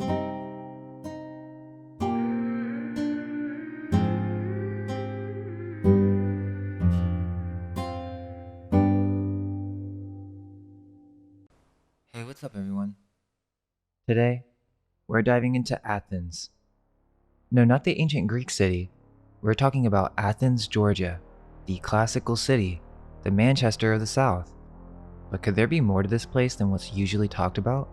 Hey, what's up, everyone? Today, we're diving into Athens. No, not the ancient Greek city. We're talking about Athens, Georgia, the classical city, the Manchester of the South. But could there be more to this place than what's usually talked about?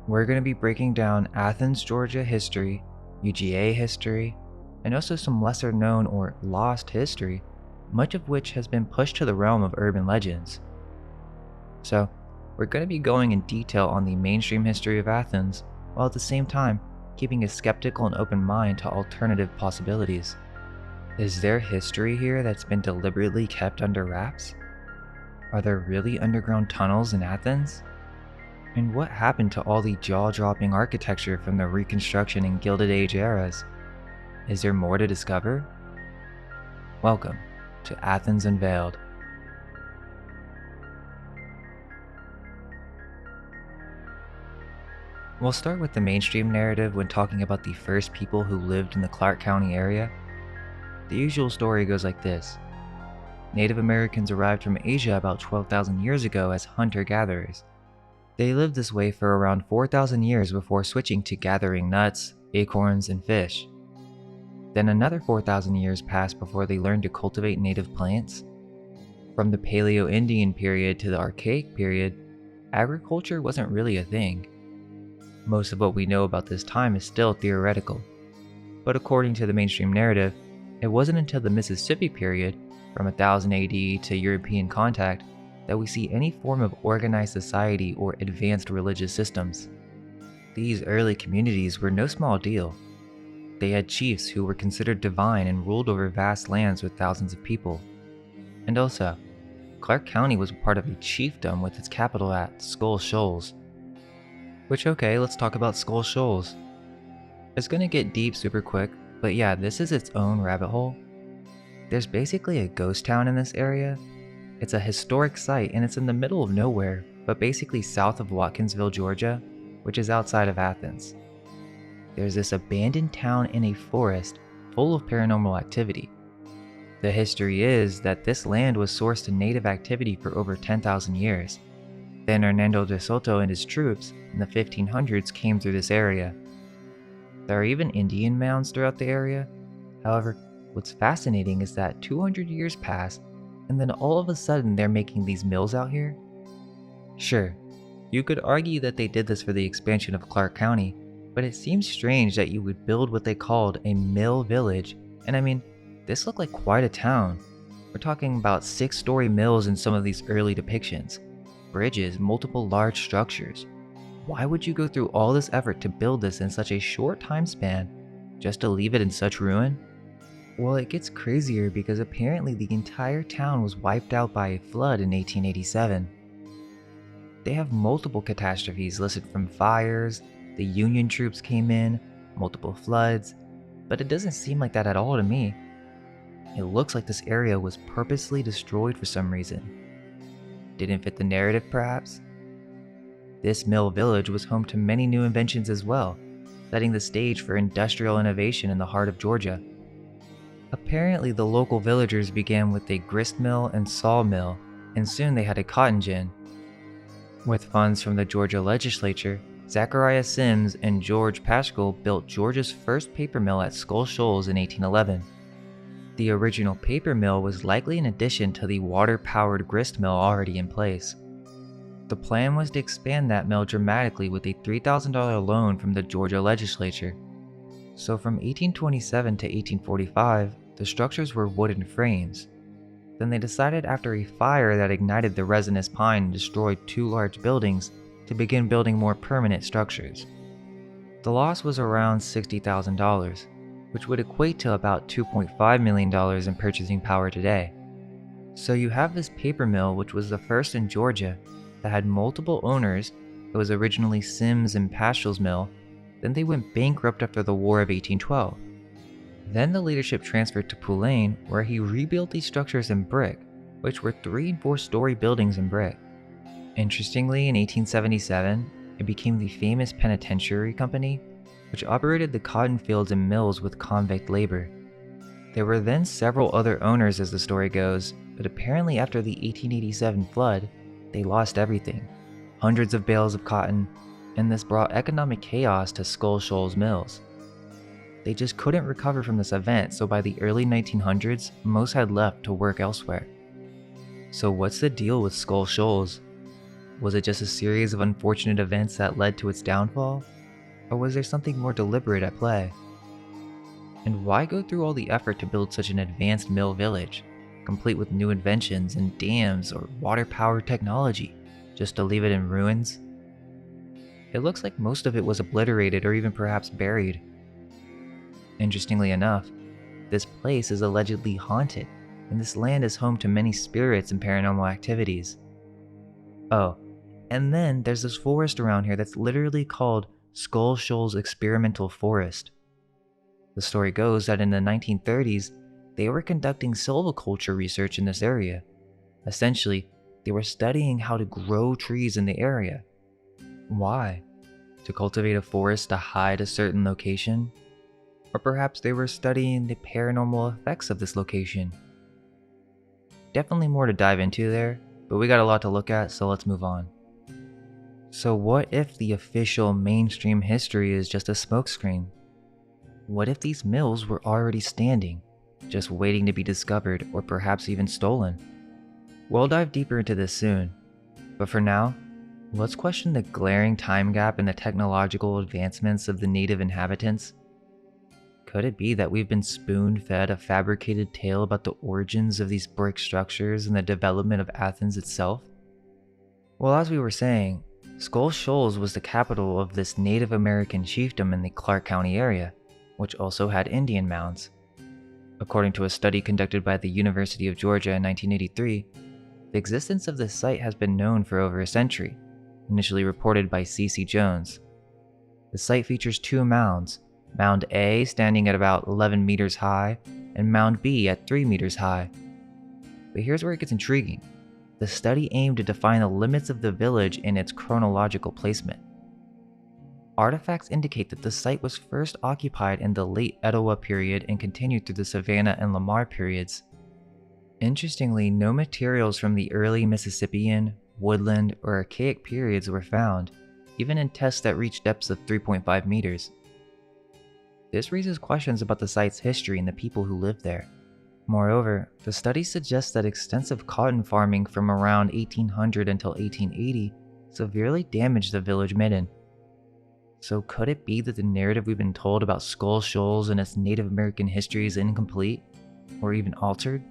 We're going to be breaking down Athens, Georgia history, UGA history, and also some lesser known or lost history, much of which has been pushed to the realm of urban legends. So, we're going to be going in detail on the mainstream history of Athens, while at the same time keeping a skeptical and open mind to alternative possibilities. Is there history here that's been deliberately kept under wraps? Are there really underground tunnels in Athens? And what happened to all the jaw-dropping architecture from the Reconstruction and Gilded Age eras? Is there more to discover? Welcome to Athens Unveiled. We'll start with the mainstream narrative when talking about the first people who lived in the Clark County area. The usual story goes like this. Native Americans arrived from Asia about 12,000 years ago as hunter-gatherers. They lived this way for around 4,000 years before switching to gathering nuts, acorns, and fish. Then another 4,000 years passed before they learned to cultivate native plants. From the Paleo-Indian period to the Archaic period, agriculture wasn't really a thing. Most of what we know about this time is still theoretical, but according to the mainstream narrative, it wasn't until the Mississippi period, from 1000 AD to European contact, that we see any form of organized society or advanced religious systems. These early communities were no small deal. They had chiefs who were considered divine and ruled over vast lands with thousands of people. And also, Clark County was part of a chiefdom with its capital at Scholes. Which, okay, let's talk about Scholes. It's gonna get deep super quick, but yeah, this is its own rabbit hole. There's basically a ghost town in this area. It's a historic site and it's in the middle of nowhere, but basically south of Watkinsville, Georgia, which is outside of Athens. There's this abandoned town in a forest full of paranormal activity. The history is that this land was source to native activity for over 10,000 years. Then Hernando de Soto and his troops in the 1500s came through this area. There are even Indian mounds throughout the area. However, what's fascinating is that 200 years pass, and then all of a sudden they're making these mills out here? Sure, you could argue that they did this for the expansion of Clark County, but it seems strange that you would build what they called a mill village, and I mean, this looked like quite a town. We're talking about 6-story mills in some of these early depictions. Bridges, multiple large structures. Why would you go through all this effort to build this in such a short time span, just to leave it in such ruin? Well, it gets crazier because apparently the entire town was wiped out by a flood in 1887. They have multiple catastrophes listed, from fires, the Union troops came in, multiple floods, but it doesn't seem like that at all to me. It looks like this area was purposely destroyed for some reason. Didn't fit the narrative, perhaps? This mill village was home to many new inventions as well, setting the stage for industrial innovation in the heart of Georgia. Apparently, the local villagers began with a grist mill and sawmill, and soon they had a cotton gin. With funds from the Georgia legislature, Zachariah Sims and George Paschal built Georgia's first paper mill at Scholes in 1811. The original paper mill was likely an addition to the water-powered grist mill already in place. The plan was to expand that mill dramatically with a $3,000 loan from the Georgia legislature. So from 1827 to 1845, the structures were wooden frames. Then they decided, after a fire that ignited the resinous pine and destroyed 2 large buildings, to begin building more permanent structures. The loss was around $60,000. Which would equate to about $2.5 million in purchasing power today. So you have this paper mill, which was the first in Georgia, that had multiple owners. It was originally Sims and Paschal's mill, then they went bankrupt after the War of 1812. Then the leadership transferred to Poulain, where he rebuilt these structures in brick, which were 3- and 4-story buildings in brick. Interestingly, in 1877, It became the famous penitentiary company, which operated the cotton fields and mills with convict labor. There were then several other owners as the story goes, but apparently after the 1887 flood, they lost everything, hundreds of bales of cotton, and this brought economic chaos to Shoals mills. They just couldn't recover from this event, so by the early 1900s, most had left to work elsewhere. So what's the deal with Shoals? Was it just a series of unfortunate events that led to its downfall? Or was there something more deliberate at play? And why go through all the effort to build such an advanced mill village, complete with new inventions and dams or water-powered technology, just to leave it in ruins? It looks like most of it was obliterated or even perhaps buried. Interestingly enough, this place is allegedly haunted, and this land is home to many spirits and paranormal activities. Oh, and then there's this forest around here that's literally called Shoals Experimental Forest. The story goes that in the 1930s, they were conducting silviculture research in this area. Essentially, they were studying how to grow trees in the area. Why? To cultivate a forest to hide a certain location? Or perhaps they were studying the paranormal effects of this location. Definitely more to dive into there, but we got a lot to look at, so let's move on. So what if the official mainstream history is just a smokescreen? What if these mills were already standing, just waiting to be discovered or perhaps even stolen? We'll dive deeper into this soon, but for now, let's question the glaring time gap in the technological advancements of the native inhabitants. Could it be that we've been spoon-fed a fabricated tale about the origins of these brick structures and the development of Athens itself? Well, as we were saying, Shoals was the capital of this Native American chiefdom in the Clark County area, which also had Indian mounds. According to a study conducted by the University of Georgia in 1983, the existence of this site has been known for over a century, initially reported by C.C. Jones. The site features two mounds, Mound A standing at about 11 meters high, and Mound B at 3 meters high. But here's where it gets intriguing. The study aimed to define the limits of the village in its chronological placement. Artifacts indicate that the site was first occupied in the late Etowah period and continued through the Savannah and Lamar periods. Interestingly, no materials from the early Mississippian, woodland, or archaic periods were found, even in tests that reached depths of 3.5 meters. This raises questions about the site's history and the people who lived there. Moreover, the study suggests that extensive cotton farming from around 1800 until 1880 severely damaged the village midden. So could it be that the narrative we've been told about Shoals and its Native American history is incomplete, or even altered?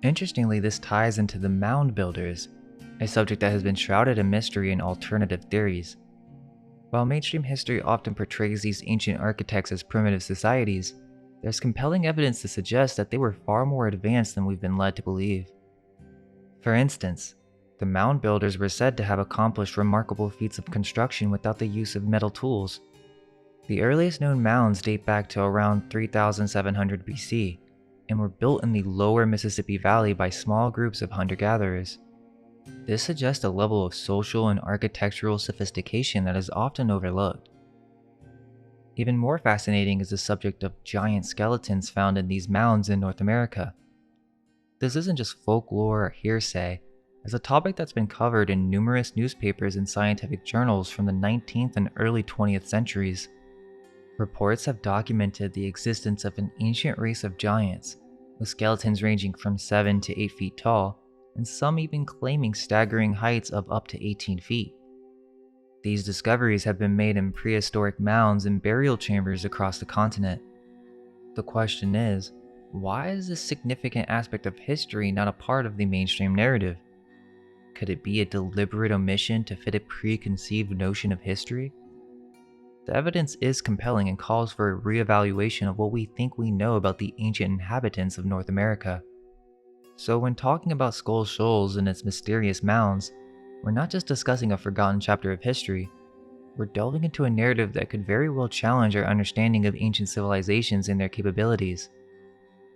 Interestingly, this ties into the mound builders, a subject that has been shrouded in mystery and alternative theories. While mainstream history often portrays these ancient architects as primitive societies, there's compelling evidence to suggest that they were far more advanced than we've been led to believe. For instance, the mound builders were said to have accomplished remarkable feats of construction without the use of metal tools. The earliest known mounds date back to around 3700 BC and were built in the lower Mississippi Valley by small groups of hunter-gatherers. This suggests a level of social and architectural sophistication that is often overlooked. Even more fascinating is the subject of giant skeletons found in these mounds in North America. This isn't just folklore or hearsay, as a topic that's been covered in numerous newspapers and scientific journals from the 19th and early 20th centuries. Reports have documented the existence of an ancient race of giants, with skeletons ranging from 7 to 8 feet tall, and some even claiming staggering heights of up to 18 feet. These discoveries have been made in prehistoric mounds and burial chambers across the continent. The question is, why is this significant aspect of history not a part of the mainstream narrative? Could it be a deliberate omission to fit a preconceived notion of history? The evidence is compelling and calls for a reevaluation of what we think we know about the ancient inhabitants of North America. So when talking about Shoals and its mysterious mounds, we're not just discussing a forgotten chapter of history, we're delving into a narrative that could very well challenge our understanding of ancient civilizations and their capabilities.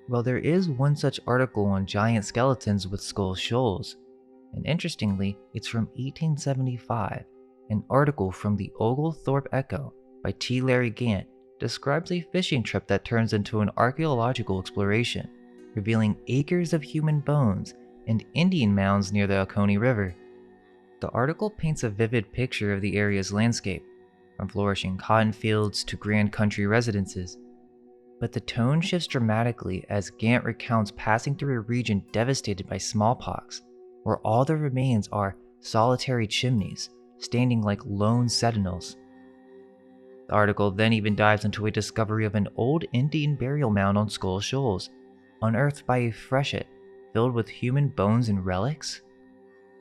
Well, there is one such article on giant skeletons with Shoals, and interestingly, it's from 1875, An article from the Oglethorpe Echo by T. Larry Gant describes a fishing trip that turns into an archaeological exploration, revealing acres of human bones and Indian mounds near the Oconee River. The article paints a vivid picture of the area's landscape, from flourishing cotton fields to grand country residences. But the tone shifts dramatically as Gant recounts passing through a region devastated by smallpox, where all that remains are solitary chimneys, standing like lone sentinels. The article then even dives into a discovery of an old Indian burial mound on Skull Shoals, unearthed by a freshet filled with human bones and relics.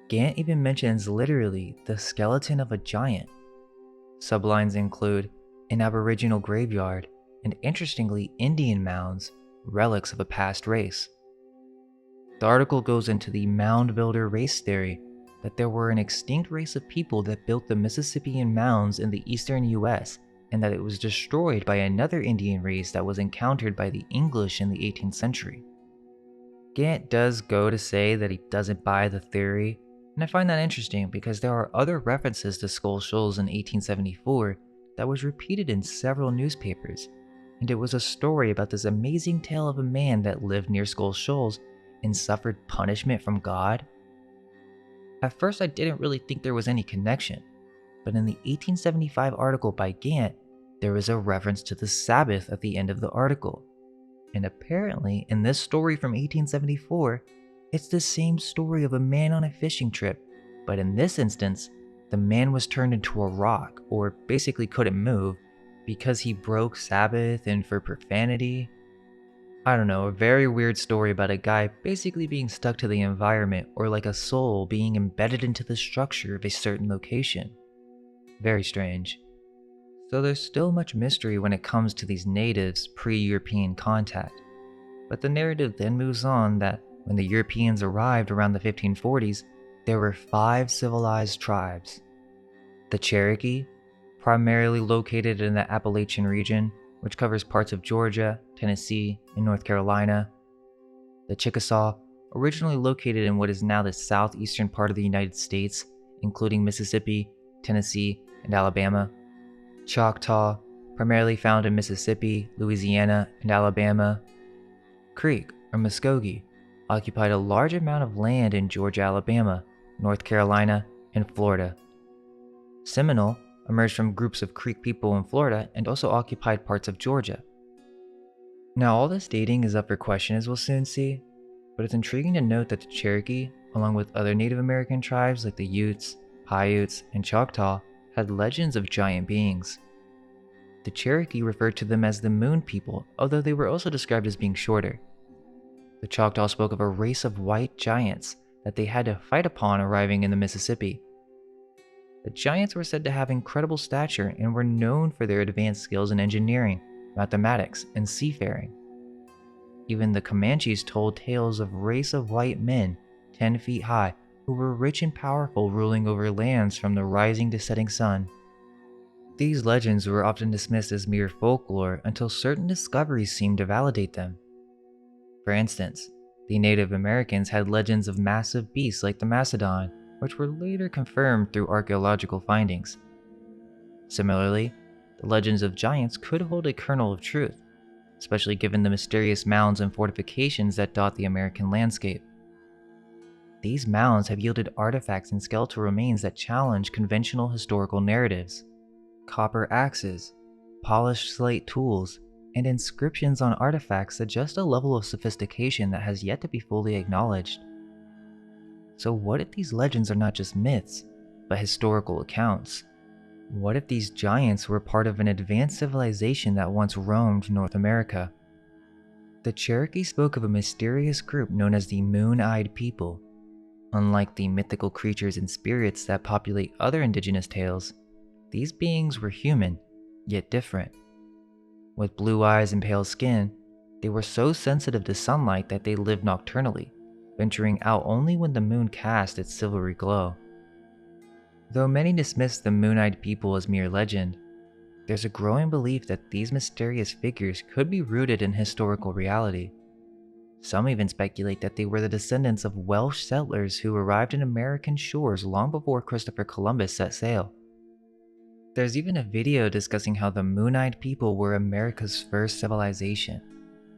Gant even mentions literally the skeleton of a giant. Sublines include an aboriginal graveyard and, interestingly, Indian mounds, relics of a past race. The article goes into the mound builder race theory, that there were an extinct race of people that built the Mississippian mounds in the eastern US, and that it was destroyed by another Indian race that was encountered by the English in the 18th century. Gant does go to say that he doesn't buy the theory, and I find that interesting because there are other references to Skull Shoals in 1874 that was repeated in several newspapers, and it was a story about this amazing tale of a man that lived near Skull Shoals and suffered punishment from God. At first I didn't really think there was any connection, but in the 1875 article by Gant, there is a reference to the Sabbath at the end of the article. And apparently, in this story from 1874, it's the same story of a man on a fishing trip, but in this instance, the man was turned into a rock, or basically couldn't move, because he broke Sabbath and for profanity. I don't know, a very weird story about a guy basically being stuck to the environment, or like a soul being embedded into the structure of a certain location. Very strange. So there's still much mystery when it comes to these natives pre-European contact. But the narrative then moves on that when the Europeans arrived around the 1540s, there were 5 civilized tribes. The Cherokee, primarily located in the Appalachian region, which covers parts of Georgia, Tennessee, and North Carolina. The Chickasaw, originally located in what is now the southeastern part of the United States, including Mississippi, Tennessee, and Alabama. Choctaw, primarily found in Mississippi, Louisiana, and Alabama. Creek, or Muskogee, occupied a large amount of land in Georgia, Alabama, North Carolina, and Florida. Seminole emerged from groups of Creek people in Florida and also occupied parts of Georgia. Now, all this dating is up for question, as we'll soon see, but it's intriguing to note that the Cherokee, along with other Native American tribes like the Utes, Paiutes, and Choctaw, had legends of giant beings. The Cherokee referred to them as the Moon People, although they were also described as being shorter. The Choctaw spoke of a race of white giants that they had to fight upon arriving in the Mississippi. The giants were said to have incredible stature and were known for their advanced skills in engineering, mathematics, and seafaring. Even the Comanches told tales of a race of white men, 10 feet high, who were rich and powerful, ruling over lands from the rising to setting sun. These legends were often dismissed as mere folklore until certain discoveries seemed to validate them. For instance, the Native Americans had legends of massive beasts like the mastodon, which were later confirmed through archaeological findings. Similarly, the legends of giants could hold a kernel of truth, especially given the mysterious mounds and fortifications that dot the American landscape. These mounds have yielded artifacts and skeletal remains that challenge conventional historical narratives. Copper axes, polished slate tools, and inscriptions on artifacts suggest a level of sophistication that has yet to be fully acknowledged. So what if these legends are not just myths, but historical accounts? What if these giants were part of an advanced civilization that once roamed North America? The Cherokee spoke of a mysterious group known as the Moonite People. Unlike the mythical creatures and spirits that populate other indigenous tales, these beings were human, yet different. With blue eyes and pale skin, they were so sensitive to sunlight that they lived nocturnally, venturing out only when the moon cast its silvery glow. Though many dismiss the Moonite People as mere legend, there's a growing belief that these mysterious figures could be rooted in historical reality. Some even speculate that they were the descendants of Welsh settlers who arrived in American shores long before Christopher Columbus set sail. There's even a video discussing how the Moonite people were America's first civilization,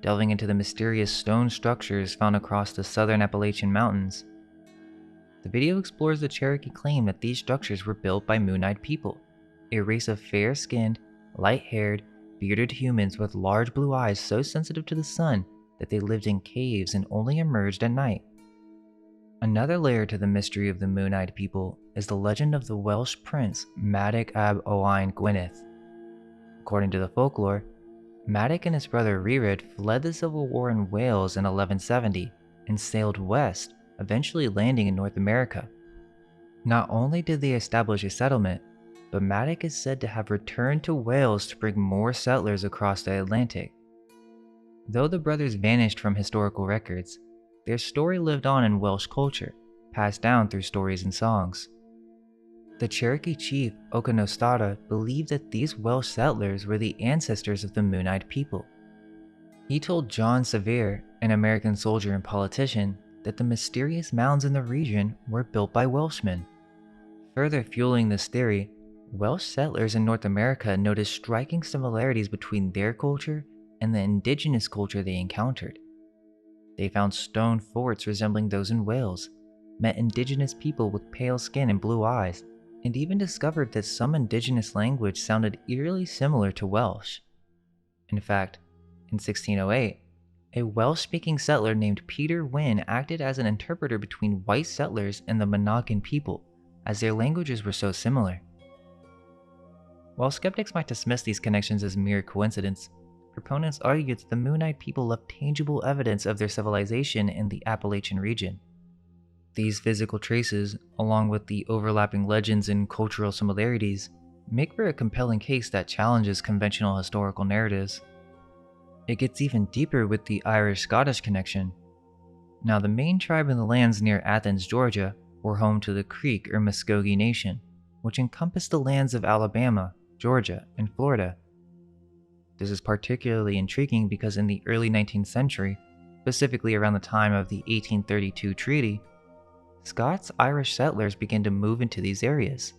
delving into the mysterious stone structures found across the southern Appalachian Mountains. The video explores the Cherokee claim that these structures were built by Moonite people, a race of fair-skinned, light-haired, bearded humans with large blue eyes so sensitive to the sun that they lived in caves and only emerged at night. Another layer to the mystery of the Moonite people is the legend of the Welsh prince Madoc ab Owain Gwynedd. According to the folklore, Madoc and his brother Rhyd fled the civil war in Wales in 1170 and sailed west, eventually landing in North America. Not only did they establish a settlement, but Madoc is said to have returned to Wales to bring more settlers across the Atlantic. Though the brothers vanished from historical records, their story lived on in Welsh culture, passed down through stories and songs. The Cherokee chief Okanostata believed that these Welsh settlers were the ancestors of the Moonite people. He told John Sevier, an American soldier and politician, that the mysterious mounds in the region were built by Welshmen. Further fueling this theory, Welsh settlers in North America noticed striking similarities between their culture and the indigenous culture they encountered. They found stone forts resembling those in Wales, met indigenous people with pale skin and blue eyes, and even discovered that some indigenous language sounded eerily similar to Welsh. In fact, in 1608, a Welsh-speaking settler named Peter Wynne acted as an interpreter between white settlers and the Mungin people, as their languages were so similar. While skeptics might dismiss these connections as mere coincidence, proponents argue that the Moonite people left tangible evidence of their civilization in the Appalachian region. These physical traces, along with the overlapping legends and cultural similarities, make for a compelling case that challenges conventional historical narratives. It gets even deeper with the Irish-Scottish connection. Now, the main tribe in the lands near Athens, Georgia, were home to the Creek or Muskogee Nation, which encompassed the lands of Alabama, Georgia, and Florida. This is particularly intriguing because in the early 19th century, specifically around the time of the 1832 treaty, Scots-Irish settlers began to move into these areas.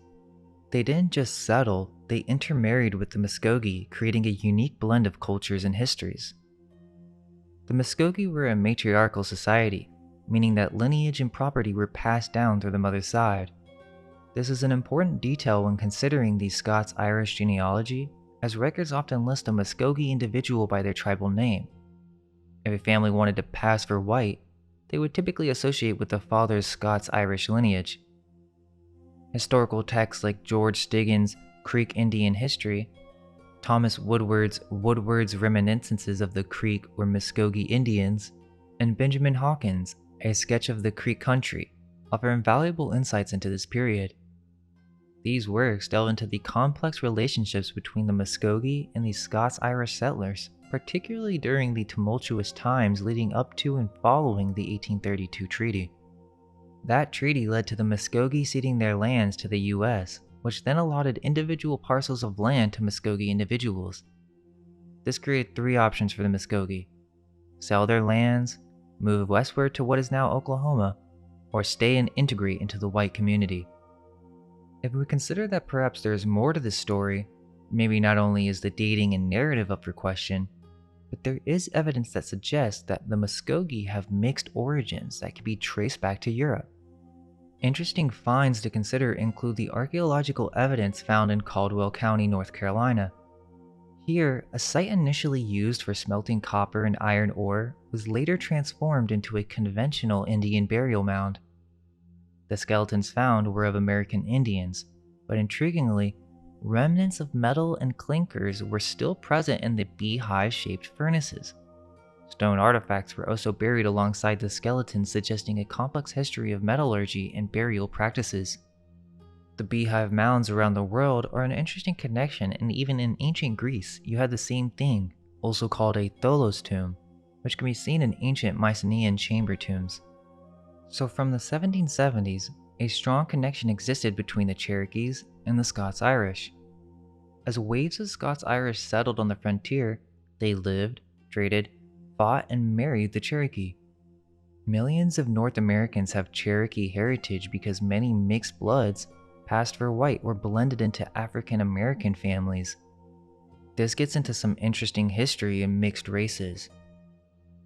They didn't just settle, they intermarried with the Muskogee, creating a unique blend of cultures and histories. The Muskogee were a matriarchal society, meaning that lineage and property were passed down through the mother's side. This is an important detail when considering the Scots-Irish genealogy, as records often list a Muskogee individual by their tribal name. If a family wanted to pass for white, they would typically associate with the father's Scots-Irish lineage. Historical texts like George Stigins' Creek Indian History, Thomas Woodward's Reminiscences of the Creek or Muskogee Indians, and Benjamin Hawkins' A Sketch of the Creek Country offer invaluable insights into this period. These works delve into the complex relationships between the Muskogee and the Scots-Irish settlers, particularly during the tumultuous times leading up to and following the 1832 treaty. That treaty led to the Muskogee ceding their lands to the U.S., which then allotted individual parcels of land to Muskogee individuals. This created three options for the Muskogee: sell their lands, move westward to what is now Oklahoma, or stay and integrate into the white community. If we consider that perhaps there is more to this story, maybe not only is the dating and narrative up for question, but there is evidence that suggests that the Muskogee have mixed origins that can be traced back to Europe. Interesting finds to consider include the archaeological evidence found in Caldwell County, North Carolina. Here, a site initially used for smelting copper and iron ore was later transformed into a conventional Indian burial mound. The skeletons found were of American Indians, but intriguingly, remnants of metal and clinkers were still present in the beehive-shaped furnaces. Stone artifacts were also buried alongside the skeletons, suggesting a complex history of metallurgy and burial practices. The beehive mounds around the world are an interesting connection, and even in ancient Greece, you had the same thing, also called a tholos tomb, which can be seen in ancient Mycenaean chamber tombs. So from the 1770s, a strong connection existed between the Cherokees and the Scots-Irish. As waves of Scots-Irish settled on the frontier, they lived, traded, fought, and married the Cherokee. Millions of North Americans have Cherokee heritage because many mixed bloods, passed for white or blended into African American families. This gets into some interesting history and mixed races.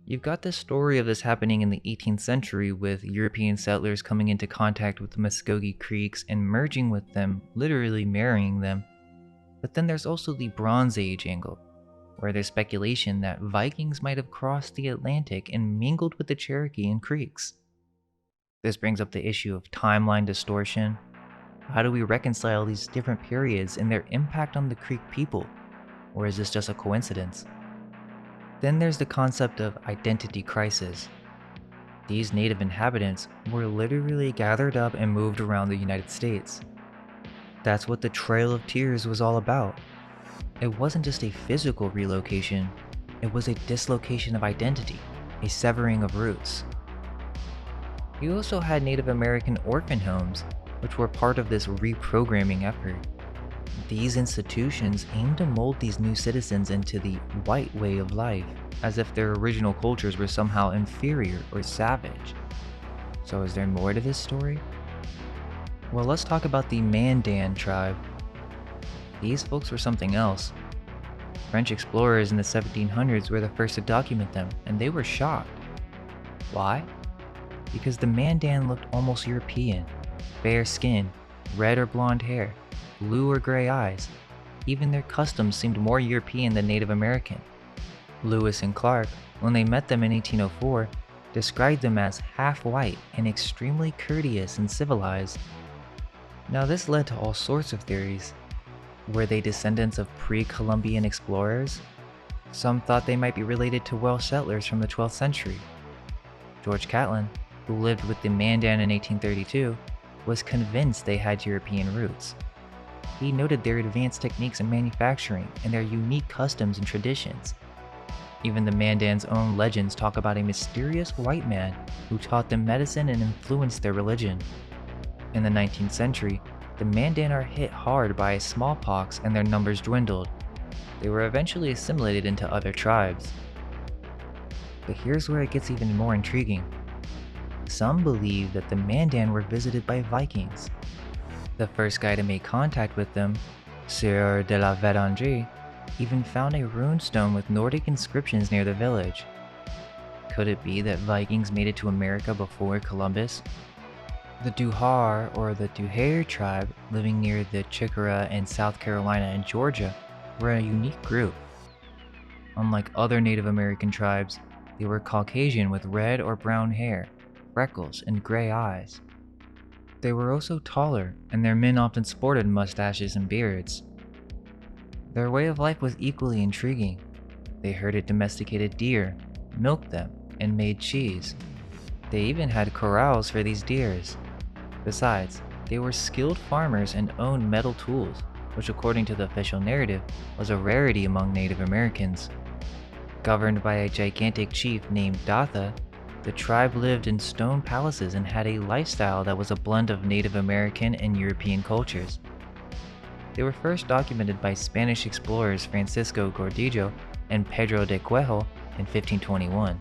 You've got this story of this happening in the 18th century with European settlers coming into contact with the Muskogee Creeks and merging with them, literally marrying them. But then there's also the Bronze Age angle, where there's speculation that Vikings might have crossed the Atlantic and mingled with the Cherokee and Creeks. This brings up the issue of timeline distortion. How do we reconcile these different periods and their impact on the Creek people? Or is this just a coincidence? Then there's the concept of identity crisis. These native inhabitants were literally gathered up and moved around the United States. That's what the Trail of Tears was all about. It wasn't just a physical relocation, it was a dislocation of identity, a severing of roots. You also had Native American orphan homes, which were part of this reprogramming effort. These institutions aimed to mold these new citizens into the white way of life, as if their original cultures were somehow inferior or savage. So is there more to this story? Well, let's talk about the Mandan tribe. These folks were something else. French explorers in the 1700s were the first to document them, and they were shocked. Why? Because the Mandan looked almost European. Fair skin, red or blonde hair, blue or gray eyes. Even their customs seemed more European than Native American. Lewis and Clark, when they met them in 1804, described them as half-white and extremely courteous and civilized. Now this led to all sorts of theories. Were they descendants of pre-Columbian explorers? Some thought they might be related to Welsh settlers from the 12th century. George Catlin, who lived with the Mandan in 1832, was convinced they had European roots. He noted their advanced techniques in manufacturing and their unique customs and traditions. Even the Mandan's own legends talk about a mysterious white man who taught them medicine and influenced their religion. In the 19th century, the Mandan are hit hard by smallpox and their numbers dwindled. They were eventually assimilated into other tribes. But here's where it gets even more intriguing. Some believe that the Mandan were visited by Vikings. The first guy to make contact with them, Sieur de la Vérendrye, even found a rune stone with Nordic inscriptions near the village. Could it be that Vikings made it to America before Columbus? The Duhar, or the Duhair tribe, living near the Chicora in South Carolina and Georgia, were a unique group. Unlike other Native American tribes, they were Caucasian with red or brown hair, freckles, and gray eyes. They were also taller, and their men often sported mustaches and beards. Their way of life was equally intriguing. They herded domesticated deer, milked them, and made cheese. They even had corrals for these deers. Besides, they were skilled farmers and owned metal tools, which according to the official narrative was a rarity among Native Americans. Governed by a gigantic chief named Datha, the tribe lived in stone palaces and had a lifestyle that was a blend of Native American and European cultures. They were first documented by Spanish explorers Francisco Gordillo and Pedro de Coelho in 1521.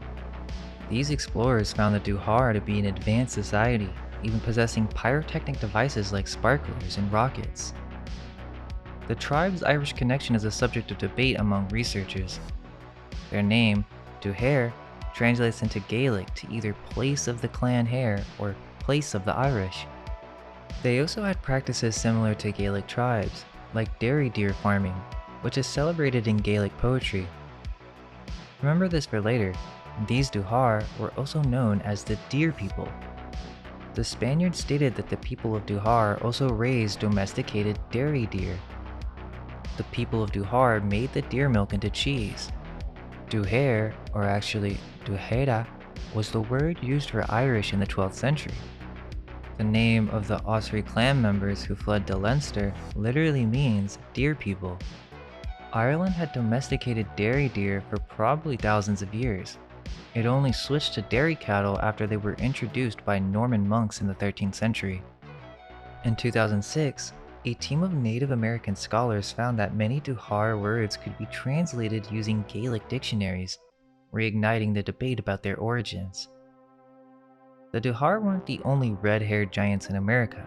These explorers found the Duhar to be an advanced society, even possessing pyrotechnic devices like sparklers and rockets. The tribe's Irish connection is a subject of debate among researchers. Their name, Duhair, translates into Gaelic to either place of the clan hair or place of the Irish. They also had practices similar to Gaelic tribes, like dairy deer farming, which is celebrated in Gaelic poetry. Remember this for later, these Duhar were also known as the Deer People. The Spaniards stated that the people of Duhar also raised domesticated dairy deer. The people of Duhar made the deer milk into cheese. Duhair, or actually Duhaira, was the word used for Irish in the 12th century. The name of the Ossory clan members who fled to Leinster literally means deer people. Ireland had domesticated dairy deer for probably thousands of years. It only switched to dairy cattle after they were introduced by Norman monks in the 13th century. In 2006, a team of Native American scholars found that many Duhar words could be translated using Gaelic dictionaries, reigniting the debate about their origins. The Duhar weren't the only red-haired giants in America.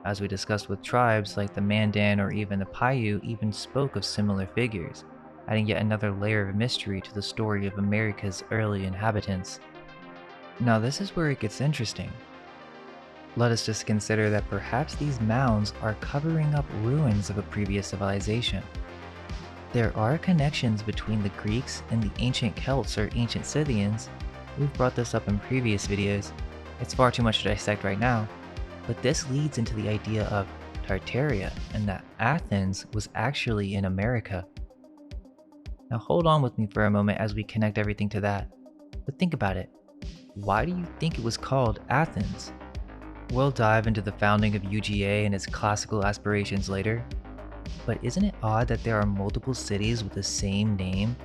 As we discussed with tribes like the Mandan or even the Paiute even spoke of similar figures, adding yet another layer of mystery to the story of America's early inhabitants. Now this is where it gets interesting. Let us just consider that perhaps these mounds are covering up ruins of a previous civilization. There are connections between the Greeks and the ancient Celts or ancient Scythians. We've brought this up in previous videos. It's far too much to dissect right now, but this leads into the idea of Tartaria and that Athens was actually in America. Now hold on with me for a moment as we connect everything to that. But think about it. Why do you think it was called Athens? We'll dive into the founding of UGA and its classical aspirations later. But isn't it odd that there are multiple cities with the same name,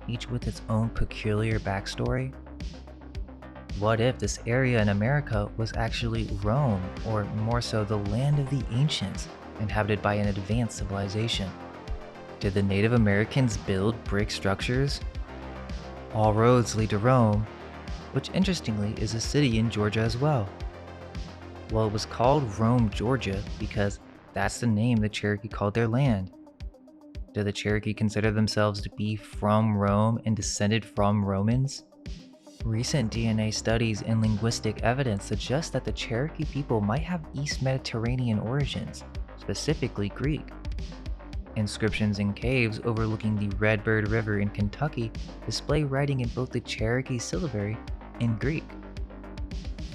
each with its own peculiar backstory? What if this area in America was actually Rome, or more so the land of the ancients, inhabited by an advanced civilization? Did the Native Americans build brick structures? All roads lead to Rome, which interestingly is a city in Georgia as well. Well, it was called Rome, Georgia because that's the name the Cherokee called their land. Did the Cherokee consider themselves to be from Rome and descended from Romans? Recent DNA studies and linguistic evidence suggest that the Cherokee people might have East Mediterranean origins, specifically Greek. Inscriptions in caves overlooking the Redbird River in Kentucky display writing in both the Cherokee syllabary and Greek.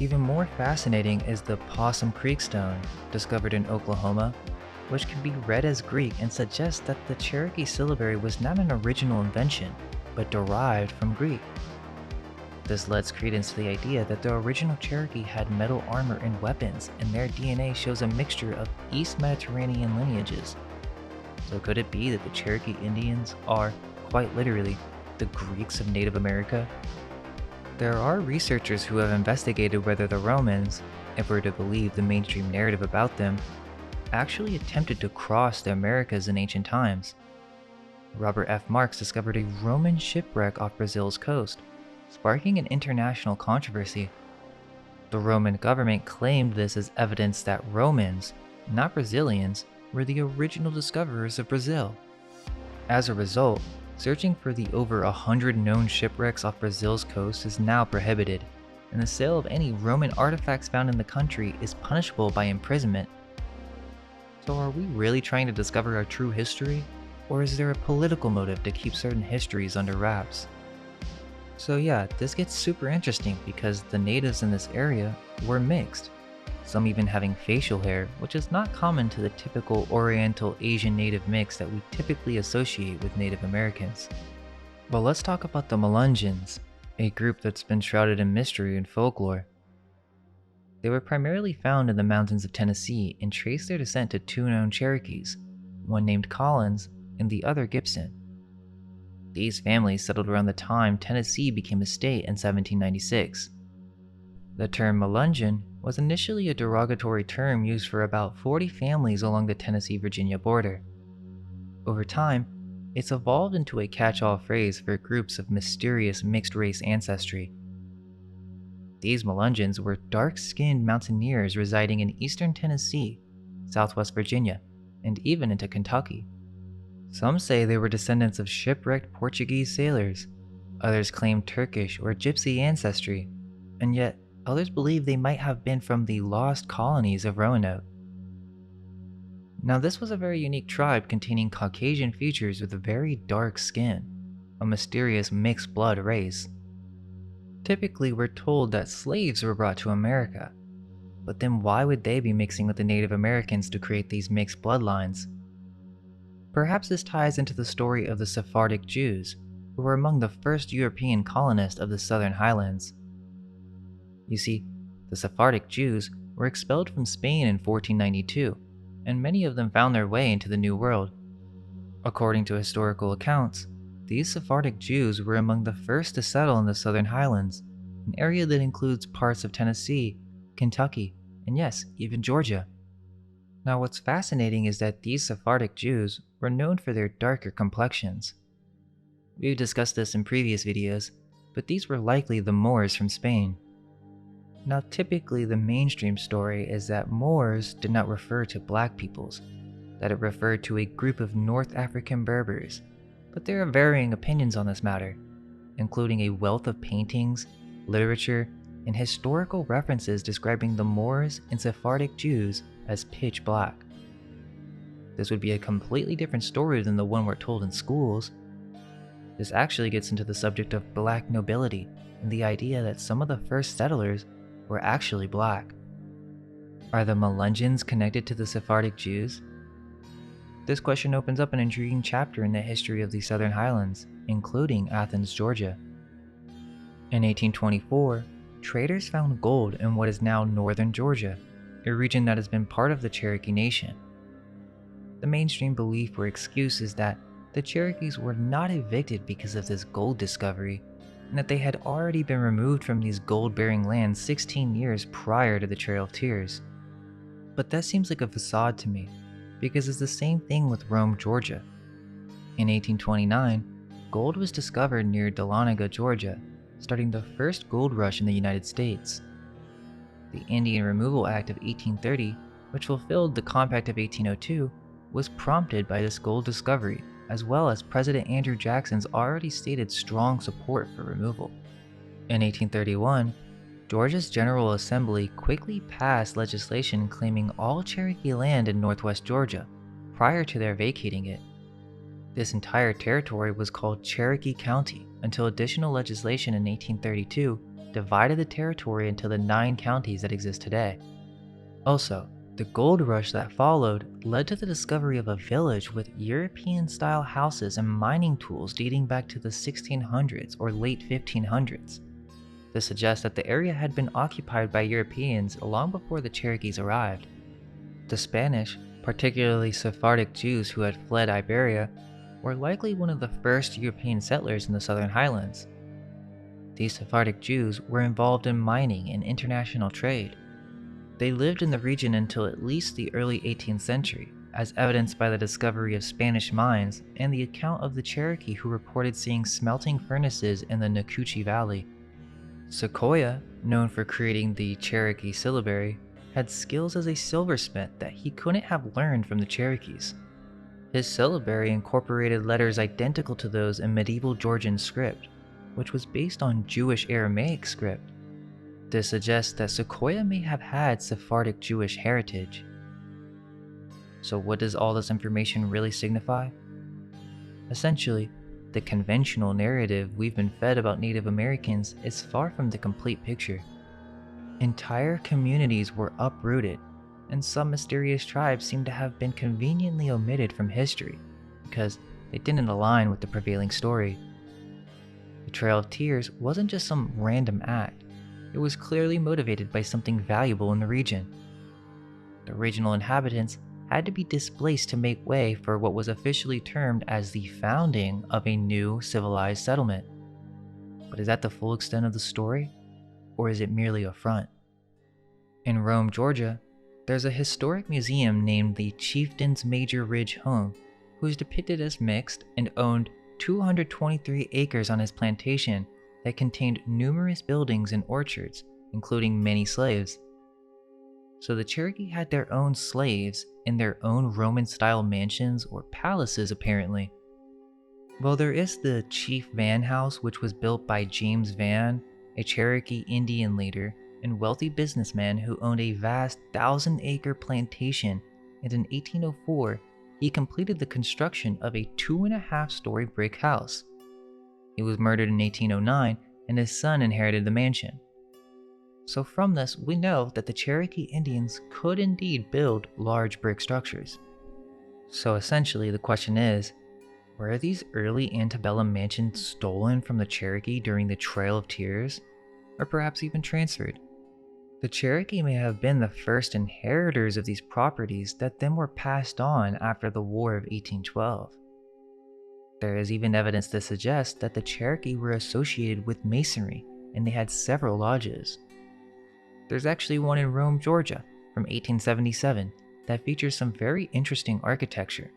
Even more fascinating is the Possum Creek stone, discovered in Oklahoma, which can be read as Greek and suggests that the Cherokee syllabary was not an original invention, but derived from Greek. This lends credence to the idea that the original Cherokee had metal armor and weapons, and their DNA shows a mixture of East Mediterranean lineages. So could it be that the Cherokee Indians are, quite literally, the Greeks of Native America? There are researchers who have investigated whether the Romans, if we're to believe the mainstream narrative about them, actually attempted to cross the Americas in ancient times. Robert F. Marks discovered a Roman shipwreck off Brazil's coast, sparking an international controversy. The Roman government claimed this as evidence that Romans, not Brazilians, were the original discoverers of Brazil. As a result, searching for the over 100 known shipwrecks off Brazil's coast is now prohibited, and the sale of any Roman artifacts found in the country is punishable by imprisonment. So are we really trying to discover our true history, or is there a political motive to keep certain histories under wraps? So yeah, this gets super interesting because the natives in this area were mixed, some even having facial hair, which is not common to the typical Oriental Asian native mix that we typically associate with Native Americans. But let's talk about the Melungeons, a group that's been shrouded in mystery and folklore. They were primarily found in the mountains of Tennessee and trace their descent to two known Cherokees, one named Collins and the other Gibson. These families settled around the time Tennessee became a state in 1796. The term Melungeon was initially a derogatory term used for about 40 families along the Tennessee-Virginia border. Over time, it's evolved into a catch-all phrase for groups of mysterious mixed-race ancestry. These Melungeons were dark-skinned mountaineers residing in eastern Tennessee, southwest Virginia, and even into Kentucky. Some say they were descendants of shipwrecked Portuguese sailors, others claim Turkish or Gypsy ancestry, and yet others believe they might have been from the lost colonies of Roanoke. Now this was a very unique tribe containing Caucasian features with a very dark skin, a mysterious mixed blood race. Typically we're told that slaves were brought to America, but then why would they be mixing with the Native Americans to create these mixed bloodlines? Perhaps this ties into the story of the Sephardic Jews, who were among the first European colonists of the Southern Highlands. You see, the Sephardic Jews were expelled from Spain in 1492, and many of them found their way into the New World. According to historical accounts, these Sephardic Jews were among the first to settle in the Southern Highlands, an area that includes parts of Tennessee, Kentucky, and yes, even Georgia. Now what's fascinating is that these Sephardic Jews were known for their darker complexions. We've discussed this in previous videos, but these were likely the Moors from Spain. Now, typically, the mainstream story is that Moors did not refer to black peoples, that it referred to a group of North African Berbers, but there are varying opinions on this matter, including a wealth of paintings, literature, and historical references describing the Moors and Sephardic Jews as pitch black. This would be a completely different story than the one we're told in schools. This actually gets into the subject of black nobility and the idea that some of the first settlers were actually black. Are the Mungins connected to the Sephardic Jews? This question opens up an intriguing chapter in the history of the Southern Highlands, including Athens, Georgia. In 1824, traders found gold in what is now northern Georgia, a region that has been part of the Cherokee Nation. The mainstream belief or excuse is that the Cherokees were not evicted because of this gold discovery, and that they had already been removed from these gold-bearing lands 16 years prior to the Trail of Tears. But that seems like a facade to me, because it's the same thing with Rome, Georgia. In 1829, gold was discovered near Dahlonega, Georgia, starting the first gold rush in the United States. The Indian Removal Act of 1830, which fulfilled the Compact of 1802, was prompted by this gold discovery, as well as President Andrew Jackson's already stated strong support for removal. In 1831, Georgia's General Assembly quickly passed legislation claiming all Cherokee land in northwest Georgia, prior to their vacating it. This entire territory was called Cherokee County until additional legislation in 1832 divided the territory into the 9 counties that exist today. Also, the gold rush that followed led to the discovery of a village with European-style houses and mining tools dating back to the 1600s or late 1500s. This suggests that the area had been occupied by Europeans long before the Cherokees arrived. The Spanish, particularly Sephardic Jews who had fled Iberia, were likely one of the first European settlers in the Southern Highlands. These Sephardic Jews were involved in mining and international trade. They lived in the region until at least the early 18th century, as evidenced by the discovery of Spanish mines and the account of the Cherokee who reported seeing smelting furnaces in the Nacoochee Valley. Sequoyah, known for creating the Cherokee syllabary, had skills as a silversmith that he couldn't have learned from the Cherokees. His syllabary incorporated letters identical to those in medieval Georgian script, which was based on Jewish Aramaic script. This suggests that Sequoyah may have had Sephardic Jewish heritage. So what does all this information really signify? Essentially, the conventional narrative we've been fed about Native Americans is far from the complete picture. Entire communities were uprooted, and some mysterious tribes seem to have been conveniently omitted from history because they didn't align with the prevailing story. The Trail of Tears wasn't just some random act. It was clearly motivated by something valuable in the region. The regional inhabitants had to be displaced to make way for what was officially termed as the founding of a new civilized settlement. But is that the full extent of the story, or is it merely a front? In Rome, Georgia, there's a historic museum named the Chieftain's Major Ridge Home, who is depicted as mixed and owned 223 acres on his plantation that contained numerous buildings and orchards, including many slaves. So the Cherokee had their own slaves in their own Roman-style mansions or palaces, apparently. Well, there is the Chief Van House, which was built by James Van, a Cherokee Indian leader and wealthy businessman who owned a vast 1,000-acre plantation, and in 1804, he completed the construction of a 2.5-story brick house. He was murdered in 1809, and his son inherited the mansion. So from this, we know that the Cherokee Indians could indeed build large brick structures. So essentially, the question is, were these early antebellum mansions stolen from the Cherokee during the Trail of Tears, or perhaps even transferred? The Cherokee may have been the first inheritors of these properties that then were passed on after the War of 1812. There is even evidence to suggest that the Cherokee were associated with Masonry, and they had several lodges. There's actually one in Rome, Georgia, from 1877, that features some very interesting architecture,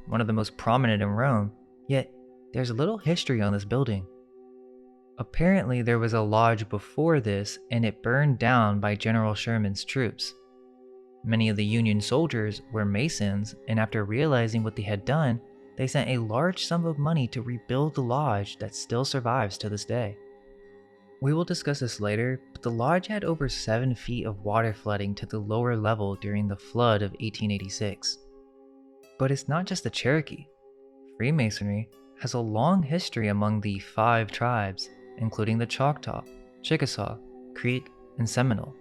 one of the most prominent in Rome, yet there's little history on this building. Apparently, there was a lodge before this and it burned down by General Sherman's troops. Many of the Union soldiers were Masons, and after realizing what they had done, they sent a large sum of money to rebuild the lodge that still survives to this day. We will discuss this later, but the lodge had over 7 feet of water flooding to the lower level during the flood of 1886. But it's not just the Cherokee. Freemasonry has a long history among the 5 tribes, including the Choctaw, Chickasaw, Creek, and Seminole.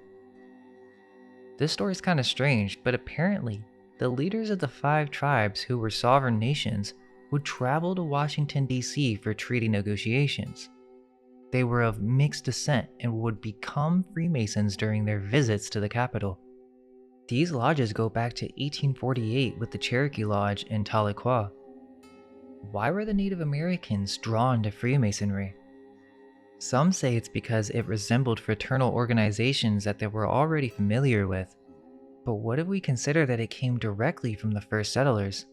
This story is kind of strange, but apparently, the leaders of the 5 tribes who were sovereign nations would travel to Washington, D.C. for treaty negotiations. They were of mixed descent and would become Freemasons during their visits to the capital. These lodges go back to 1848 with the Cherokee Lodge in Tahlequah. Why were the Native Americans drawn to Freemasonry? Some say it's because it resembled fraternal organizations that they were already familiar with. But what if we consider that it came directly from the first settlers?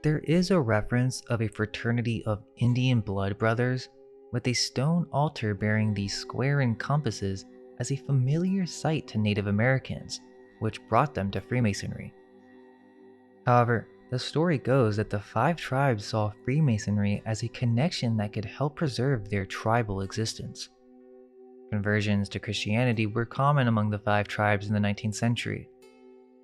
There is a reference of a fraternity of Indian blood brothers with a stone altar bearing these square and compasses as a familiar sight to Native Americans, which brought them to Freemasonry. However, the story goes that the 5 tribes saw Freemasonry as a connection that could help preserve their tribal existence. Conversions to Christianity were common among the 5 tribes in the 19th century.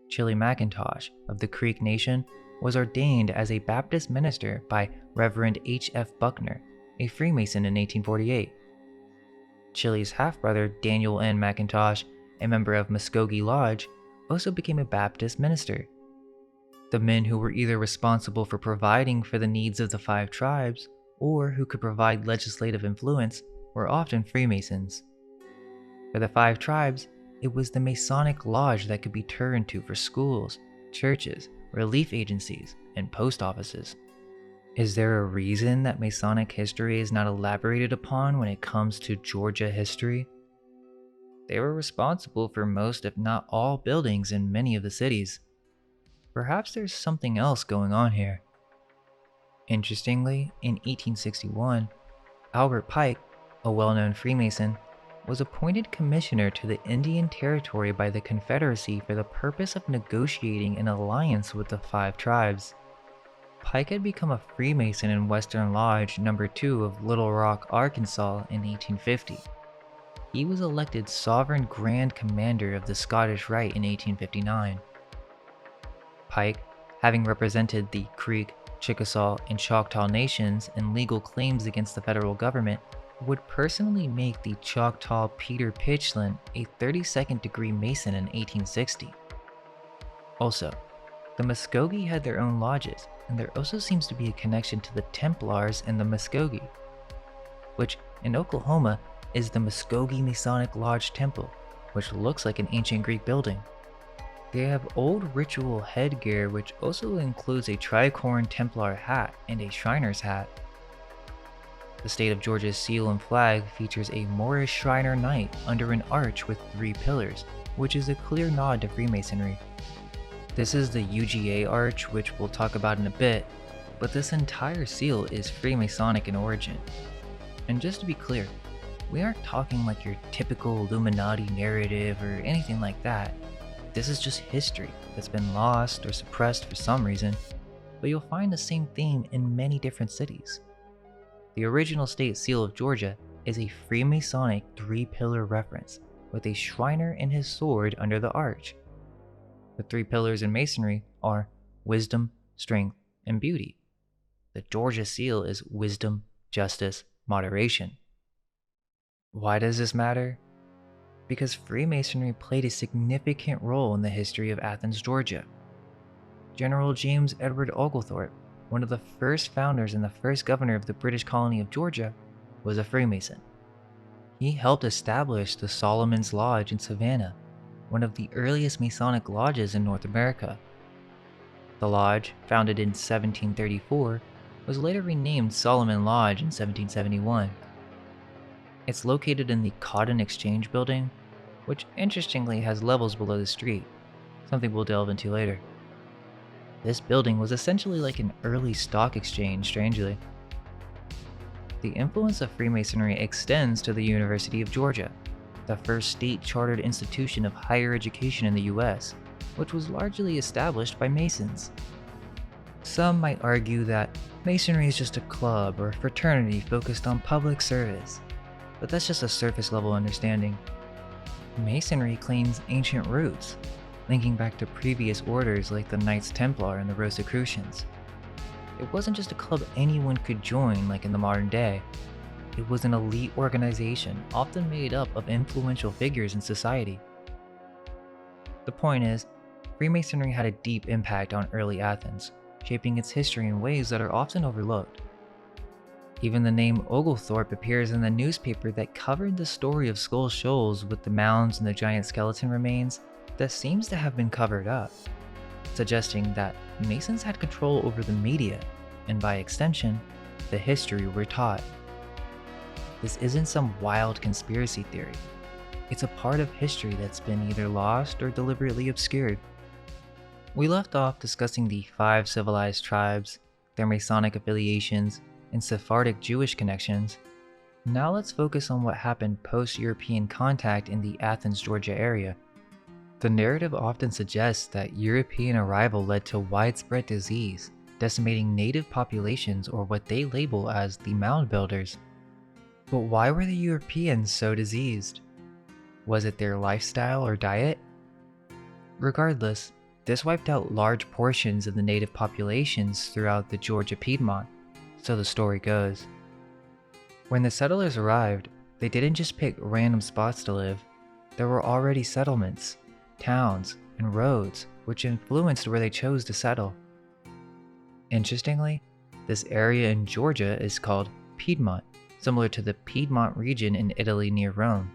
Chili McIntosh of the Creek Nation was ordained as a Baptist minister by Reverend H.F. Buckner, a Freemason in 1848. Chili's half-brother Daniel N. McIntosh, a member of Muskogee Lodge, also became a Baptist minister. The men who were either responsible for providing for the needs of the 5 tribes or who could provide legislative influence were often Freemasons. For the 5 tribes, it was the Masonic Lodge that could be turned to for schools, churches, relief agencies, and post offices. Is there a reason that Masonic history is not elaborated upon when it comes to Georgia history? They were responsible for most, if not all, buildings in many of the cities. Perhaps there's something else going on here. Interestingly, in 1861, Albert Pike, a well-known Freemason, was appointed commissioner to the Indian Territory by the Confederacy for the purpose of negotiating an alliance with the 5 tribes. Pike had become a Freemason in Western Lodge No. 2 of Little Rock, Arkansas in 1850. He was elected Sovereign Grand Commander of the Scottish Rite in 1859. Pike, having represented the Creek, Chickasaw, and Choctaw nations in legal claims against the federal government, would personally make the Choctaw Peter Pitchlynn a 32nd degree Mason in 1860. Also, the Muskogee had their own lodges, and there also seems to be a connection to the Templars and the Muskogee, which in Oklahoma is the Muskogee Masonic Lodge Temple, which looks like an ancient Greek building. They have old ritual headgear which also includes a tricorn Templar hat and a Shriner's hat. The state of Georgia's seal and flag features a Moorish Shriner Knight under an arch with 3 pillars, which is a clear nod to Freemasonry. This is the UGA arch, which we'll talk about in a bit, but this entire seal is Freemasonic in origin. And just to be clear, we aren't talking like your typical Illuminati narrative or anything like that. This is just history that's been lost or suppressed for some reason, but you'll find the same theme in many different cities. The original state seal of Georgia is a Freemasonic 3-pillar reference with a Shriner and his sword under the arch. The 3 pillars in Masonry are wisdom, strength, and beauty. The Georgia seal is wisdom, justice, moderation. Why does this matter? Because Freemasonry played a significant role in the history of Athens, Georgia. General James Edward Oglethorpe, one of the first founders and the first governor of the British colony of Georgia, was a Freemason. He helped establish the Solomon's Lodge in Savannah, one of the earliest Masonic lodges in North America. The lodge, founded in 1734, was later renamed Solomon Lodge in 1771. It's located in the Cotton Exchange Building, which interestingly has levels below the street, something we'll delve into later. This building was essentially like an early stock exchange, strangely. The influence of Freemasonry extends to the University of Georgia, the first state-chartered institution of higher education in the US, which was largely established by Masons. Some might argue that Masonry is just a club or fraternity focused on public service, but that's just a surface-level understanding. Masonry claims ancient roots, linking back to previous orders like the Knights Templar and the Rosicrucians. It wasn't just a club anyone could join like in the modern day. It was an elite organization often made up of influential figures in society. The point is, Freemasonry had a deep impact on early Athens, shaping its history in ways that are often overlooked. Even the name Oglethorpe appears in the newspaper that covered the story of Skull Shoals with the mounds and the giant skeleton remains that seems to have been covered up, suggesting that Masons had control over the media, and by extension, the history we're taught. This isn't some wild conspiracy theory. It's a part of history that's been either lost or deliberately obscured. We left off discussing the 5 civilized tribes, their Masonic affiliations, and Sephardic Jewish connections. Now let's focus on what happened post-European contact in the Athens, Georgia area. The narrative often suggests that European arrival led to widespread disease, decimating native populations or what they label as the mound builders. But why were the Europeans so diseased? Was it their lifestyle or diet? Regardless, this wiped out large portions of the native populations throughout the Georgia Piedmont, so the story goes. When the settlers arrived, they didn't just pick random spots to live. There were already settlements, towns, and roads which influenced where they chose to settle. Interestingly, this area in Georgia is called Piedmont, similar to the Piedmont region in Italy near Rome.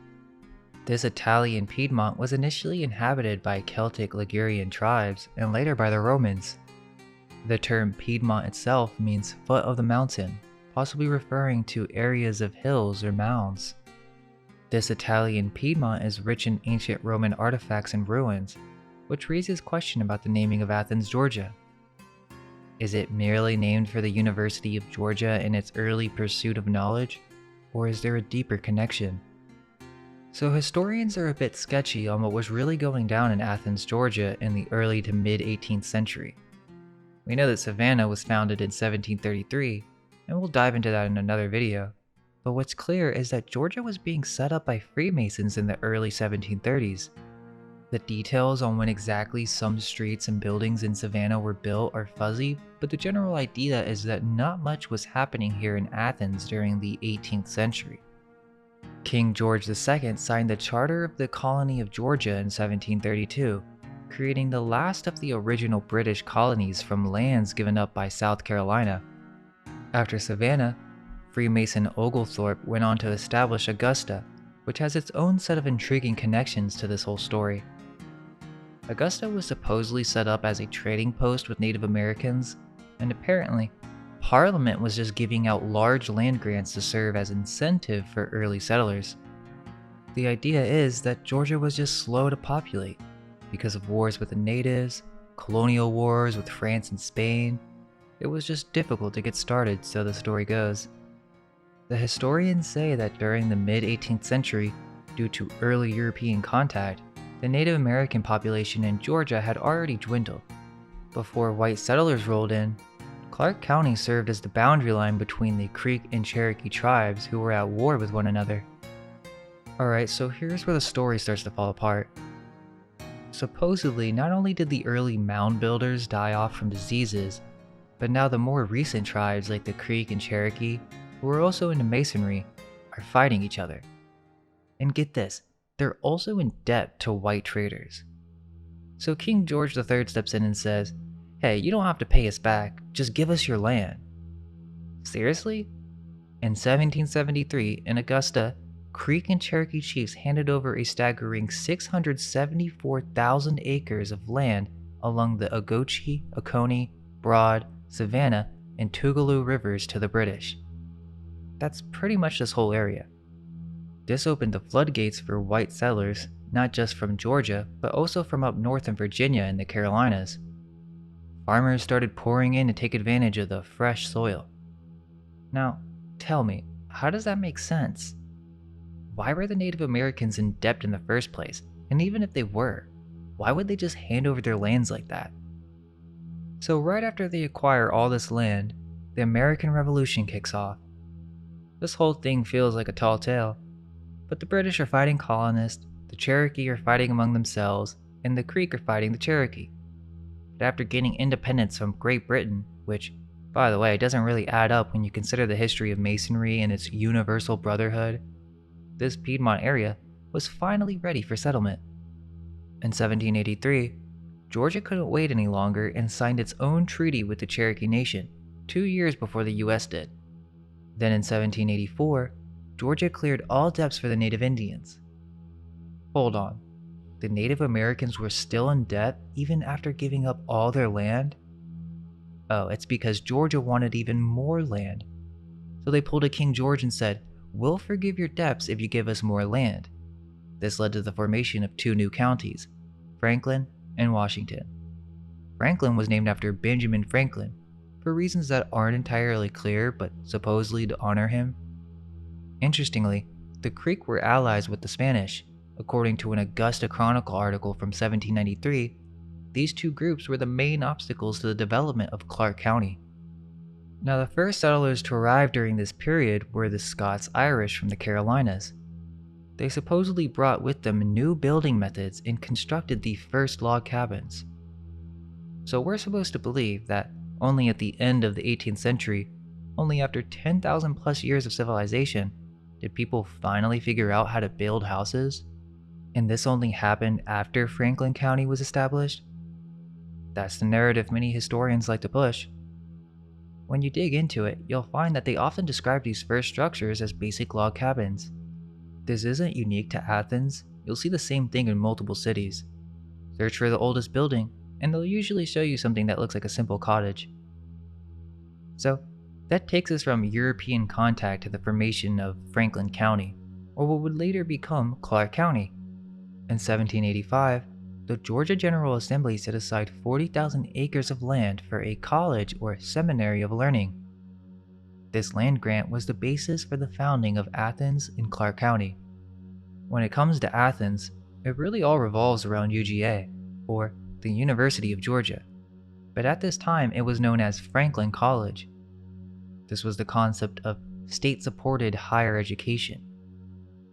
This Italian Piedmont was initially inhabited by Celtic Ligurian tribes and later by the Romans. The term Piedmont itself means foot of the mountain, possibly referring to areas of hills or mounds. This Italian Piedmont is rich in ancient Roman artifacts and ruins, which raises question about the naming of Athens, Georgia. Is it merely named for the University of Georgia in its early pursuit of knowledge, or is there a deeper connection? So historians are a bit sketchy on what was really going down in Athens, Georgia in the early to mid-18th century. We know that Savannah was founded in 1733, and we'll dive into that in another video. But what's clear is that Georgia was being set up by Freemasons in the early 1730s. The details on when exactly some streets and buildings in Savannah were built are fuzzy, but the general idea is that not much was happening here in Athens during the 18th century. King George II signed the Charter of the Colony of Georgia in 1732, creating the last of the original British colonies from lands given up by South Carolina. After Savannah, Freemason Oglethorpe went on to establish Augusta, which has its own set of intriguing connections to this whole story. Augusta was supposedly set up as a trading post with Native Americans, and apparently, Parliament was just giving out large land grants to serve as incentive for early settlers. The idea is that Georgia was just slow to populate because of wars with the natives, colonial wars with France and Spain. It was just difficult to get started, so the story goes. The historians say that during the mid-18th century, due to early European contact, the Native American population in Georgia had already dwindled. Before white settlers rolled in, Clark County served as the boundary line between the Creek and Cherokee tribes who were at war with one another. Alright, so here's where the story starts to fall apart. Supposedly, not only did the early mound builders die off from diseases, but now the more recent tribes like the Creek and Cherokee, who are also into masonry, are fighting each other. And get this, they're also in debt to white traders. So King George III steps in and says, "Hey, you don't have to pay us back, just give us your land." Seriously? In 1773, in Augusta, Creek and Cherokee chiefs handed over a staggering 674,000 acres of land along the Ogochee, Oconee, Broad, Savannah, and Tougaloo rivers to the British. That's pretty much this whole area. This opened the floodgates for white settlers, not just from Georgia, but also from up north in Virginia and the Carolinas. Farmers started pouring in to take advantage of the fresh soil. Now, tell me, how does that make sense? Why were the Native Americans in debt in the first place? And even if they were, why would they just hand over their lands like that? So right after they acquire all this land, the American Revolution kicks off. This whole thing feels like a tall tale, but the British are fighting colonists, the Cherokee are fighting among themselves, and the Creek are fighting the Cherokee. But after gaining independence from Great Britain, which, by the way, doesn't really add up when you consider the history of Masonry and its universal brotherhood, this Piedmont area was finally ready for settlement. In 1783, Georgia couldn't wait any longer and signed its own treaty with the Cherokee Nation, 2 years before the US did. Then in 1784, Georgia cleared all debts for the Native Indians. Hold on, the Native Americans were still in debt even after giving up all their land? Oh, it's because Georgia wanted even more land. So they pulled a King George and said, "We'll forgive your debts if you give us more land." This led to the formation of 2 new counties, Franklin and Washington. Franklin was named after Benjamin Franklin, for reasons that aren't entirely clear but supposedly to honor him. Interestingly, the Creek were allies with the Spanish. According to an Augusta Chronicle article from 1793, these 2 groups were the main obstacles to the development of Clark County. Now, the first settlers to arrive during this period were the Scots-Irish from the Carolinas. They supposedly brought with them new building methods and constructed the first log cabins. So we're supposed to believe that only at the end of the 18th century, only after 10,000 plus years of civilization, did people finally figure out how to build houses? And this only happened after Franklin County was established? That's the narrative many historians like to push. When you dig into it, you'll find that they often describe these first structures as basic log cabins. This isn't unique to Athens, you'll see the same thing in multiple cities. Search for the oldest building, and they'll usually show you something that looks like a simple cottage. So, that takes us from European contact to the formation of Franklin County, or what would later become Clark County. In 1785, the Georgia General Assembly set aside 40,000 acres of land for a college or seminary of learning. This land grant was the basis for the founding of Athens in Clark County. When it comes to Athens, it really all revolves around UGA, or the University of Georgia, but at this time it was known as Franklin College. This was the concept of state-supported higher education.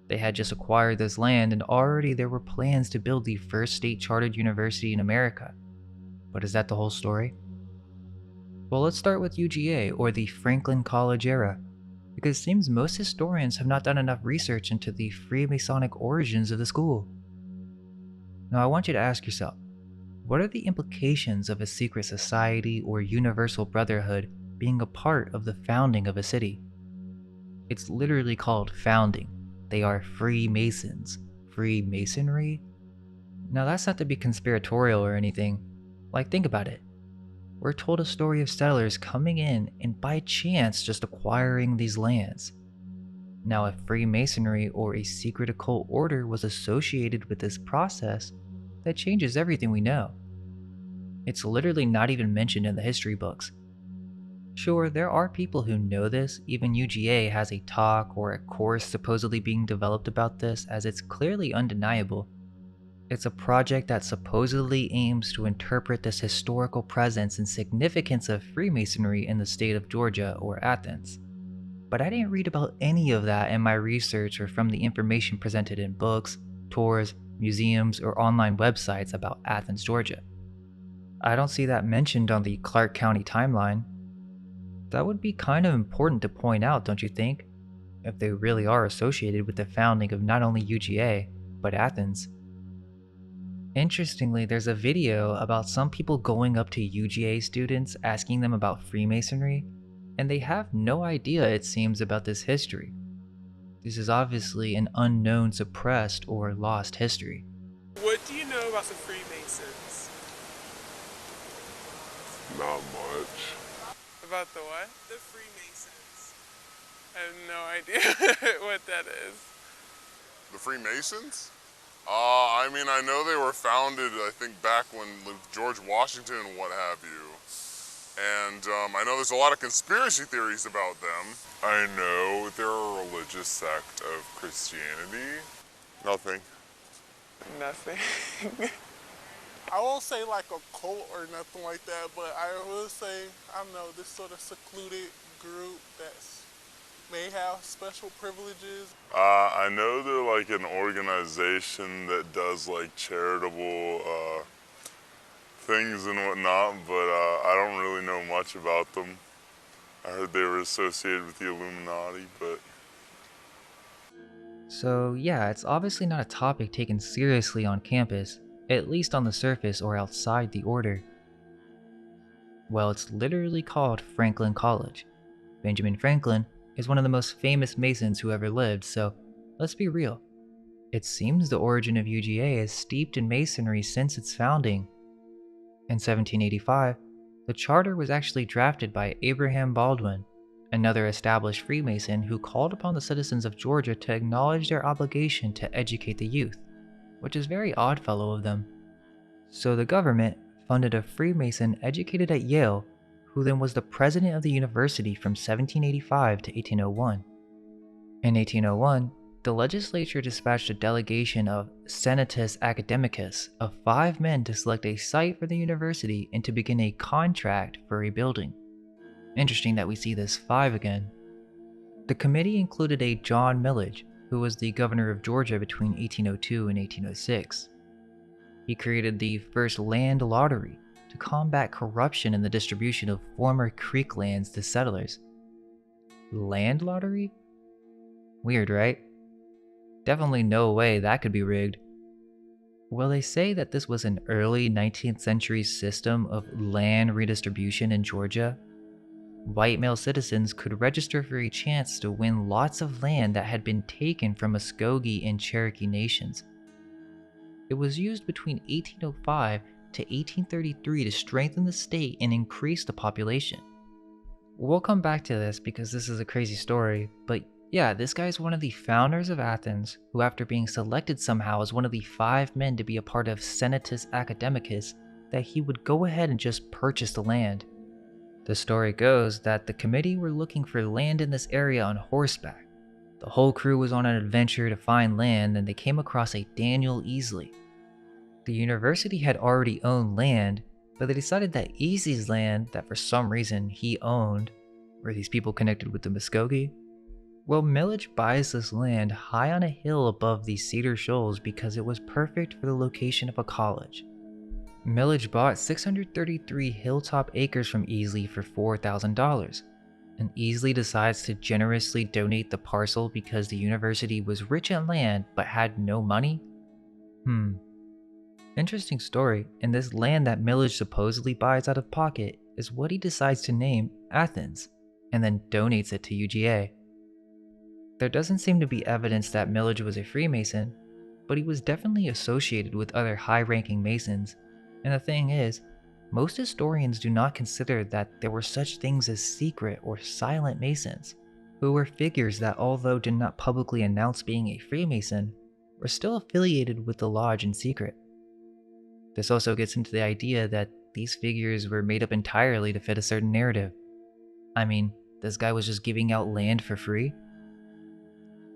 They had just acquired this land and already there were plans to build the first state-chartered university in America. But is that the whole story? Well, let's start with UGA, or the Franklin College era, because it seems most historians have not done enough research into the Freemasonic origins of the school. Now I want you to ask yourself, what are the implications of a secret society or universal brotherhood being a part of the founding of a city? It's literally called founding. They are Freemasons. Freemasonry? Now that's not to be conspiratorial or anything. Like, think about it. We're told a story of settlers coming in and by chance just acquiring these lands. Now, if Freemasonry or a secret occult order was associated with this process, that changes everything we know. It's literally not even mentioned in the history books. Sure, there are people who know this, even UGA has a talk or a course supposedly being developed about this, as it's clearly undeniable. It's a project that supposedly aims to interpret this historical presence and significance of Freemasonry in the state of Georgia or Athens. But I didn't read about any of that in my research or from the information presented in books, tours, museums, or online websites about Athens, Georgia. I don't see that mentioned on the Clark County timeline. That would be kind of important to point out, don't you think? If they really are associated with the founding of not only UGA, but Athens. Interestingly, there's a video about some people going up to UGA students asking them about Freemasonry, and they have no idea, it seems, about this history. This is obviously an unknown, suppressed, or lost history. What do you know about the Freemasons? Not much. About the what? The Freemasons. I have no idea what that is. The Freemasons? I mean, I know they were founded, I think, back when George Washington and what have you. And I know there's a lot of conspiracy theories about them. I know they're a religious sect of Christianity. Nothing. Nothing. I won't say like a cult or nothing like that, but I will say, I don't know, this sort of secluded group that's may have special privileges. I know they're like an organization that does like charitable things and whatnot, but I don't really know much about them. I heard they were associated with the Illuminati, but... So, yeah, it's obviously not a topic taken seriously on campus, at least on the surface or outside the order. Well, it's literally called Franklin College. Benjamin Franklin is one of the most famous Masons who ever lived, so let's be real. It seems the origin of UGA is steeped in Masonry since its founding. In 1785, the charter was actually drafted by Abraham Baldwin, another established Freemason who called upon the citizens of Georgia to acknowledge their obligation to educate the youth, which is very oddfellow of them. So the government funded a Freemason educated at Yale, who then was the president of the university from 1785 to 1801. In 1801, the legislature dispatched a delegation of Senatus Academicus of 5 men to select a site for the university and to begin a contract for a building. Interesting that we see this 5 again. The committee included a John Millage, who was the governor of Georgia between 1802 and 1806. He created the first land lottery to combat corruption in the distribution of former creek lands to settlers. Land lottery? Weird, right? Definitely no way that could be rigged. Well, they say that this was an early 19th century system of land redistribution in Georgia. White male citizens could register for a chance to win lots of land that had been taken from Muskogee and Cherokee nations. It was used between 1805 to 1833 to strengthen the state and increase the population. We'll come back to this because this is a crazy story, but yeah, this guy is one of the founders of Athens, who after being selected somehow as one of the 5 men to be a part of Senatus Academicus, that he would go ahead and just purchase the land. The story goes that the committee were looking for land in this area on horseback. The whole crew was on an adventure to find land and they came across a Daniel Easley. The university had already owned land, but they decided that Easley's land that for some reason he owned, were these people connected with the Muskogee? Well, Millage buys this land high on a hill above the Cedar Shoals because it was perfect for the location of a college. Millage bought 633 hilltop acres from Easley for $4,000, and Easley decides to generously donate the parcel because the university was rich in land but had no money? Interesting story, and this land that Millage supposedly buys out of pocket is what he decides to name Athens, and then donates it to UGA. There doesn't seem to be evidence that Millage was a Freemason, but he was definitely associated with other high-ranking Masons, and the thing is, most historians do not consider that there were such things as secret or silent Masons, who were figures that although did not publicly announce being a Freemason, were still affiliated with the lodge in secret. This also gets into the idea that these figures were made up entirely to fit a certain narrative. I mean, this guy was just giving out land for free?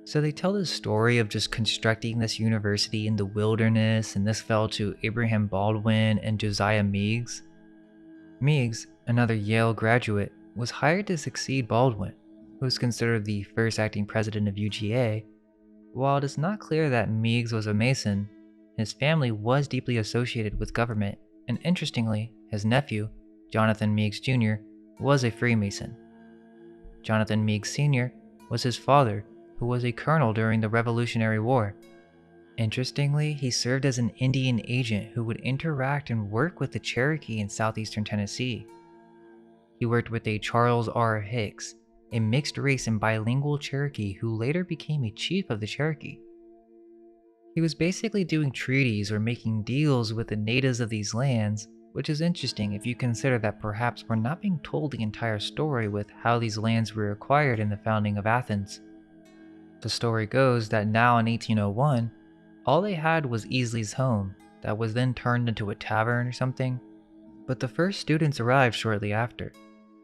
So they tell this story of just constructing this university in the wilderness, and this fell to Abraham Baldwin and Josiah Meigs. Meigs, another Yale graduate, was hired to succeed Baldwin, who is considered the first acting president of UGA. While it is not clear that Meigs was a Mason, his family was deeply associated with government, and interestingly, his nephew, Jonathan Meigs Jr., was a Freemason. Jonathan Meigs Sr. was his father, who was a colonel during the Revolutionary War. Interestingly, he served as an Indian agent who would interact and work with the Cherokee in southeastern Tennessee. He worked with a Charles R. Hicks, a mixed-race and bilingual Cherokee who later became a chief of the Cherokee. He was basically doing treaties or making deals with the natives of these lands, which is interesting if you consider that perhaps we're not being told the entire story with how these lands were acquired in the founding of Athens. The story goes that now in 1801, all they had was Easley's home that was then turned into a tavern or something. But the first students arrived shortly after,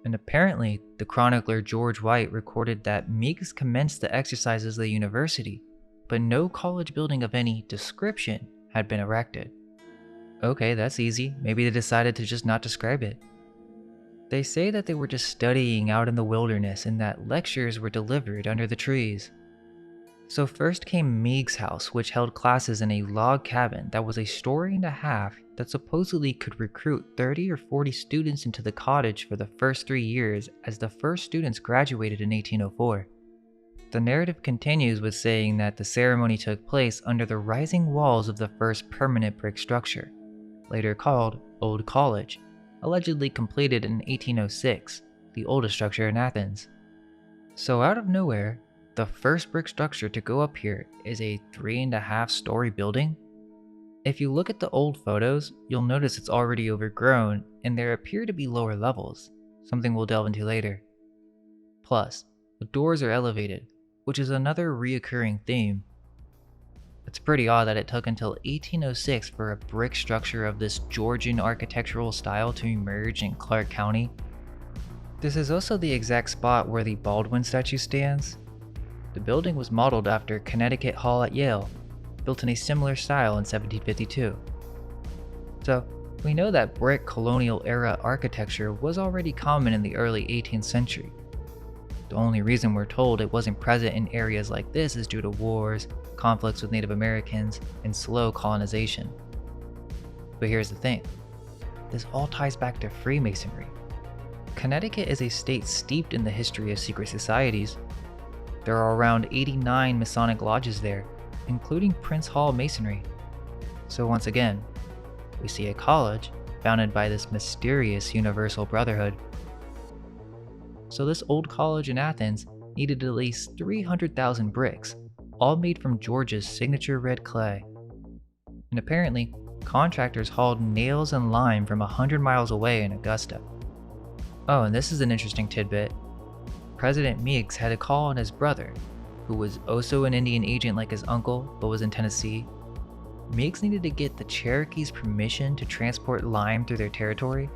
and apparently the chronicler George White recorded that Meigs commenced the exercises of the university, but no college building of any description had been erected. Okay, that's easy. Maybe they decided to just not describe it. They say that they were just studying out in the wilderness and that lectures were delivered under the trees. So first came Meigs' house, which held classes in a log cabin that was a story and a half that supposedly could recruit 30 or 40 students into the cottage for the first 3 years as the first students graduated in 1804. The narrative continues with saying that the ceremony took place under the rising walls of the first permanent brick structure, later called Old College, allegedly completed in 1806, the oldest structure in Athens. So out of nowhere, the first brick structure to go up here is a 3.5-story building? If you look at the old photos, you'll notice it's already overgrown and there appear to be lower levels, something we'll delve into later. Plus, the doors are elevated, which is another reoccurring theme. It's pretty odd that it took until 1806 for a brick structure of this Georgian architectural style to emerge in Clark County. This is also the exact spot where the Baldwin statue stands. The building was modeled after Connecticut Hall at Yale, built in a similar style in 1752. So, we know that brick colonial-era architecture was already common in the early 18th century. The only reason we're told it wasn't present in areas like this is due to wars, conflicts with Native Americans, and slow colonization. But here's the thing. This all ties back to Freemasonry. Connecticut is a state steeped in the history of secret societies. There are around 89 Masonic lodges there, including Prince Hall Masonry. So once again, we see a college founded by this mysterious universal brotherhood. So this old college in Athens needed at least 300,000 bricks, all made from Georgia's signature red clay. And apparently, contractors hauled nails and lime from 100 miles away in Augusta. Oh, and this is an interesting tidbit. President Meigs had a call on his brother, who was also an Indian agent like his uncle but was in Tennessee. Meigs needed to get the Cherokees' permission to transport lime through their territory,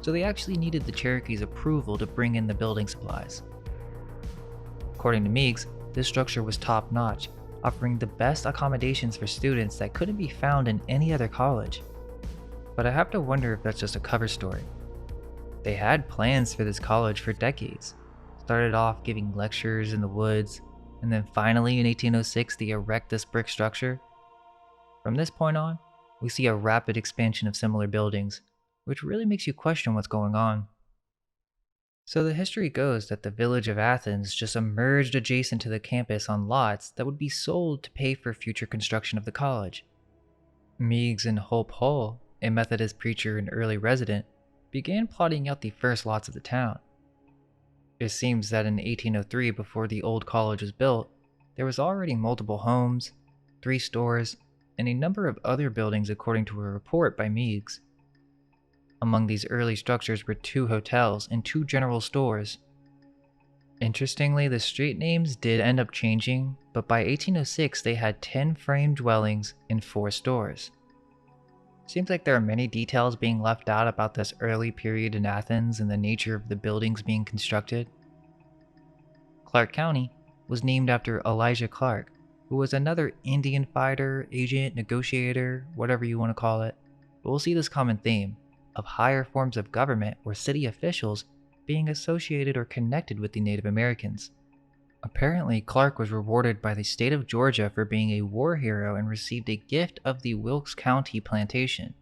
so they actually needed the Cherokees' approval to bring in the building supplies. According to Meigs, this structure was top-notch, offering the best accommodations for students that couldn't be found in any other college. But I have to wonder if that's just a cover story. They had plans for this college for decades. Started off giving lectures in the woods, and then finally in 1806 they erect this brick structure. From this point on, we see a rapid expansion of similar buildings, which really makes you question what's going on. So the history goes that the village of Athens just emerged adjacent to the campus on lots that would be sold to pay for future construction of the college. Meigs and Hope Hull, a Methodist preacher and early resident, began plotting out the first lots of the town. It seems that in 1803, before the old college was built, there was already multiple homes, 3 stores, and a number of other buildings according to a report by Meigs. Among these early structures were 2 hotels and 2 general stores. Interestingly, the street names did end up changing, but by 1806 they had 10 frame dwellings and 4 stores. Seems like there are many details being left out about this early period in Athens and the nature of the buildings being constructed. Clark County was named after Elijah Clark, who was another Indian fighter, agent, negotiator, whatever you want to call it. But we'll see this common theme of higher forms of government or city officials being associated or connected with the Native Americans. Apparently, Clark was rewarded by the state of Georgia for being a war hero and received a gift of the Wilkes County plantation.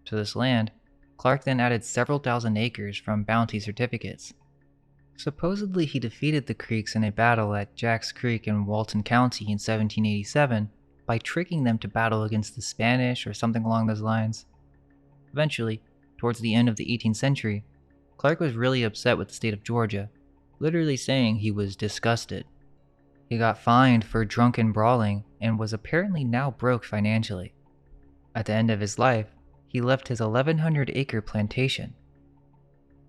To this land, Clark then added several thousand acres from bounty certificates. Supposedly, he defeated the Creeks in a battle at Jack's Creek in Walton County in 1787 by tricking them to battle against the Spanish or something along those lines. Eventually, towards the end of the 18th century, Clark was really upset with the state of Georgia, literally saying he was disgusted. He got fined for drunken brawling and was apparently now broke financially. At the end of his life, he left his 1,100-acre plantation.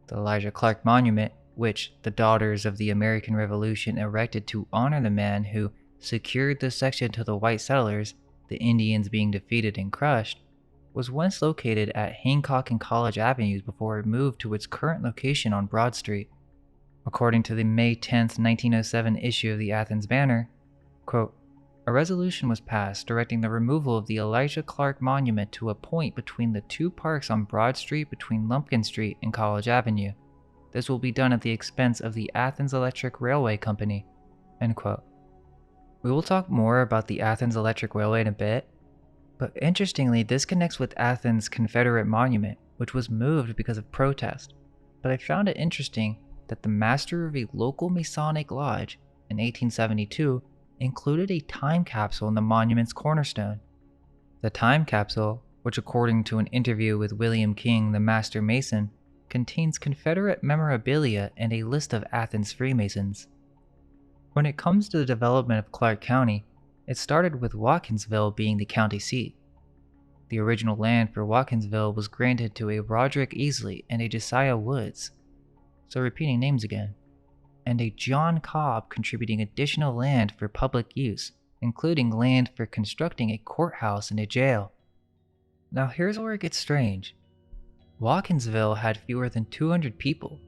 The Elijah Clark Monument, which the Daughters of the American Revolution erected to honor the man who secured this section to the white settlers, the Indians being defeated and crushed, was once located at Hancock and College Avenues before it moved to its current location on Broad Street. According to the May 10, 1907 issue of the Athens Banner, quote, "A resolution was passed directing the removal of the Elijah Clark Monument to a point between the two parks on Broad Street between Lumpkin Street and College Avenue. This will be done at the expense of the Athens Electric Railway Company." End quote. We will talk more about the Athens Electric Railway in a bit, but interestingly, this connects with Athens' Confederate Monument, which was moved because of protest. But I found it interesting that the master of a local Masonic lodge in 1872 included a time capsule in the monument's cornerstone. The time capsule, which according to an interview with William King, the Master Mason, contains Confederate memorabilia and a list of Athens Freemasons. When it comes to the development of Clark County, it started with Watkinsville being the county seat. The original land for Watkinsville was granted to a Roderick Easley and a Josiah Woods, so repeating names again, and a John Cobb contributing additional land for public use, including land for constructing a courthouse and a jail. Now here's where it gets strange. Watkinsville had fewer than 200 people.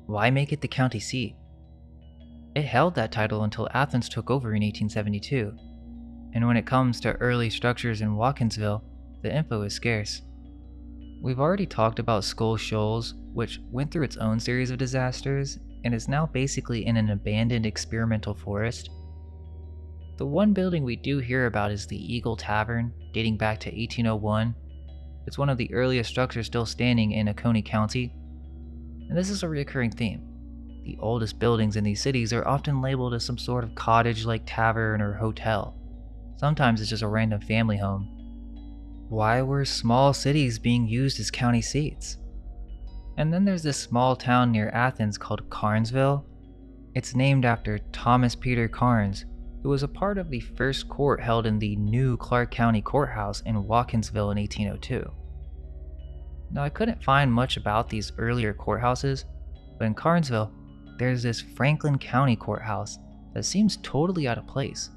Why make it the county seat? It held that title until Athens took over in 1872, and when it comes to early structures in Watkinsville, the info is scarce. We've already talked about Scholes, which went through its own series of disasters and is now basically in an abandoned experimental forest. The one building we do hear about is the Eagle Tavern, dating back to 1801. It's one of the earliest structures still standing in Oconee County, and this is a recurring theme. The oldest buildings in these cities are often labeled as some sort of cottage-like tavern or hotel. Sometimes it's just a random family home. Why were small cities being used as county seats? And then there's this small town near Athens called Carnesville. It's named after Thomas Peter Carnes, who was a part of the first court held in the new Clark County Courthouse in Watkinsville in 1802. Now I couldn't find much about these earlier courthouses, but in Carnesville, there's this Franklin County Courthouse that seems totally out of place.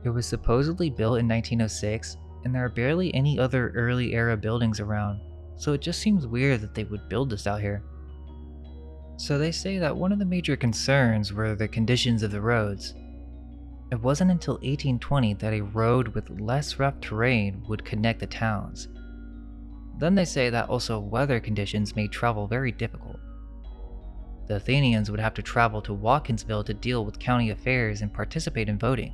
It was supposedly built in 1906, and there are barely any other early era buildings around, so it just seems weird that they would build this out here. So they say that one of the major concerns were the conditions of the roads. It wasn't until 1820 that a road with less rough terrain would connect the towns. Then they say that also weather conditions made travel very difficult. The Athenians would have to travel to Watkinsville to deal with county affairs and participate in voting.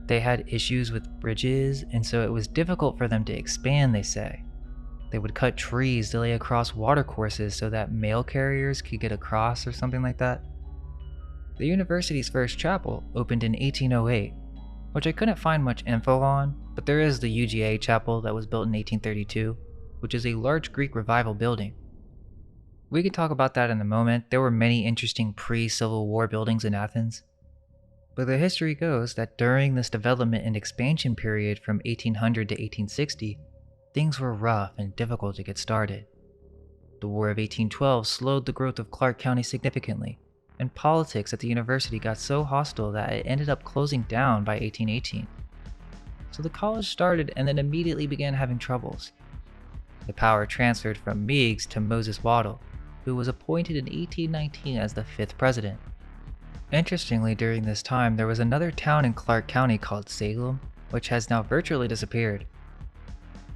They had issues with bridges, and so it was difficult for them to expand, they say. They would cut trees to lay across watercourses so that mail carriers could get across or something like that. The university's first chapel opened in 1808, which I couldn't find much info on, but there is the UGA chapel that was built in 1832, which is a large Greek revival building. We can talk about that in a moment. There were many interesting pre-Civil War buildings in Athens. But the history goes that during this development and expansion period from 1800 to 1860, things were rough and difficult to get started. The War of 1812 slowed the growth of Clark County significantly, and politics at the university got so hostile that it ended up closing down by 1818. So the college started and then immediately began having troubles. The power transferred from Meigs to Moses Waddell, who was appointed in 1819 as the 5th president. Interestingly, during this time, there was another town in Clark County called Salem, which has now virtually disappeared.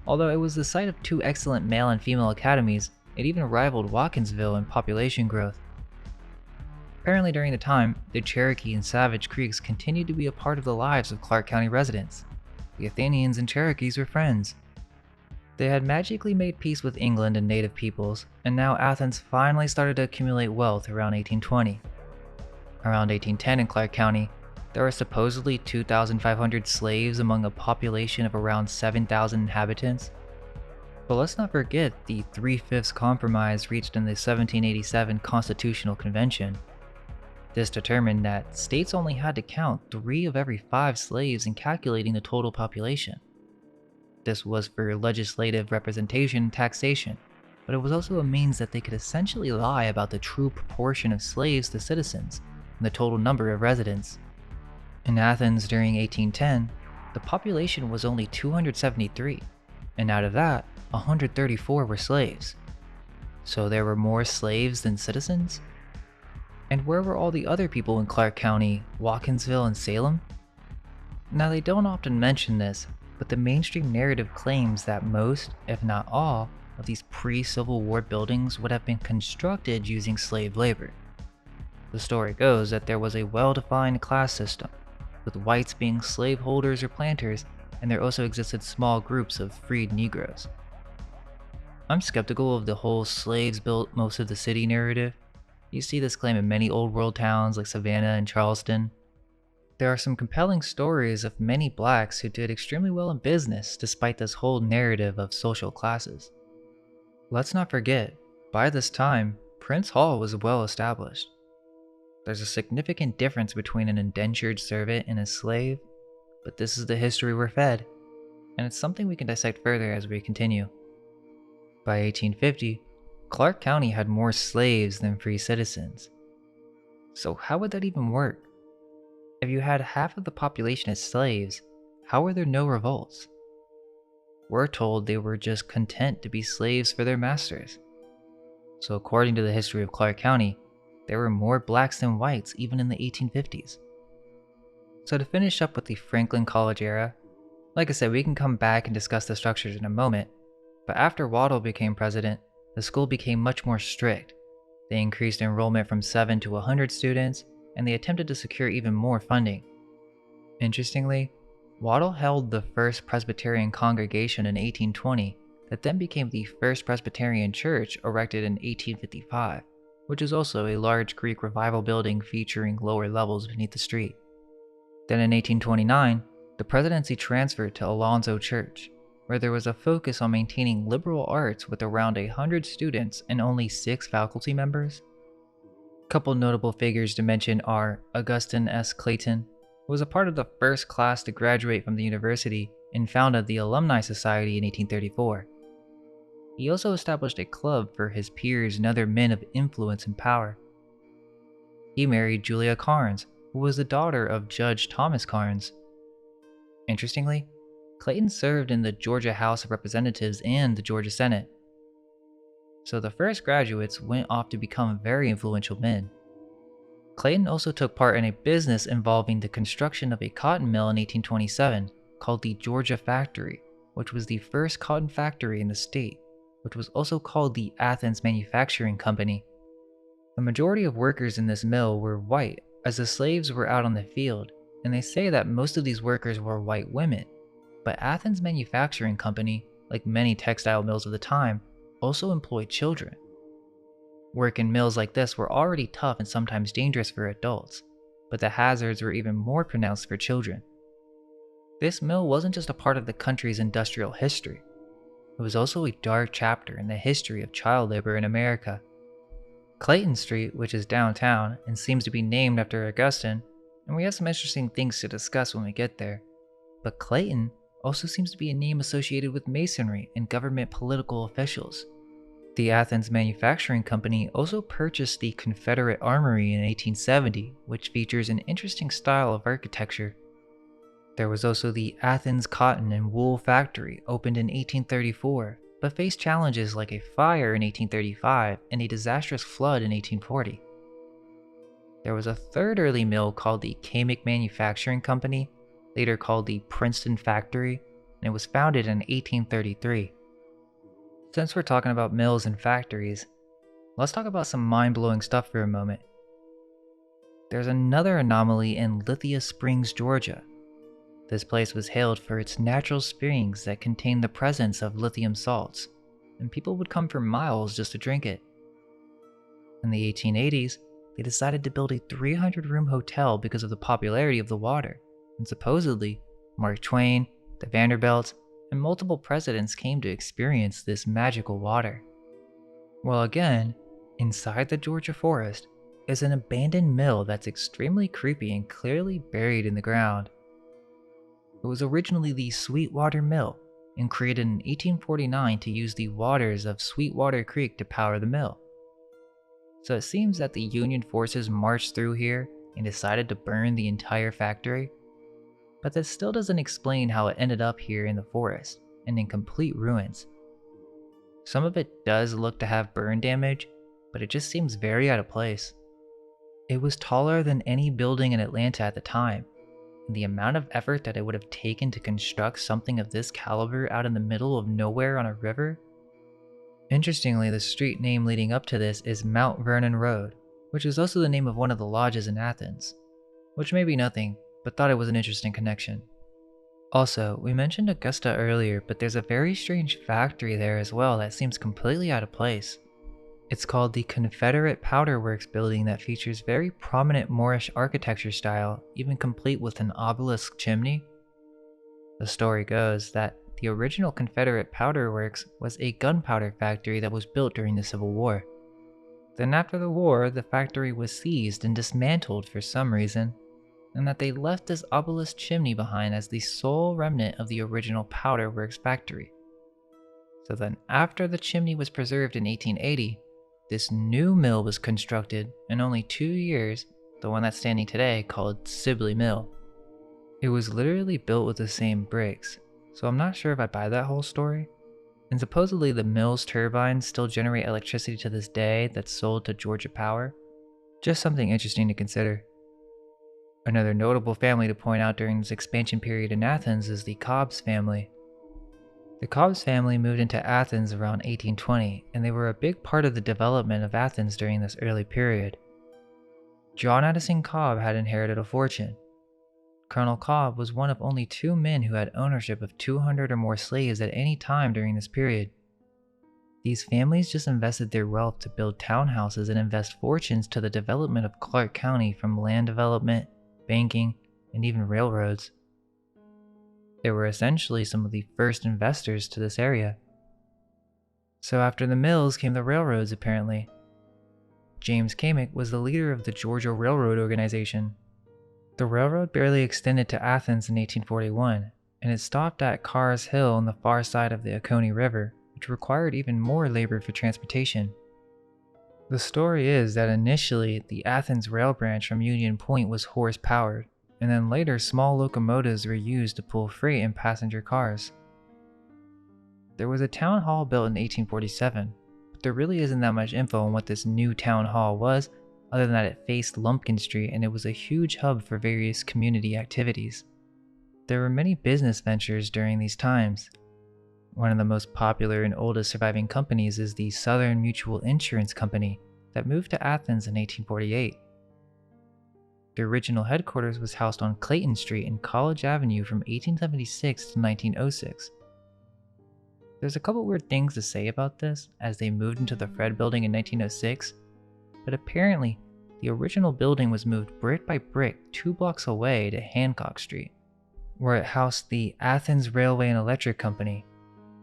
Although it was the site of 2 excellent male and female academies, it even rivaled Watkinsville in population growth. Apparently during the time, the Cherokee and Savage Creeks continued to be a part of the lives of Clark County residents. The Athenians and Cherokees were friends. They had magically made peace with England and native peoples, and now Athens finally started to accumulate wealth around 1820. Around 1810 in Clark County, there were supposedly 2,500 slaves among a population of around 7,000 inhabitants. But let's not forget the 3/5 compromise reached in the 1787 Constitutional Convention. This determined that states only had to count 3 of every 5 slaves in calculating the total population. This was for legislative representation and taxation, but it was also a means that they could essentially lie about the true proportion of slaves to citizens and the total number of residents. In Athens during 1810, the population was only 273, and out of that, 134 were slaves. So there were more slaves than citizens? And where were all the other people in Clark County, Watkinsville, and Salem? Now, they don't often mention this, but the mainstream narrative claims that most, if not all, of these pre-Civil War buildings would have been constructed using slave labor. The story goes that there was a well-defined class system, with whites being slaveholders or planters, and there also existed small groups of freed Negroes. I'm skeptical of the whole slaves built most of the city narrative. You see this claim in many old world towns like Savannah and Charleston. There are some compelling stories of many blacks who did extremely well in business despite this whole narrative of social classes. Let's not forget, by this time, Prince Hall was well established. There's a significant difference between an indentured servant and a slave, but this is the history we're fed, and it's something we can dissect further as we continue. By 1850, Clark County had more slaves than free citizens. So how would that even work? If you had half of the population as slaves, how were there no revolts? We're told they were just content to be slaves for their masters. So according to the history of Clark County, there were more blacks than whites even in the 1850s. So to finish up with the Franklin College era, like I said, we can come back and discuss the structures in a moment, but after Waddell became president, the school became much more strict. They increased enrollment from 7 to 100 students, and they attempted to secure even more funding. Interestingly, Waddell held the first Presbyterian congregation in 1820 that then became the first Presbyterian church erected in 1855, which is also a large Greek revival building featuring lower levels beneath the street. Then in 1829, the presidency transferred to Alonzo Church, where there was a focus on maintaining liberal arts with around 100 students and only 6 faculty members. A couple notable figures to mention are Augustine S. Clayton, who was a part of the first class to graduate from the university and founded the Alumni Society in 1834. He also established a club for his peers and other men of influence and power. He married Julia Carnes, who was the daughter of Judge Thomas Carnes. Interestingly, Clayton served in the Georgia House of Representatives and the Georgia Senate. So the first graduates went off to become very influential men. Clayton also took part in a business involving the construction of a cotton mill in 1827 called the Georgia Factory, which was the first cotton factory in the state, which was also called the Athens Manufacturing Company. The majority of workers in this mill were white, as the slaves were out on the field, and they say that most of these workers were white women. But Athens Manufacturing Company, like many textile mills of the time, also employed children. Work in mills like this were already tough and sometimes dangerous for adults, but the hazards were even more pronounced for children. This mill wasn't just a part of the country's industrial history, it was also a dark chapter in the history of child labor in America. Clayton Street, which is downtown and seems to be named after Augustine, and we have some interesting things to discuss when we get there, but Clayton also seems to be a name associated with masonry and government political officials. The Athens Manufacturing Company also purchased the Confederate Armory in 1870, which features an interesting style of architecture. There was also the Athens Cotton and Wool Factory, opened in 1834, but faced challenges like a fire in 1835 and a disastrous flood in 1840. There was a third early mill called the Camic Manufacturing Company, later called the Princeton Factory, and it was founded in 1833. Since we're talking about mills and factories, let's talk about some mind-blowing stuff for a moment. There's another anomaly in Lithia Springs, Georgia. This place was hailed for its natural springs that contain the presence of lithium salts, and people would come for miles just to drink it. In the 1880s, they decided to build a 300-room hotel because of the popularity of the water, and supposedly, Mark Twain, the Vanderbilts, and multiple presidents came to experience this magical water. Well, again, inside the Georgia forest is an abandoned mill that's extremely creepy and clearly buried in the ground. It was originally the Sweetwater Mill and created in 1849 to use the waters of Sweetwater Creek to power the mill. So it seems that the Union forces marched through here and decided to burn the entire factory, but that still doesn't explain how it ended up here in the forest. and in complete ruins. Some of it does look to have burn damage, but it just seems very out of place. It was taller than any building in Atlanta at the time, and the amount of effort that it would have taken to construct something of this caliber out in the middle of nowhere on a river. Interestingly, the street name leading up to this is Mount Vernon Road, which is also the name of one of the lodges in Athens, which may be nothing, but thought it was an interesting connection. Also, we mentioned Augusta earlier, but there's a very strange factory there as well that seems completely out of place. It's called the Confederate Powder Works building that features very prominent Moorish architecture style, even complete with an obelisk chimney. The story goes that the original Confederate Powder Works was a gunpowder factory that was built during the Civil War. Then after the war, the factory was seized and dismantled for some reason, and that they left this obelisk chimney behind as the sole remnant of the original Powder Works factory. So then after the chimney was preserved in 1880, this new mill was constructed in only 2 years, the one that's standing today called Sibley Mill. It was literally built with the same bricks, so I'm not sure if I buy that whole story. And supposedly the mill's turbines still generate electricity to this day that's sold to Georgia Power. Just something interesting to consider. Another notable family to point out during this expansion period in Athens is the Cobbs family. The Cobbs family moved into Athens around 1820, and they were a big part of the development of Athens during this early period. John Addison Cobb had inherited a fortune. Colonel Cobb was one of only 2 men who had ownership of 200 or more slaves at any time during this period. These families just invested their wealth to build townhouses and invest fortunes to the development of Clark County, from land development, banking, and even railroads. They were essentially some of the first investors to this area. So after the mills came the railroads, apparently. James Camick was the leader of the Georgia Railroad Organization. The railroad barely extended to Athens in 1841, and it stopped at Carr's Hill on the far side of the Oconee River, which required even more labor for transportation. The story is that initially the Athens Rail Branch from Union Point was horse-powered, and then later small locomotives were used to pull freight and passenger cars. There was a town hall built in 1847, but there really isn't that much info on what this new town hall was, other than that it faced Lumpkin Street and it was a huge hub for various community activities. There were many business ventures during these times. One of the most popular and oldest surviving companies is the Southern Mutual Insurance Company that moved to Athens in 1848. The original headquarters was housed on Clayton Street and College Avenue from 1876 to 1906. There's a couple weird things to say about this, as they moved into the Fred building in 1906, but apparently the original building was moved brick by brick 2 blocks away to Hancock Street, where it housed the Athens Railway and Electric Company.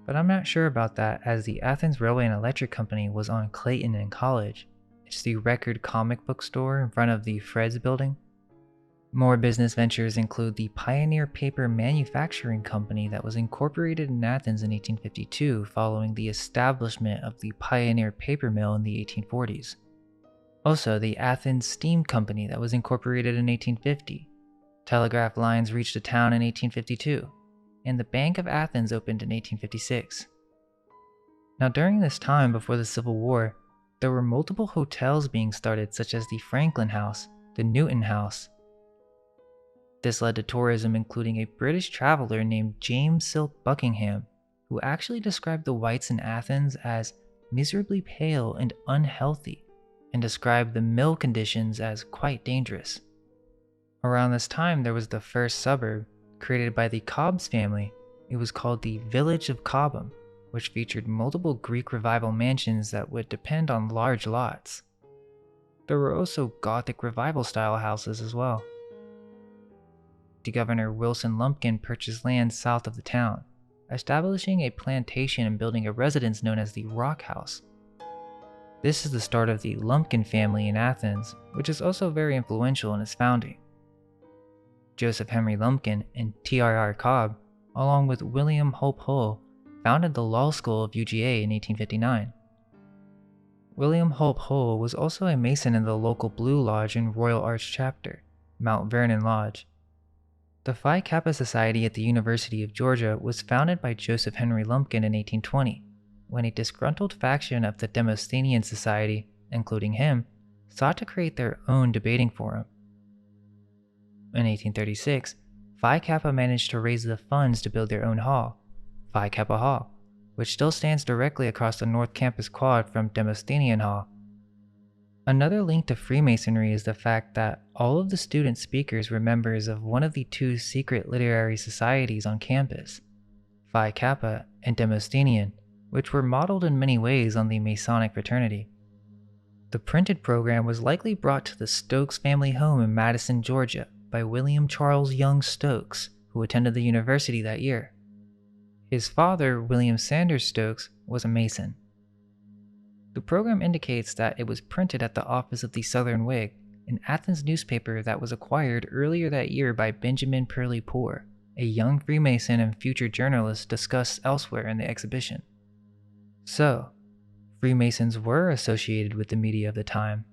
But I'm not sure about that, as the Athens Railway and Electric Company was on Clayton and College. It's the Record comic book store in front of the Fred's building. More business ventures include the Pioneer Paper Manufacturing Company that was incorporated in Athens in 1852 following the establishment of the Pioneer Paper Mill in the 1840s. Also, the Athens Steam Company that was incorporated in 1850. Telegraph lines reached the town in 1852, and the Bank of Athens opened in 1856. Now, during this time before the Civil War, there were multiple hotels being started, such as the Franklin House, the Newton House. This led to tourism, including a British traveler named James Silk Buckingham, who actually described the whites in Athens as miserably pale and unhealthy, and described the mill conditions as quite dangerous. Around this time, there was the first suburb, created by the Cobbs family. It was called the Village of Cobham, which featured multiple Greek Revival mansions that would depend on large lots. There were also Gothic Revival style houses as well. Governor Wilson Lumpkin purchased land south of the town, establishing a plantation and building a residence known as the Rock House. This is the start of the Lumpkin family in Athens, which is also very influential in its founding. Joseph Henry Lumpkin and T.R.R. Cobb, along with William Hope Hull, founded the law school of UGA in 1859. William Hope Hull was also a Mason in the local Blue Lodge and Royal Arch chapter, Mount Vernon Lodge. The Phi Kappa Society at the University of Georgia was founded by Joseph Henry Lumpkin in 1820, when a disgruntled faction of the Demosthenian Society, including him, sought to create their own debating forum. In 1836, Phi Kappa managed to raise the funds to build their own hall, Phi Kappa Hall, which still stands directly across the North Campus quad from Demosthenian Hall. Another link to Freemasonry is the fact that all of the student speakers were members of one of the two secret literary societies on campus, Phi Kappa and Demosthenian, which were modeled in many ways on the Masonic fraternity. The printed program was likely brought to the Stokes family home in Madison, Georgia, by William Charles Young Stokes, who attended the university that year. His father, William Sanders Stokes, was a Mason. The program indicates that it was printed at the office of the Southern Whig, an Athens newspaper that was acquired earlier that year by Benjamin Perley Poore, a young Freemason and future journalist discussed elsewhere in the exhibition. So, Freemasons were associated with the media of the time.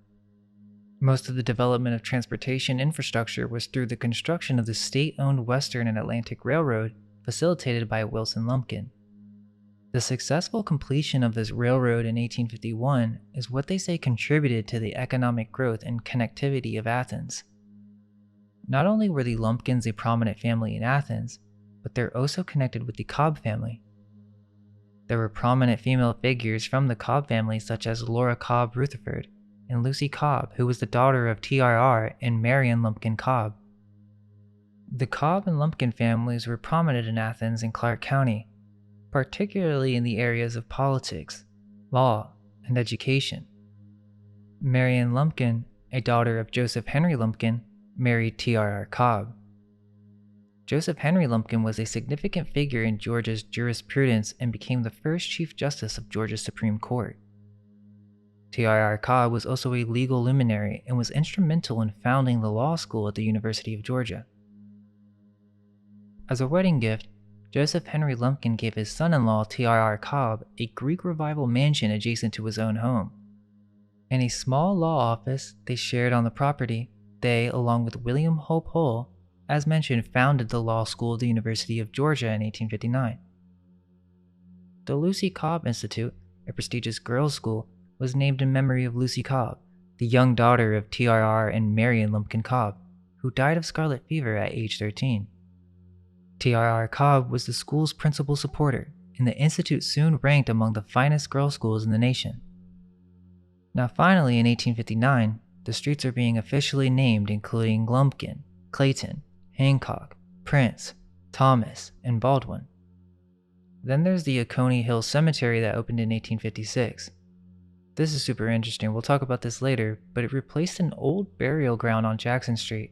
Most of the development of transportation infrastructure was through the construction of the state-owned Western and Atlantic Railroad, facilitated by Wilson Lumpkin. The successful completion of this railroad in 1851 is what they say contributed to the economic growth and connectivity of Athens. Not only were the Lumpkins a prominent family in Athens, but they're also connected with the Cobb family. There were prominent female figures from the Cobb family such as Laura Cobb Rutherford and Lucy Cobb, who was the daughter of TRR and Marion Lumpkin Cobb. The Cobb and Lumpkin families were prominent in Athens and Clark County, particularly in the areas of politics, law, and education. Marion Lumpkin, a daughter of Joseph Henry Lumpkin, married TRR Cobb. Joseph Henry Lumpkin was a significant figure in Georgia's jurisprudence and became the first Chief Justice of Georgia's Supreme Court. TRR Cobb was also a legal luminary and was instrumental in founding the law school at the University of Georgia. As a wedding gift, Joseph Henry Lumpkin gave his son-in-law TRR Cobb a Greek Revival mansion adjacent to his own home. In a small law office they shared on the property, they, along with William Hope Hull, as mentioned, founded the law school at the University of Georgia in 1859. The Lucy Cobb Institute, a prestigious girls' school, was named in memory of Lucy Cobb, the young daughter of TRR and Marion Lumpkin Cobb, who died of scarlet fever at age 13. TRR Cobb was the school's principal supporter, and the institute soon ranked among the finest girls' schools in the nation. Now finally, in 1859, the streets are being officially named, including Lumpkin, Clayton, Hancock, Prince, Thomas, and Baldwin. Then there's the Oconee Hill Cemetery that opened in 1856. This is super interesting, we'll talk about this later, but it replaced an old burial ground on Jackson Street.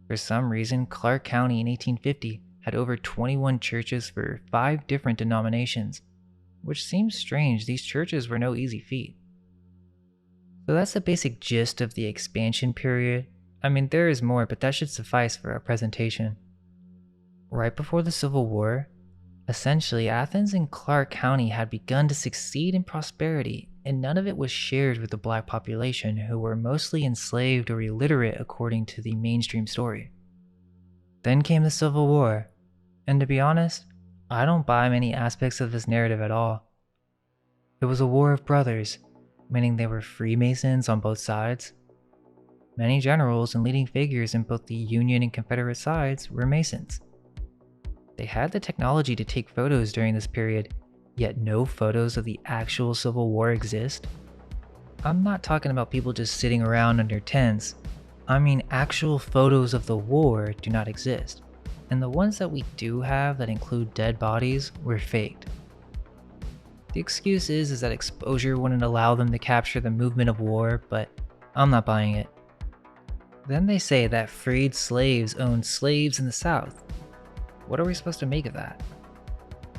For some reason, Clark County in 1850 had over 21 churches for 5 different denominations, which seems strange. These churches were no easy feat. So that's the basic gist of the expansion period. I mean, there is more, but that should suffice for our presentation. Right before the Civil War, essentially Athens and Clark County had begun to succeed in prosperity, and none of it was shared with the black population, who were mostly enslaved or illiterate according to the mainstream story. Then came the Civil War, and to be honest, I don't buy many aspects of this narrative at all. It was a war of brothers, meaning they were Freemasons on both sides. Many generals and leading figures in both the Union and Confederate sides were Masons. They had the technology to take photos during this period, yet no photos of the actual Civil War exist. I'm not talking about people just sitting around under tents. I mean actual photos of the war do not exist, and the ones that we do have that include dead bodies were faked. The excuse is that exposure wouldn't allow them to capture the movement of war, but I'm not buying it. Then they say that freed slaves owned slaves in the South. What are we supposed to make of that?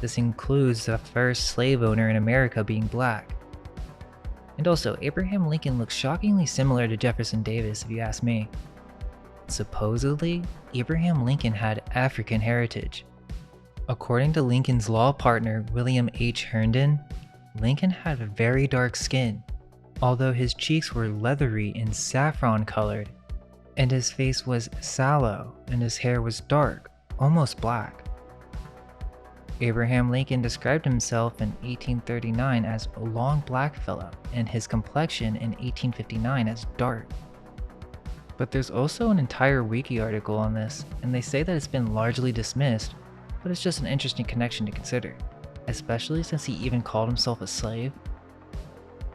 This includes the first slave owner in America being black. And also, Abraham Lincoln looks shockingly similar to Jefferson Davis if you ask me. Supposedly, Abraham Lincoln had African heritage. According to Lincoln's law partner, William H. Herndon, Lincoln had very dark skin, although his cheeks were leathery and saffron colored. and his face was sallow and his hair was dark, almost black. Abraham Lincoln described himself in 1839 as a long black fellow and his complexion in 1859 as dark. But there's also an entire wiki article on this, and they say that it's been largely dismissed, but it's just an interesting connection to consider, especially since he even called himself a slave.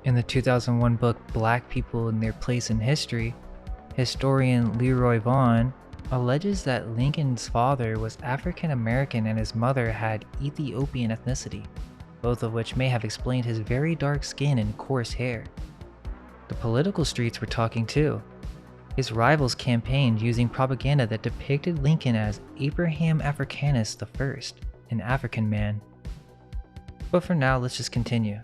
In the 2001 book Black People and Their Place in History, historian Leroy Vaughn alleges that Lincoln's father was African American and his mother had Ethiopian ethnicity, both of which may have explained his very dark skin and coarse hair. The political streets were talking too. His rivals campaigned using propaganda that depicted Lincoln as Abraham Africanus I, an African man. But for now, let's just continue.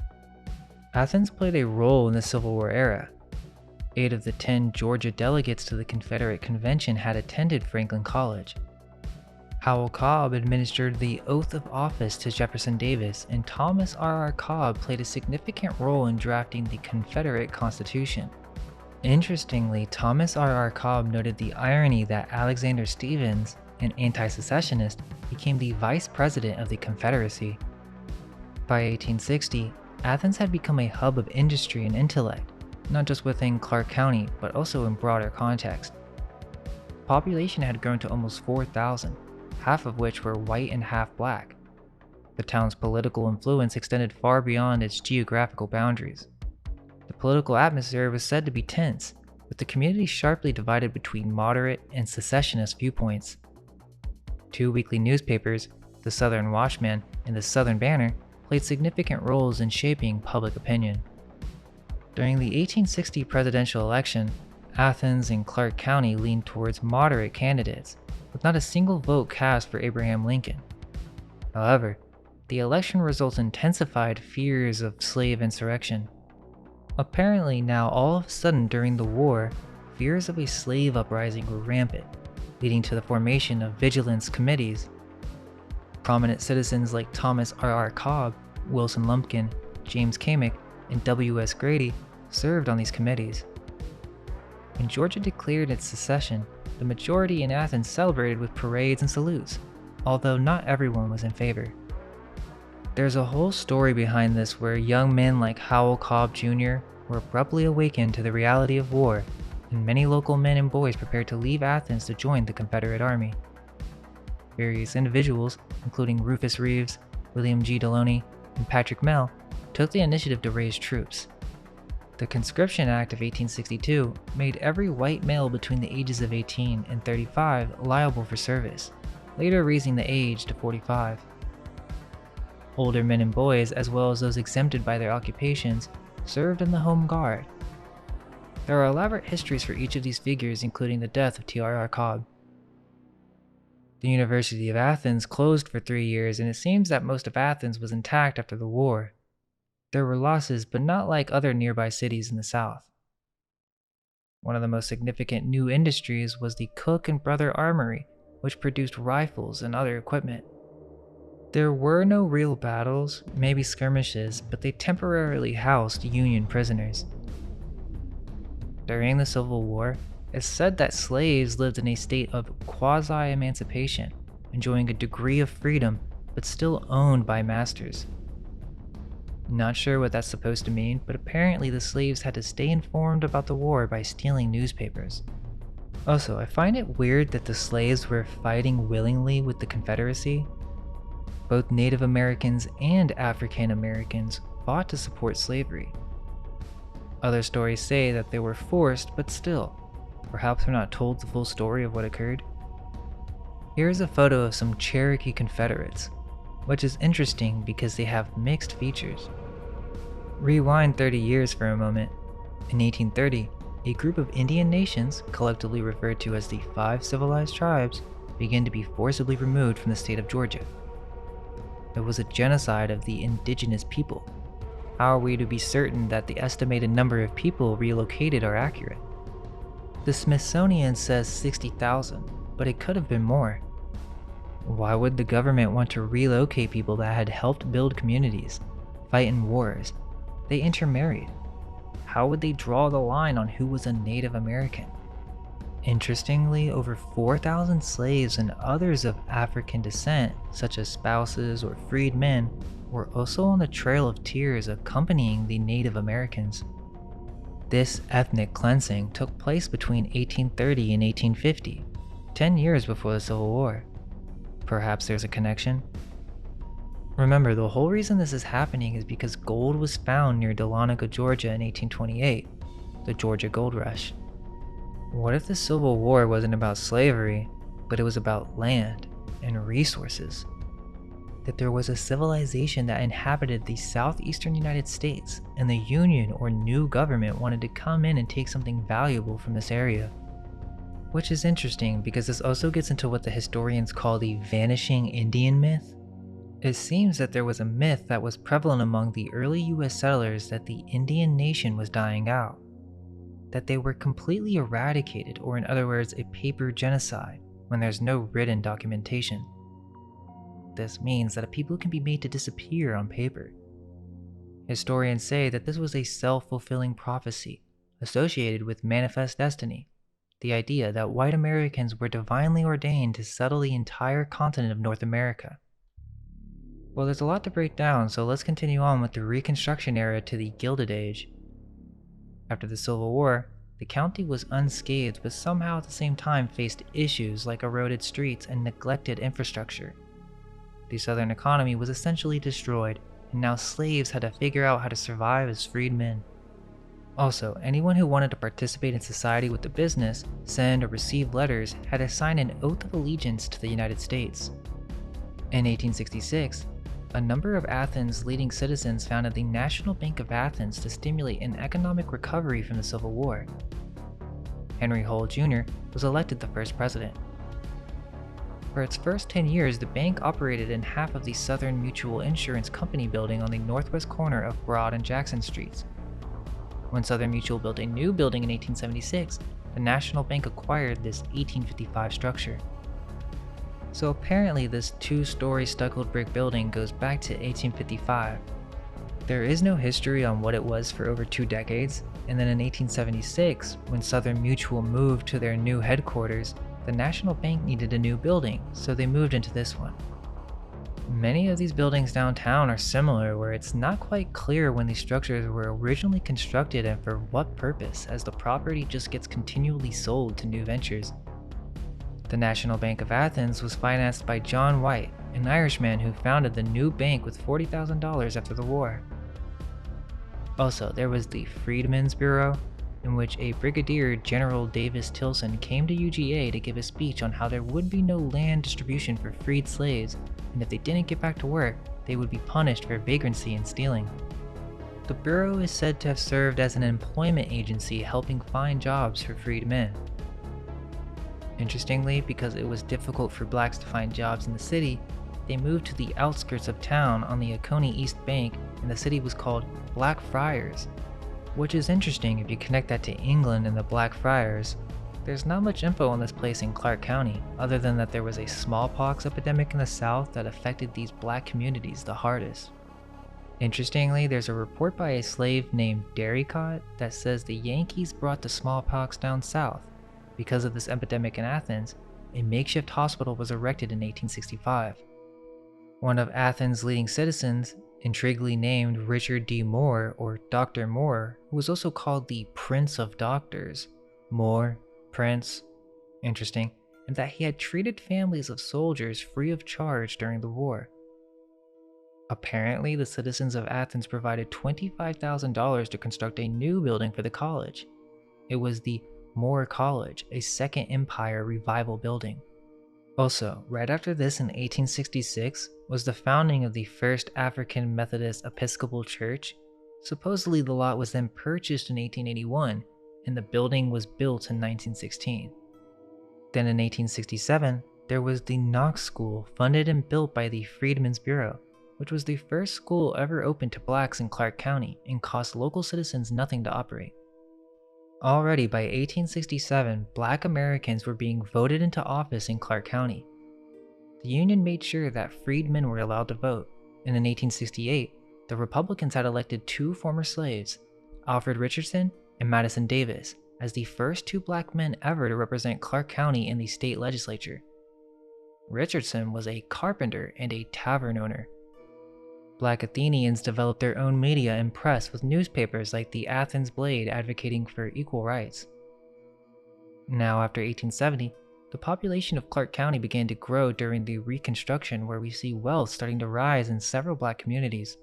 Athens played a role in the Civil War era. 8 of the 10 Georgia delegates to the Confederate Convention had attended Franklin College. Howell Cobb administered the oath of office to Jefferson Davis, and Thomas R. Cobb played a significant role in drafting the Confederate Constitution. Interestingly, Thomas R. Cobb noted the irony that Alexander Stephens, an anti-secessionist, became the vice president of the Confederacy. By 1860, Athens had become a hub of industry and intellect, not just within Clark County, but also in broader context. The population had grown to almost 4,000, half of which were white and half black. The town's political influence extended far beyond its geographical boundaries. The political atmosphere was said to be tense, with the community sharply divided between moderate and secessionist viewpoints. 2 weekly newspapers, the Southern Watchman and the Southern Banner, played significant roles in shaping public opinion. During the 1860 presidential election, Athens and Clark County leaned towards moderate candidates, with not a single vote cast for Abraham Lincoln. However, the election results intensified fears of slave insurrection. Apparently now all of a sudden during the war, fears of a slave uprising were rampant, leading to the formation of vigilance committees. Prominent citizens like Thomas R. Cobb, Wilson Lumpkin, James Camick, and W.S. Grady served on these committees. When Georgia declared its secession, the majority in Athens celebrated with parades and salutes, although not everyone was in favor. There's a whole story behind this where young men like Howell Cobb Jr. were abruptly awakened to the reality of war, and many local men and boys prepared to leave Athens to join the Confederate Army. Various individuals, including Rufus Reeves, William G. Deloney, and Patrick Mell, took the initiative to raise troops. The Conscription Act of 1862 made every white male between the ages of 18 and 35 liable for service, later raising the age to 45. Older men and boys, as well as those exempted by their occupations, served in the Home Guard. There are elaborate histories for each of these figures, including the death of T.R.R. Cobb. The University of Athens closed for 3 years, and it seems that most of Athens was intact after the war. There were losses, but not like other nearby cities in the South. One of the most significant new industries was the Cook and Brother Armory, which produced rifles and other equipment. There were no real battles, maybe skirmishes, but they temporarily housed Union prisoners. During the Civil War, it's said that slaves lived in a state of quasi-emancipation, enjoying a degree of freedom, but still owned by masters. Not sure what that's supposed to mean, but apparently the slaves had to stay informed about the war by stealing newspapers. Also, I find it weird that the slaves were fighting willingly with the Confederacy. Both Native Americans and African Americans fought to support slavery. Other stories say that they were forced, but still, perhaps we're not told the full story of what occurred. Here's a photo of some Cherokee Confederates, which is interesting because they have mixed features. Rewind 30 years for a moment. In 1830, a group of Indian nations, collectively referred to as the 5 Civilized Tribes, began to be forcibly removed from the state of Georgia. It was a genocide of the indigenous people. How are we to be certain that the estimated number of people relocated are accurate? The Smithsonian says 60,000, but it could have been more. Why would the government want to relocate people that had helped build communities, fight in wars? They intermarried. How would they draw the line on who was a Native American? Interestingly, over 4,000 slaves and others of African descent, such as spouses or freedmen, were also on the Trail of Tears accompanying the Native Americans. This ethnic cleansing took place between 1830 and 1850, 10 years before the Civil War. Perhaps there's a connection? Remember, the whole reason this is happening is because gold was found near Dahlonega, Georgia in 1828, the Georgia Gold Rush. What if the Civil War wasn't about slavery, but it was about land and resources? That there was a civilization that inhabited the southeastern United States, and the Union or new government wanted to come in and take something valuable from this area. Which is interesting because this also gets into what the historians call the vanishing Indian myth. It seems that there was a myth that was prevalent among the early US settlers that the Indian nation was dying out, that they were completely eradicated, or in other words, a paper genocide, when there's no written documentation. This means that a people can be made to disappear on paper. Historians say that this was a self-fulfilling prophecy associated with manifest destiny, the idea that white Americans were divinely ordained to settle the entire continent of North America. Well, there's a lot to break down, so let's continue on with the Reconstruction era to the Gilded Age. After the Civil War, the county was unscathed but somehow at the same time faced issues like eroded streets and neglected infrastructure. The southern economy was essentially destroyed, and now slaves had to figure out how to survive as freedmen. Also, anyone who wanted to participate in society with the business, send or receive letters, had to sign an oath of allegiance to the United States. In 1866, a number of Athens' leading citizens founded the National Bank of Athens to stimulate an economic recovery from the Civil War. Henry Hull Jr. was elected the first president. For its first 10 years, the bank operated in half of the Southern Mutual Insurance Company building on the northwest corner of Broad and Jackson Streets. When Southern Mutual built a new building in 1876, the National Bank acquired this 1855 structure. So apparently this two-story stuccoed brick building goes back to 1855. There is no history on what it was for over 2 decades, and then in 1876, when Southern Mutual moved to their new headquarters, the National Bank needed a new building, so they moved into this one. Many of these buildings downtown are similar, where it's not quite clear when these structures were originally constructed and for what purpose, as the property just gets continually sold to new ventures. The National Bank of Athens was financed by John White, an Irishman who founded the new bank with $40,000 after the war. Also, there was the Freedmen's Bureau, in which a Brigadier General Davis Tilson came to UGA to give a speech on how there would be no land distribution for freed slaves, and if they didn't get back to work, they would be punished for vagrancy and stealing. The Bureau is said to have served as an employment agency helping find jobs for freed men. Interestingly, because it was difficult for blacks to find jobs in the city, they moved to the outskirts of town on the Oconee East Bank, and the city was called Blackfriars. Which is interesting if you connect that to England and the Blackfriars. There's not much info on this place in Clark County, other than that there was a smallpox epidemic in the South that affected these black communities the hardest. Interestingly, there's a report by a slave named Darricot that says the Yankees brought the smallpox down south. Because of this epidemic in Athens, a makeshift hospital was erected in 1865. One of Athens' leading citizens, intriguingly named Richard D. Moore, or Dr. Moore, who was also called the Prince of Doctors. Moore, Prince, interesting, and that he had treated families of soldiers free of charge during the war. Apparently, the citizens of Athens provided $25,000 to construct a new building for the college. It was the Moore College, a Second Empire revival building. Also, right after this in 1866 was the founding of the first African Methodist Episcopal Church. Supposedly the lot was then purchased in 1881 and the building was built in 1916. Then in 1867, there was the Knox School, funded and built by the Freedmen's Bureau, which was the first school ever open to blacks in Clark County and cost local citizens nothing to operate. Already by 1867, black Americans were being voted into office in Clark County. The Union made sure that freedmen were allowed to vote, and in 1868, the Republicans had elected 2 former slaves, Alfred Richardson and Madison Davis, as the first 2 black men ever to represent Clark County in the state legislature. Richardson was a carpenter and a tavern owner. Black Athenians developed their own media and press with newspapers like the Athens Blade advocating for equal rights. Now, after 1870, the population of Clark County began to grow during the Reconstruction, where we see wealth starting to rise in several black communities.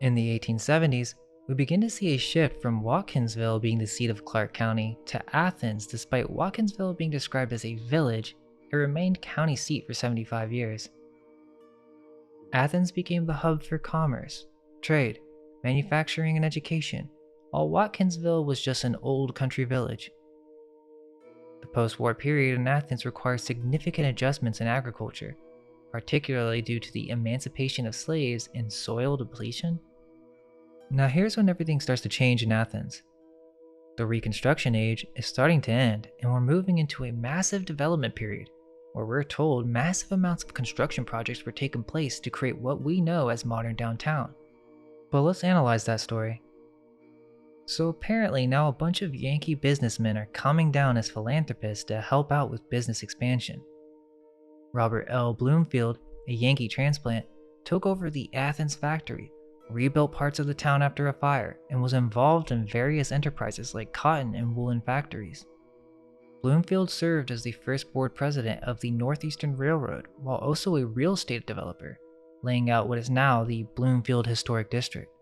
In the 1870s, we begin to see a shift from Watkinsville being the seat of Clark County to Athens. Despite Watkinsville being described as a village, it remained county seat for 75 years. Athens became the hub for commerce, trade, manufacturing, and education, while Watkinsville was just an old country village. The post-war period in Athens required significant adjustments in agriculture, particularly due to the emancipation of slaves and soil depletion. Now here's when everything starts to change in Athens. The Reconstruction age is starting to end, and we're moving into a massive development period, where we're told massive amounts of construction projects were taking place to create what we know as modern downtown. But let's analyze that story. So apparently now a bunch of Yankee businessmen are coming down as philanthropists to help out with business expansion. Robert L. Bloomfield, a Yankee transplant, took over the Athens factory, rebuilt parts of the town after a fire, and was involved in various enterprises like cotton and woolen factories. Bloomfield served as the first board president of the Northeastern Railroad, while also a real estate developer, laying out what is now the Bloomfield Historic District.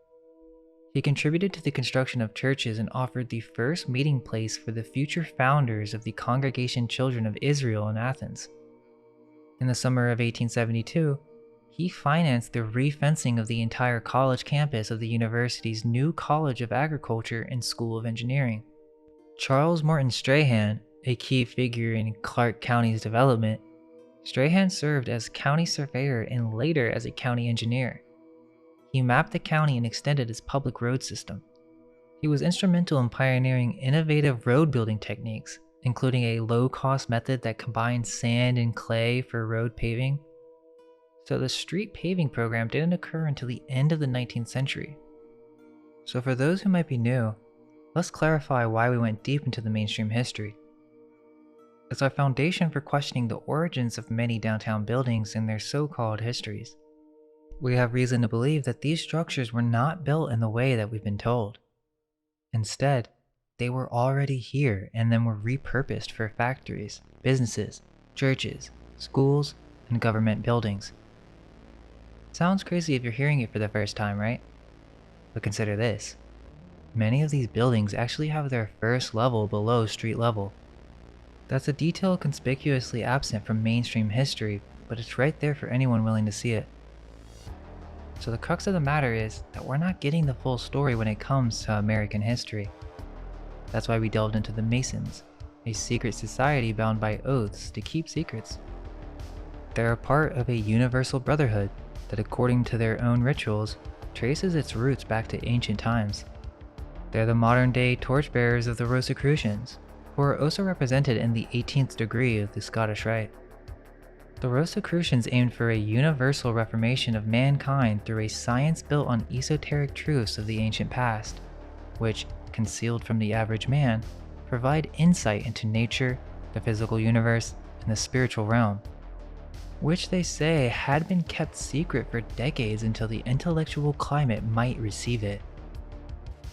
He contributed to the construction of churches and offered the first meeting place for the future founders of the Congregation Children of Israel in Athens. In the summer of 1872, he financed the re-fencing of the entire college campus of the university's new College of Agriculture and School of Engineering. Charles Morton Strahan, a key figure in Clark County's development, Strahan served as county surveyor and later as a county engineer. He mapped the county and extended its public road system. He was instrumental in pioneering innovative road building techniques, including a low-cost method that combined sand and clay for road paving. So the street paving program didn't occur until the end of the 19th century. So for those who might be new, let's clarify why we went deep into the mainstream history. It's our foundation for questioning the origins of many downtown buildings and their so-called histories. We have reason to believe that these structures were not built in the way that we've been told. Instead, they were already here and then were repurposed for factories, businesses, churches, schools, and government buildings. Sounds crazy if you're hearing it for the first time, right? But consider this. Many of these buildings actually have their first level below street level. That's a detail conspicuously absent from mainstream history, but it's right there for anyone willing to see it. So the crux of the matter is that we're not getting the full story when it comes to American history. That's why we delved into the Masons, a secret society bound by oaths to keep secrets. They're a part of a universal brotherhood that, according to their own rituals, traces its roots back to ancient times. They're the modern-day torchbearers of the Rosicrucians, who are also represented in the 18th degree of the Scottish Rite. The Rosicrucians aimed for a universal reformation of mankind through a science built on esoteric truths of the ancient past, which, concealed from the average man, provide insight into nature, the physical universe, and the spiritual realm, which they say had been kept secret for decades until the intellectual climate might receive it.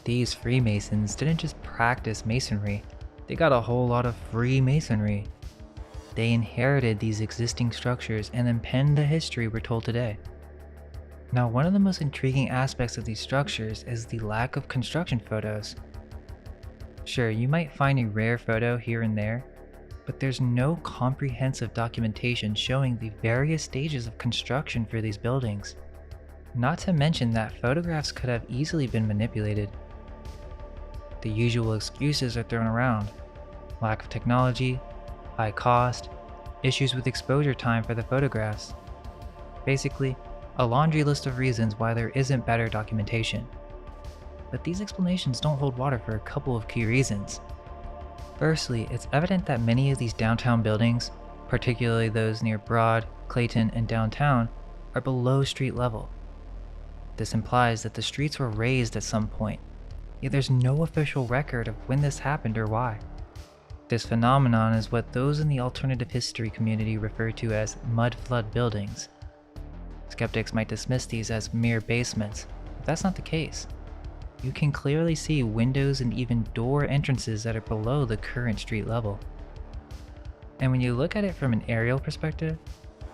These Freemasons didn't just practice masonry, they got a whole lot of free masonry. They inherited these existing structures and then penned the history we're told today. Now, one of the most intriguing aspects of these structures is the lack of construction photos. Sure, you might find a rare photo here and there, but there's no comprehensive documentation showing the various stages of construction for these buildings. Not to mention that photographs could have easily been manipulated. The usual excuses are thrown around: lack of technology, high cost, issues with exposure time for the photographs. Basically, a laundry list of reasons why there isn't better documentation. But these explanations don't hold water for a couple of key reasons. Firstly, it's evident that many of these downtown buildings, particularly those near Broad, Clayton, and downtown, are below street level. This implies that the streets were raised at some point. yet there's no official record of when this happened or why. This phenomenon is what those in the alternative history community refer to as mud flood buildings. Skeptics might dismiss these as mere basements, but that's not the case. You can clearly see windows and even door entrances that are below the current street level. And when you look at it from an aerial perspective,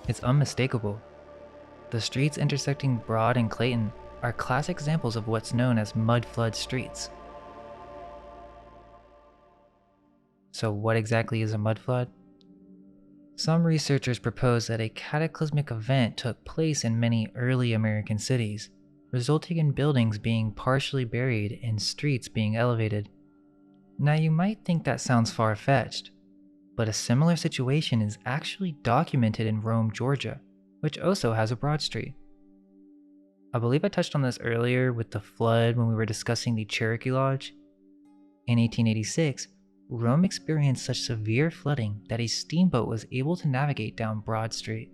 it's unmistakable. The streets intersecting Broad and Clayton are classic examples of what's known as mud flood streets. So what exactly is a mud flood? Some researchers propose that a cataclysmic event took place in many early American cities, resulting in buildings being partially buried and streets being elevated. Now you might think that sounds far-fetched, but a similar situation is actually documented in Rome, Georgia, which also has a broad street. I believe I touched on this earlier with the flood when we were discussing the Cherokee Lodge. In 1886, Rome experienced such severe flooding that a steamboat was able to navigate down Broad Street.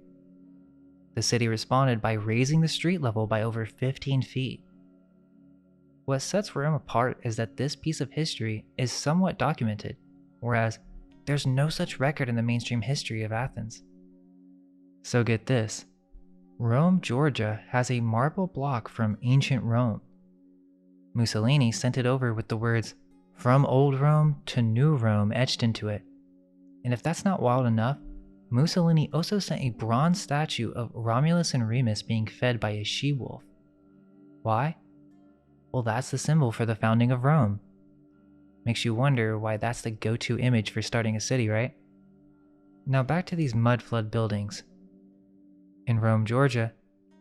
The city responded by raising the street level by over 15 feet. What sets Rome apart is that this piece of history is somewhat documented, whereas there's no such record in the mainstream history of Athens. So get this, Rome, Georgia has a marble block from ancient Rome. Mussolini sent it over with the words, "From old Rome to new Rome" etched into it. And if that's not wild enough, Mussolini also sent a bronze statue of Romulus and Remus being fed by a she-wolf. Why? Well, that's the symbol for the founding of Rome. Makes you wonder why that's the go-to image for starting a city, right? Now back to these mud flood buildings. In Rome, Georgia,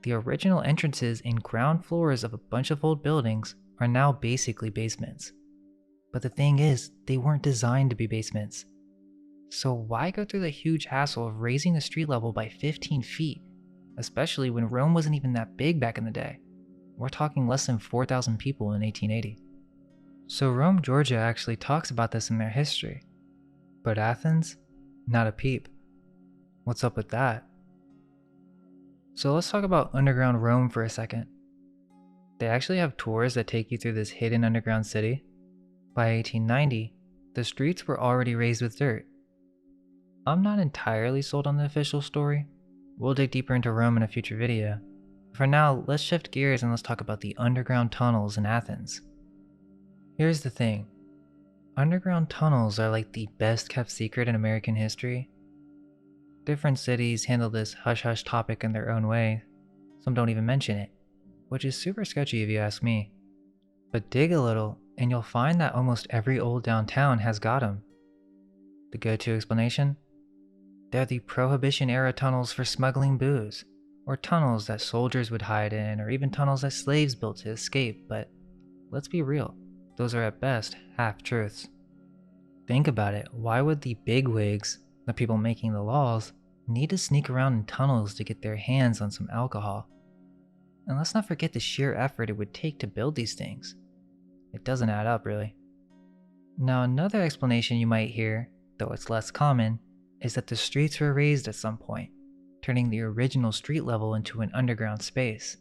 the original entrances and ground floors of a bunch of old buildings are now basically basements. But the thing is, they weren't designed to be basements. So why go through the huge hassle of raising the street level by 15 feet, especially when Rome wasn't even that big back in the day? We're talking less than 4,000 people in 1880. So Rome, Georgia actually talks about this in their history. But Athens? Not a peep. What's up with that? So let's talk about underground Rome for a second. They actually have tours that take you through this hidden underground city. By 1890, the streets were already raised with dirt. I'm not entirely sold on the official story. We'll dig deeper into Rome in a future video. For now, let's shift gears and let's talk about the underground tunnels in Athens. Here's the thing. Underground tunnels are like the best kept secret in American history. Different cities handle this hush-hush topic in their own way. Some don't even mention it, which is super sketchy if you ask me. But dig a little and you'll find that almost every old downtown has got them. The go-to explanation? They're the Prohibition-era tunnels for smuggling booze, or tunnels that soldiers would hide in, or even tunnels that slaves built to escape, but let's be real, those are at best half-truths. Think about it, why would the bigwigs, the people making the laws, need to sneak around in tunnels to get their hands on some alcohol? And let's not forget the sheer effort it would take to build these things. It doesn't add up, really. Now, another explanation you might hear, though it's less common, is that the streets were raised at some point, turning the original street level into an underground space.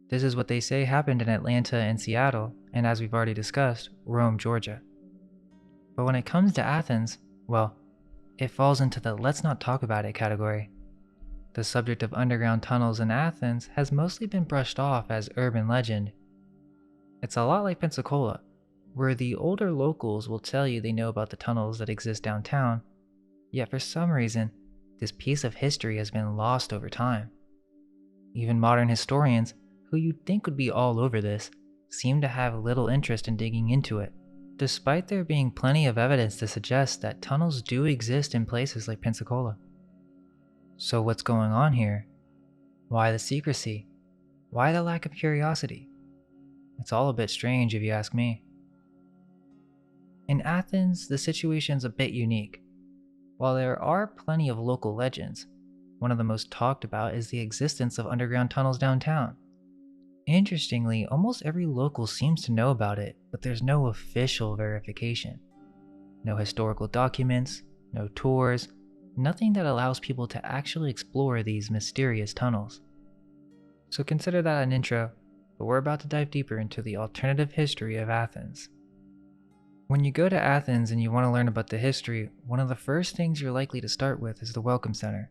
This is what they say happened in Atlanta and Seattle, and as we've already discussed, Rome, Georgia. But when it comes to Athens, well, it falls into the let's not talk about it category. The subject of underground tunnels in Athens has mostly been brushed off as urban legend. It's a lot like Pensacola, where the older locals will tell you they know about the tunnels that exist downtown, yet for some reason, this piece of history has been lost over time. Even modern historians, who you'd think would be all over this, seem to have little interest in digging into it, despite there being plenty of evidence to suggest that tunnels do exist in places like Pensacola. So what's going on here? Why the secrecy? Why the lack of curiosity? It's all a bit strange if you ask me. In Athens, the situation's a bit unique. While there are plenty of local legends, one of the most talked about is the existence of underground tunnels downtown. Interestingly, almost every local seems to know about it, but there's no official verification. No historical documents, no tours, nothing that allows people to actually explore these mysterious tunnels. So consider that an intro. but we're about to dive deeper into the alternative history of Athens. When you go to Athens and you want to learn about the history, one of the first things you're likely to start with is the Welcome Center.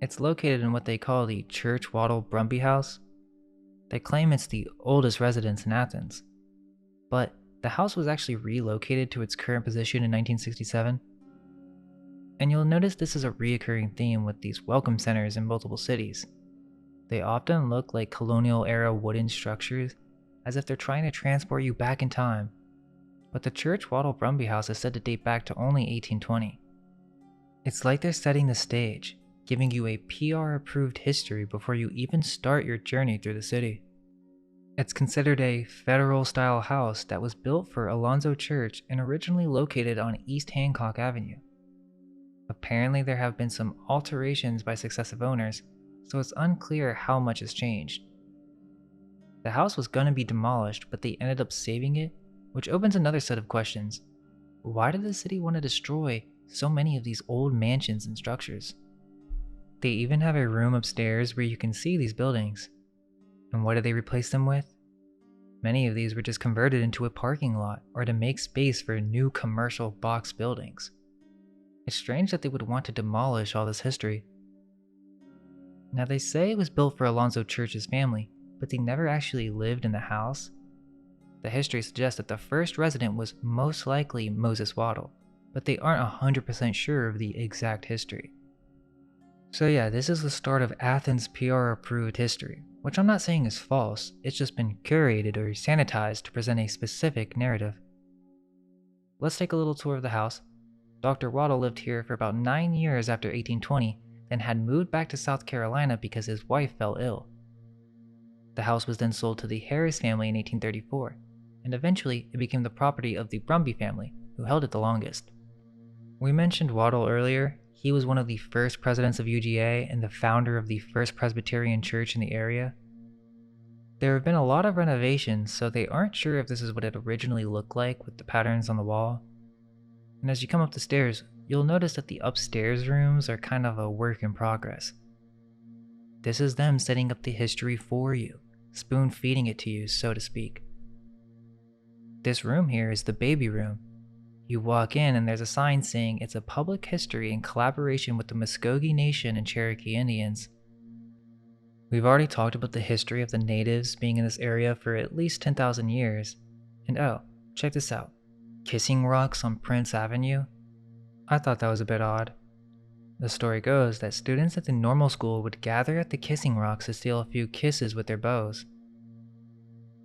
It's located in what they call the Church Wattle Brumby House. They claim it's the oldest residence in Athens, but the house was actually relocated to its current position in 1967. And you'll notice this is a reoccurring theme with these welcome centers in multiple cities. They often look like colonial-era wooden structures, as if they're trying to transport you back in time. But the Church Wattle Brumby House is said to date back to only 1820. It's like they're setting the stage, giving you a PR-approved history before you even start your journey through the city. It's considered a federal-style house that was built for Alonzo Church and originally located on East Hancock Avenue. Apparently there have been some alterations by successive owners, so it's unclear how much has changed. The house was going to be demolished, but they ended up saving it, which opens another set of questions. Why did the city want to destroy so many of these old mansions and structures? They even have a room upstairs where you can see these buildings. And what did they replace them with? Many of these were just converted into a parking lot or to make space for new commercial box buildings. It's strange that they would want to demolish all this history. Now they say it was built for Alonzo Church's family, but they never actually lived in the house. The history suggests that the first resident was most likely Moses Wattle, but they aren't 100% sure of the exact history. So yeah, this is the start of Athens' PR-approved history, which I'm not saying is false, it's just been curated or sanitized to present a specific narrative. Let's take a little tour of the house. Dr. Wattle lived here for about 9 years after 1820, then had moved back to South Carolina because his wife fell ill. The house was then sold to the Harris family in 1834, and eventually it became the property of the Brumby family, who held it the longest. We mentioned Wattle earlier. He was one of the first presidents of UGA and the founder of the first Presbyterian church in the area. There have been a lot of renovations, so they aren't sure if this is what it originally looked like with the patterns on the wall. And as you come up the stairs, you'll notice that the upstairs rooms are kind of a work in progress. This is them setting up the history for you, spoon-feeding it to you, so to speak. This room here is the baby room. You walk in and there's a sign saying it's a public history in collaboration with the Muskogee Nation and Cherokee Indians. We've already talked about the history of the natives being in this area for at least 10,000 years. And oh, check this out. Kissing rocks on Prince Avenue? I thought that was a bit odd. The story goes that students at the normal school would gather at the kissing rocks to steal a few kisses with their bows.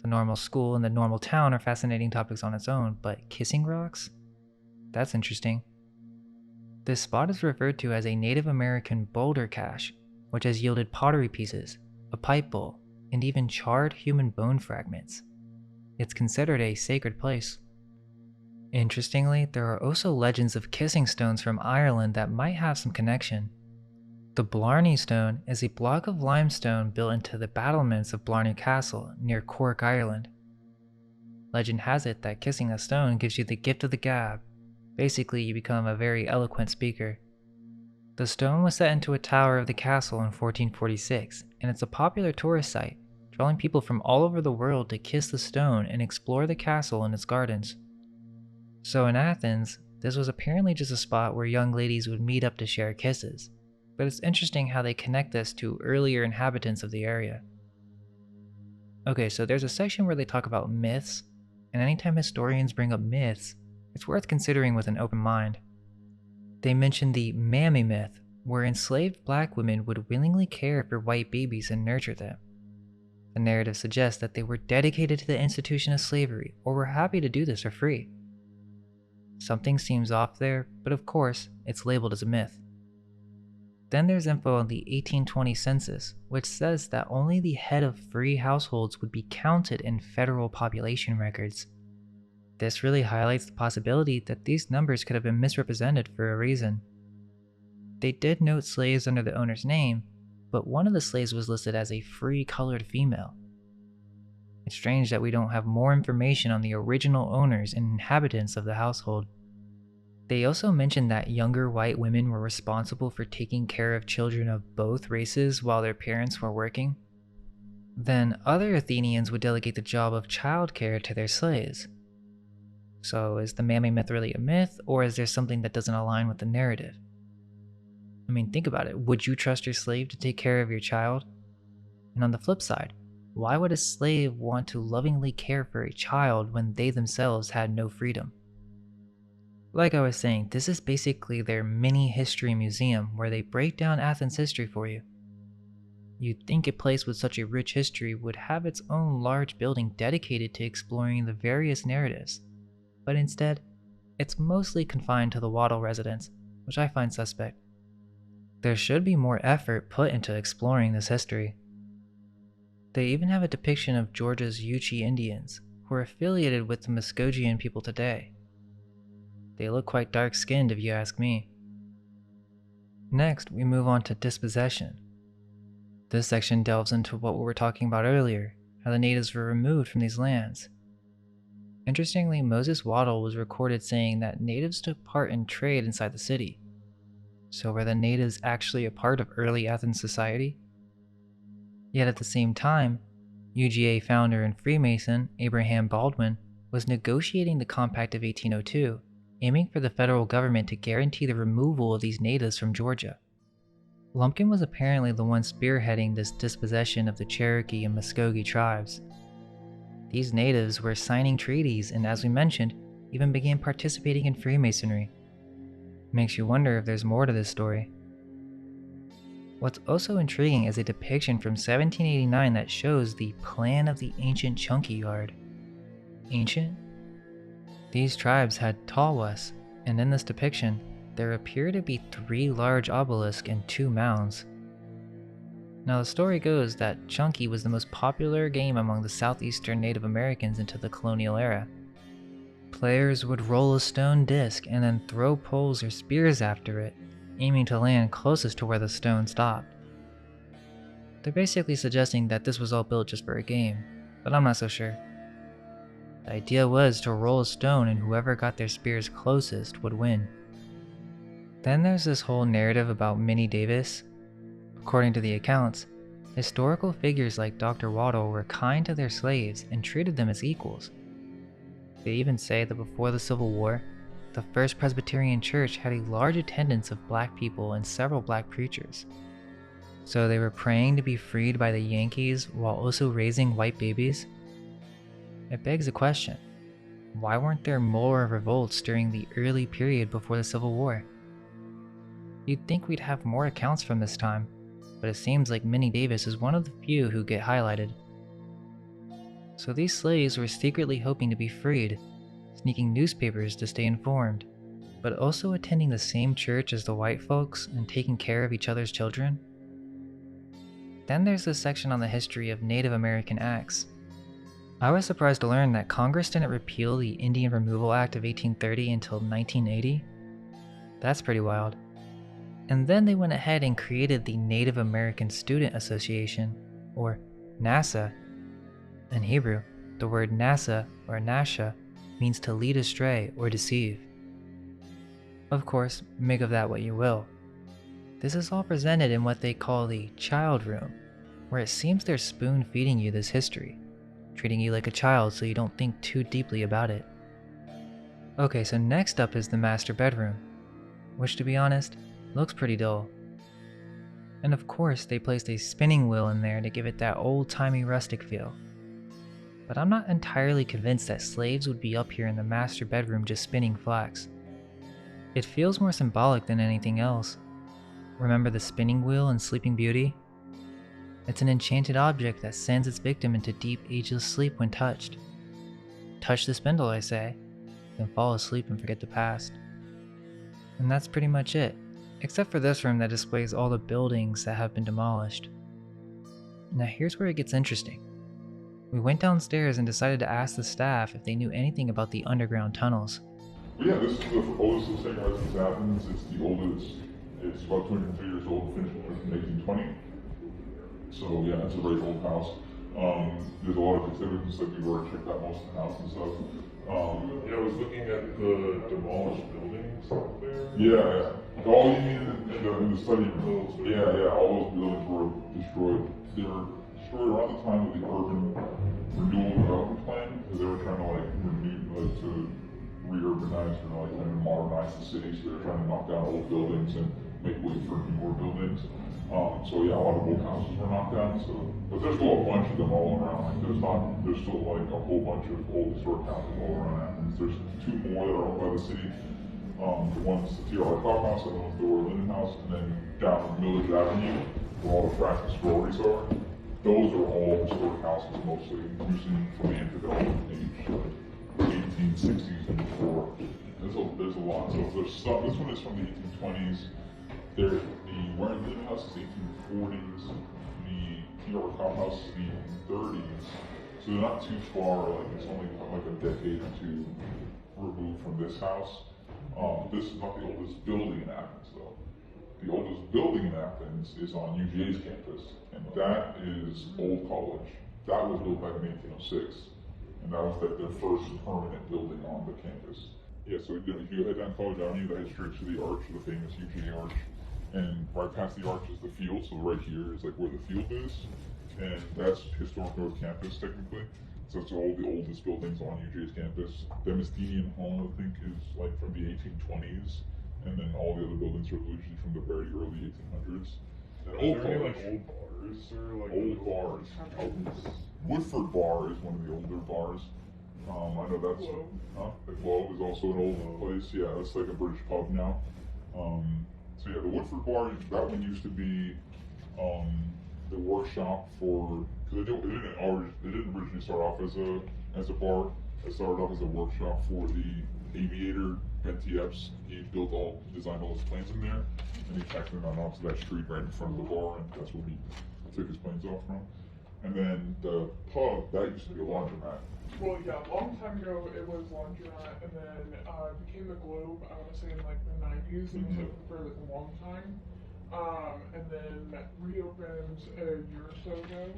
The normal school and the normal town are fascinating topics on its own, but kissing rocks? That's interesting. This spot is referred to as a Native American boulder cache, which has yielded pottery pieces, a pipe bowl, and even charred human bone fragments. It's considered a sacred place. Interestingly, there are also legends of kissing stones from Ireland that might have some connection. The Blarney Stone is a block of limestone built into the battlements of Blarney Castle near Cork, Ireland. Legend has it that kissing a stone gives you the gift of the gab. Basically, you become a very eloquent speaker. The stone was set into a tower of the castle in 1446, and it's a popular tourist site, drawing people from all over the world to kiss the stone and explore the castle and its gardens. So in Athens, this was apparently just a spot where young ladies would meet up to share kisses, but it's interesting how they connect this to earlier inhabitants of the area. Okay, so there's a section where they talk about myths, and anytime historians bring up myths, it's worth considering with an open mind. They mention the mammy myth, where enslaved black women would willingly care for white babies and nurture them. The narrative suggests that they were dedicated to the institution of slavery or were happy to do this for free. Something seems off there, but of course, it's labeled as a myth. Then there's info on the 1820 census, which says that only the head of free households would be counted in federal population records. This really highlights the possibility that these numbers could have been misrepresented for a reason. They did note slaves under the owner's name, but one of the slaves was listed as a free colored female. It's strange that we don't have more information on the original owners and inhabitants of the household. They also mentioned that younger white women were responsible for taking care of children of both races while their parents were working. Then other Athenians would delegate the job of childcare to their slaves. So is the mammy myth really a myth, or is there something that doesn't align with the narrative? I mean, think about it. Would you trust your slave to take care of your child? And on the flip side, why would a slave want to lovingly care for a child when they themselves had no freedom? Like I was saying, this is basically their mini history museum where they break down Athens history for you. You'd think a place with such a rich history would have its own large building dedicated to exploring the various narratives, but instead, it's mostly confined to the Waddle residence, which I find suspect. There should be more effort put into exploring this history. They even have a depiction of Georgia's UGA Indians, who are affiliated with the Muskogean people today. They look quite dark-skinned if you ask me. Next, we move on to dispossession. This section delves into what we were talking about earlier, how the natives were removed from these lands. Interestingly, Moses Waddle was recorded saying that natives took part in trade inside the city. So were the natives actually a part of early Athens society? Yet at the same time, UGA founder and Freemason Abraham Baldwin was negotiating the Compact of 1802, aiming for the federal government to guarantee the removal of these natives from Georgia. Lumpkin was apparently the one spearheading this dispossession of the Cherokee and Muskogee tribes. These natives were signing treaties and, as we mentioned, even began participating in Freemasonry. Makes you wonder if there's more to this story. What's also intriguing is a depiction from 1789 that shows the plan of the ancient Chunky Yard. Ancient? These tribes had tawas, and in this depiction, there appear to be 3 large obelisks and 2 mounds. Now the story goes that Chunky was the most popular game among the southeastern Native Americans into the colonial era. Players would roll a stone disc and then throw poles or spears after it, aiming to land closest to where the stone stopped. They're basically suggesting that this was all built just for a game, but I'm not so sure. The idea was to roll a stone and whoever got their spears closest would win. Then there's this whole narrative about Minnie Davis. According to the accounts, historical figures like Dr. Waddle were kind to their slaves and treated them as equals. They even say that before the Civil War, the First Presbyterian Church had a large attendance of black people and several black preachers. So they were praying to be freed by the Yankees while also raising white babies? It begs a question. Why weren't there more revolts during the early period before the Civil War? You'd think we'd have more accounts from this time, but it seems like Minnie Davis is one of the few who get highlighted. So these slaves were secretly hoping to be freed, sneaking newspapers to stay informed, but also attending the same church as the white folks and taking care of each other's children. Then there's this section on the history of Native American acts. I was surprised to learn that Congress didn't repeal the Indian Removal Act of 1830 until 1980. That's pretty wild. And then they went ahead and created the Native American Student Association, or NASA. In Hebrew, the word NASA, or Nasha, means to lead astray or deceive. Of course, make of that what you will. This is all presented in what they call the child room, where it seems they're spoon-feeding you this history, treating you like a child so you don't think too deeply about it. Okay, so next up is the master bedroom, which to be honest, looks pretty dull. And of course, they placed a spinning wheel in there to give it that old-timey rustic feel. But I'm not entirely convinced that slaves would be up here in the master bedroom just spinning flax. It feels more symbolic than anything else. Remember the spinning wheel in Sleeping Beauty? It's an enchanted object that sends its victim into deep, ageless sleep when touched. Touch the spindle, I say, then fall asleep and forget the past. And that's pretty much it, except for this room that displays all the buildings that have been demolished. Now here's where it gets interesting. We went downstairs and decided to ask the staff if they knew anything about the underground tunnels. Yeah, this is the oldest second residence in Athens. It's the oldest. It's about 203 years old, finished in 1820. So yeah, it's a very old house. There's a lot of exhibits that we've already checked out most of the house and stuff. Yeah, I was looking at the demolished buildings up there. Yeah. All you need in the study room. Yeah, all those buildings were destroyed. They were destroyed around the time of the urban renewal development plan, because they were trying to like to re-urbanize and like kind of modernize the city. So they were trying to knock down old buildings and make way for newer buildings. So yeah, a lot of old houses were knocked down. So, but there's still a bunch of them all around. Like there's still like a whole bunch of old historic houses all around Athens. There's 2 more that are owned by the city. The one's the TR Clock House and the one's the Royal Linen House, and then down Village Avenue, where all the frats and sororities are. Those are all historic houses, mostly usually from the antebellum age, 1860s and before. There's a lot. So there's some. This one is from the 1820s. The Royal Linen House is 1840s. The TR Clock House is the 30s. So they're not too far. Like it's only like a decade or 2 removed from this house. This is not the oldest building in Athens, though. The oldest building in Athens is on UGA's campus, and that is Old College. That was built back in 1806, and that was like their first permanent building on the campus. Yeah, so if you head down College Avenue, that heads straight to the arch, the famous UGA arch, and right past the arch is the field. So right here is like where the field is, and that's historic North Campus technically. So it's all the oldest buildings on UGA's campus. The Mestinian Hall, I think, is like from the 1820s, and then all the other buildings are usually from the very early 1800s. And old bars, like old bars or like old bars. Woodford Bar is one of the older bars. I know that's the Globe is also an old place. Yeah, it's like a British pub now. So yeah, the Woodford Bar, that one used to be the workshop for, because it didn't originally start off as a bar. It started off as a workshop for the aviator Ben Epps. He designed all his planes in there, and he tacked them out onto that street right in front of the bar, and that's where he took his planes off from. And then the pub, that used to be a laundromat. Well, yeah, a long time ago it was laundromat, and then it became the Globe, I want to say in like the 90s, and it was open for like a long time. And then reopened a year or so ago,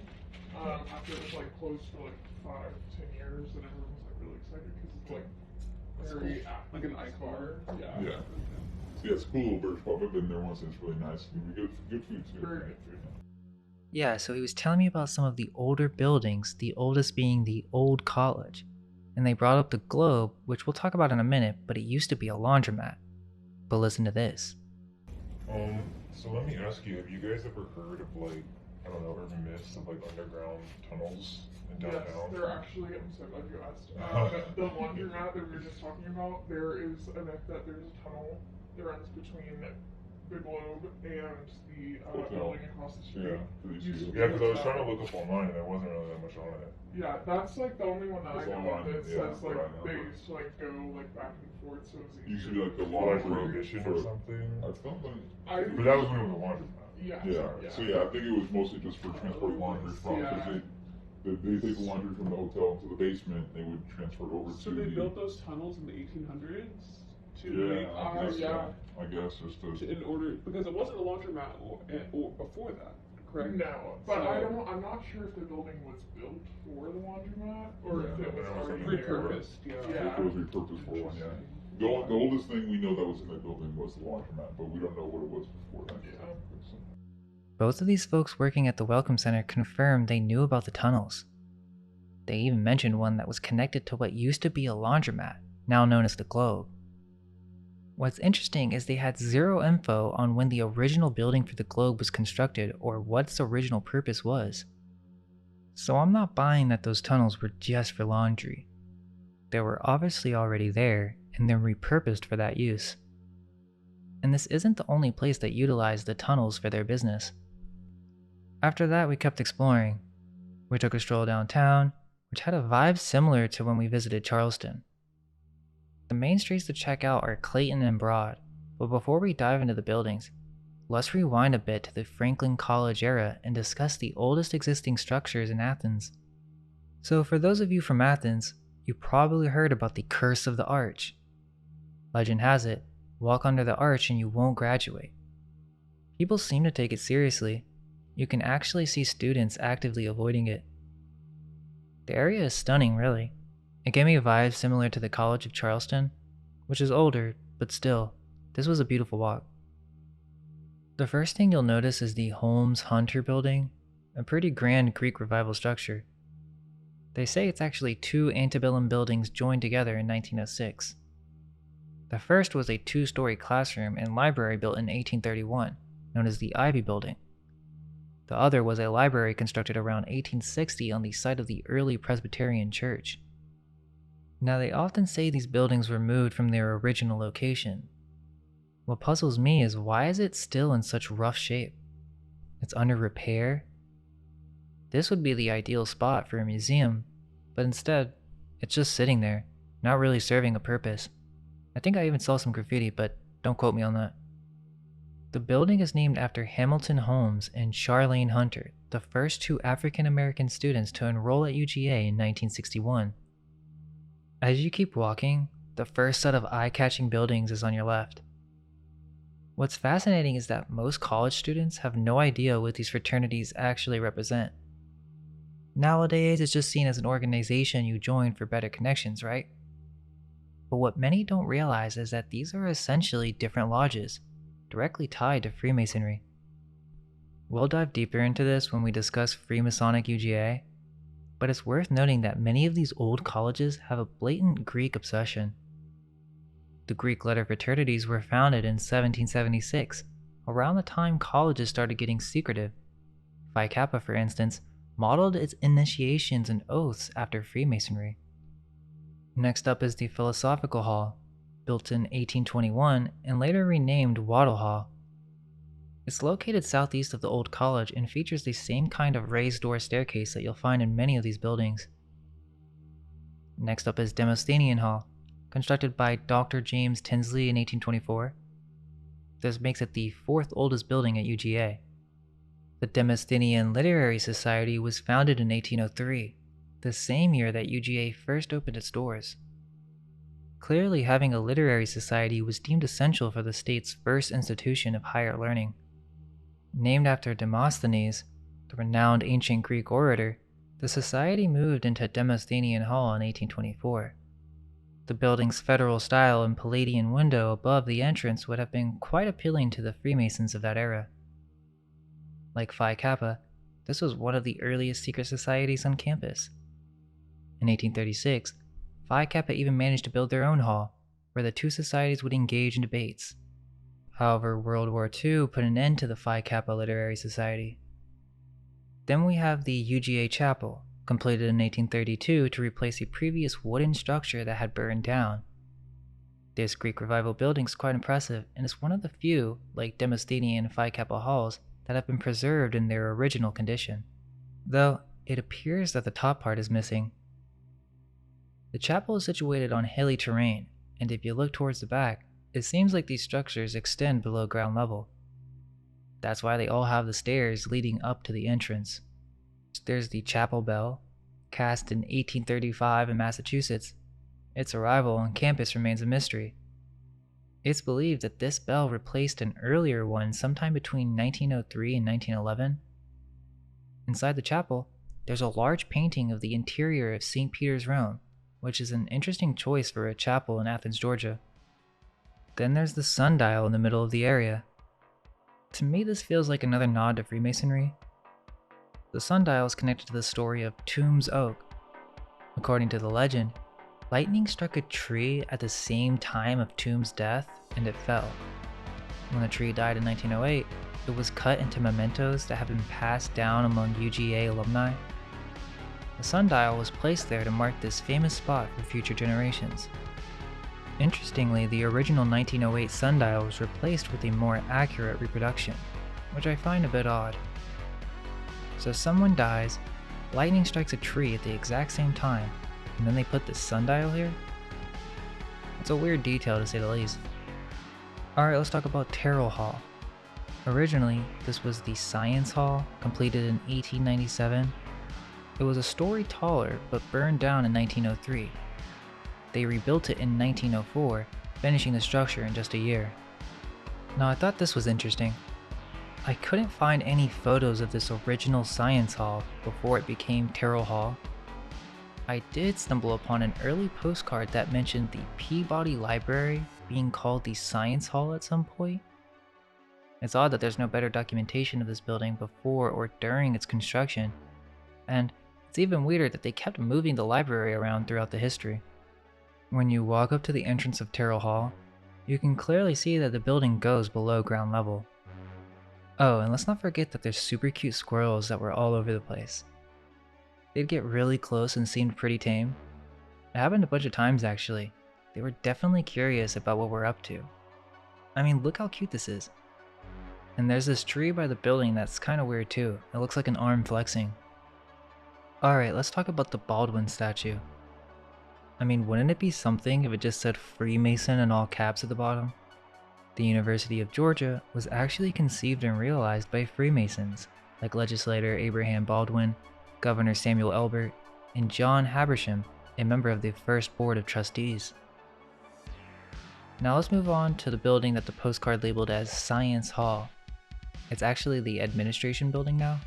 after it was like closed for like 5-10 years, and everyone was like really excited because it's like very cool. Like an icon. Yeah. So yeah, it's cool little British pub. I've been there once, and it's really nice. Good food too. Very good food. Yeah, so he was telling me about some of the older buildings, the oldest being the Old College. And they brought up the Globe, which we'll talk about in a minute, but it used to be a laundromat. But listen to this. So let me ask you, have you guys ever heard of like, I don't know, urban myths of like underground tunnels in downtown? Yes, there actually, I'm so glad you asked. The laundromat that we were just talking about, there is a myth that there's a tunnel that runs between the Globe and the building across the street. Yeah, because I was trying to look up online and there wasn't really that much on it. Yeah, that's like the only one that I know of that says like right they used to like go like back and forth, so it's Used to easier. be like the Like laundry prohibition or something. I felt like. But that was when it was a laundromat. Yeah. So yeah, I think it was mostly just for transporting laundry from, because they take the laundry from the hotel to the basement, they would transfer it over to So they built those tunnels in the 1800s to make, I guess just to in order, because it wasn't a laundromat or before that, correct? No, but So- I'm not sure if the building was built for the laundromat or if it was Yeah, already repurposed. there. Yeah. it was repurposed for one, yeah. The oldest thing we know that was in that building was the laundromat, but we don't know what it was before that. Yeah. Both of these folks working at the Welcome Center confirmed they knew about the tunnels. They even mentioned one that was connected to what used to be a laundromat, now known as the Globe. What's interesting is they had zero info on when the original building for the Globe was constructed or what its original purpose was. So I'm not buying that those tunnels were just for laundry. They were obviously already there and then repurposed for that use. And this isn't the only place that utilized the tunnels for their business. After that, we kept exploring. We took a stroll downtown, which had a vibe similar to when we visited Charleston. The main streets to check out are Clayton and Broad, but before we dive into the buildings, let's rewind a bit to the Franklin College era and discuss the oldest existing structures in Athens. So for those of you from Athens, you probably heard about the Curse of the Arch. Legend has it, walk under the arch and you won't graduate. People seem to take it seriously. You can actually see students actively avoiding it. The area is stunning, really. It gave me a vibe similar to the College of Charleston, which is older, but still, this was a beautiful walk. The first thing you'll notice is the Holmes Hunter building. a pretty grand Greek revival structure. They say it's actually two antebellum buildings joined together in 1906. The first was a two-story classroom and library built in 1831, known as the Ivy Building. The other was a library constructed around 1860 on the site of the early Presbyterian church. Now, they often say these buildings were moved from their original location. What puzzles me is, why is it still in such rough shape? It's under repair? This would be the ideal spot for a museum, but instead, it's just sitting there, not really serving a purpose. I think I even saw some graffiti, but don't quote me on that. The building is named after Hamilton Holmes and Charlene Hunter, the first two African American students to enroll at UGA in 1961. As you keep walking, the first set of eye-catching buildings is on your left. What's fascinating is that most college students have no idea what these fraternities actually represent. Nowadays, it's just seen as an organization you join for better connections, right? But what many don't realize is that these are essentially different lodges, directly tied to Freemasonry. We'll dive deeper into this when we discuss Freemasonic UGA, but it's worth noting that many of these old colleges have a blatant Greek obsession. The Greek letter fraternities were founded in 1776, around the time colleges started getting secretive. Phi Kappa, for instance, modeled its initiations and oaths after Freemasonry. Next up is the Philosophical Hall, built in 1821 and later renamed Waddell Hall. It's located southeast of the old college and features the same kind of raised door staircase that you'll find in many of these buildings. Next up is Demosthenian Hall, constructed by Dr. James Tinsley in 1824. This makes it the fourth oldest building at UGA. The Demosthenian Literary Society was founded in 1803, the same year that UGA first opened its doors. Clearly, having a literary society was deemed essential for the state's first institution of higher learning. Named after Demosthenes, the renowned ancient Greek orator, the society moved into Demosthenian Hall in 1824. The building's federal style and Palladian window above the entrance would have been quite appealing to the Freemasons of that era. Like Phi Kappa, this was one of the earliest secret societies on campus. In 1836, Phi Kappa even managed to build their own hall, where the two societies would engage in debates. However, World War II put an end to the Phi Kappa Literary Society. Then we have the UGA Chapel, completed in 1832 to replace a previous wooden structure that had burned down. This Greek Revival building is quite impressive, and is one of the few, like Demosthenian and Phi Kappa halls, that have been preserved in their original condition, though it appears that the top part is missing. The chapel is situated on hilly terrain, and if you look towards the back, it seems like these structures extend below ground level. That's why they all have the stairs leading up to the entrance. There's the chapel bell, cast in 1835 in Massachusetts. Its arrival on campus remains a mystery. It's believed that this bell replaced an earlier one sometime between 1903 and 1911. Inside the chapel, there's a large painting of the interior of St. Peter's, Rome, which is an interesting choice for a chapel in Athens, Georgia. Then there's the sundial in the middle of the area. To me, this feels like another nod to Freemasonry. The sundial is connected to the story of Tombs Oak. According to the legend, lightning struck a tree at the same time of Tombs' death, and it fell. When the tree died in 1908, it was cut into mementos that have been passed down among UGA alumni. The sundial was placed there to mark this famous spot for future generations. Interestingly, the original 1908 sundial was replaced with a more accurate reproduction, which I find a bit odd. So someone dies, lightning strikes a tree at the exact same time, and then they put this sundial here? It's a weird detail to say the least. Alright, let's talk about Terrell Hall. Originally, this was the Science Hall, completed in 1897. It was a story taller, but burned down in 1903. They rebuilt it in 1904, finishing the structure in just a year. Now, I thought this was interesting. I couldn't find any photos of this original Science Hall before it became Terrell Hall. I did stumble upon an early postcard that mentioned the Peabody Library being called the Science Hall at some point. It's odd that there's no better documentation of this building before or during its construction, and it's even weirder that they kept moving the library around throughout the history. When you walk up to the entrance of Terrell Hall, you can clearly see that the building goes below ground level. Oh, and let's not forget that there's super cute squirrels that were all over the place. They'd get really close and seemed pretty tame. It happened a bunch of times actually. They were definitely curious about what we're up to. I mean, look how cute this is. And there's this tree by the building that's kinda weird too. It looks like an arm flexing. Alright, let's talk about the Baldwin statue. I mean, wouldn't it be something if it just said Freemason in all caps at the bottom? The University of Georgia was actually conceived and realized by Freemasons, like legislator Abraham Baldwin, Governor Samuel Elbert, and John Habersham, a member of the first board of trustees. Now let's move on to the building that the postcard labeled as Science Hall. It's actually the administration building now.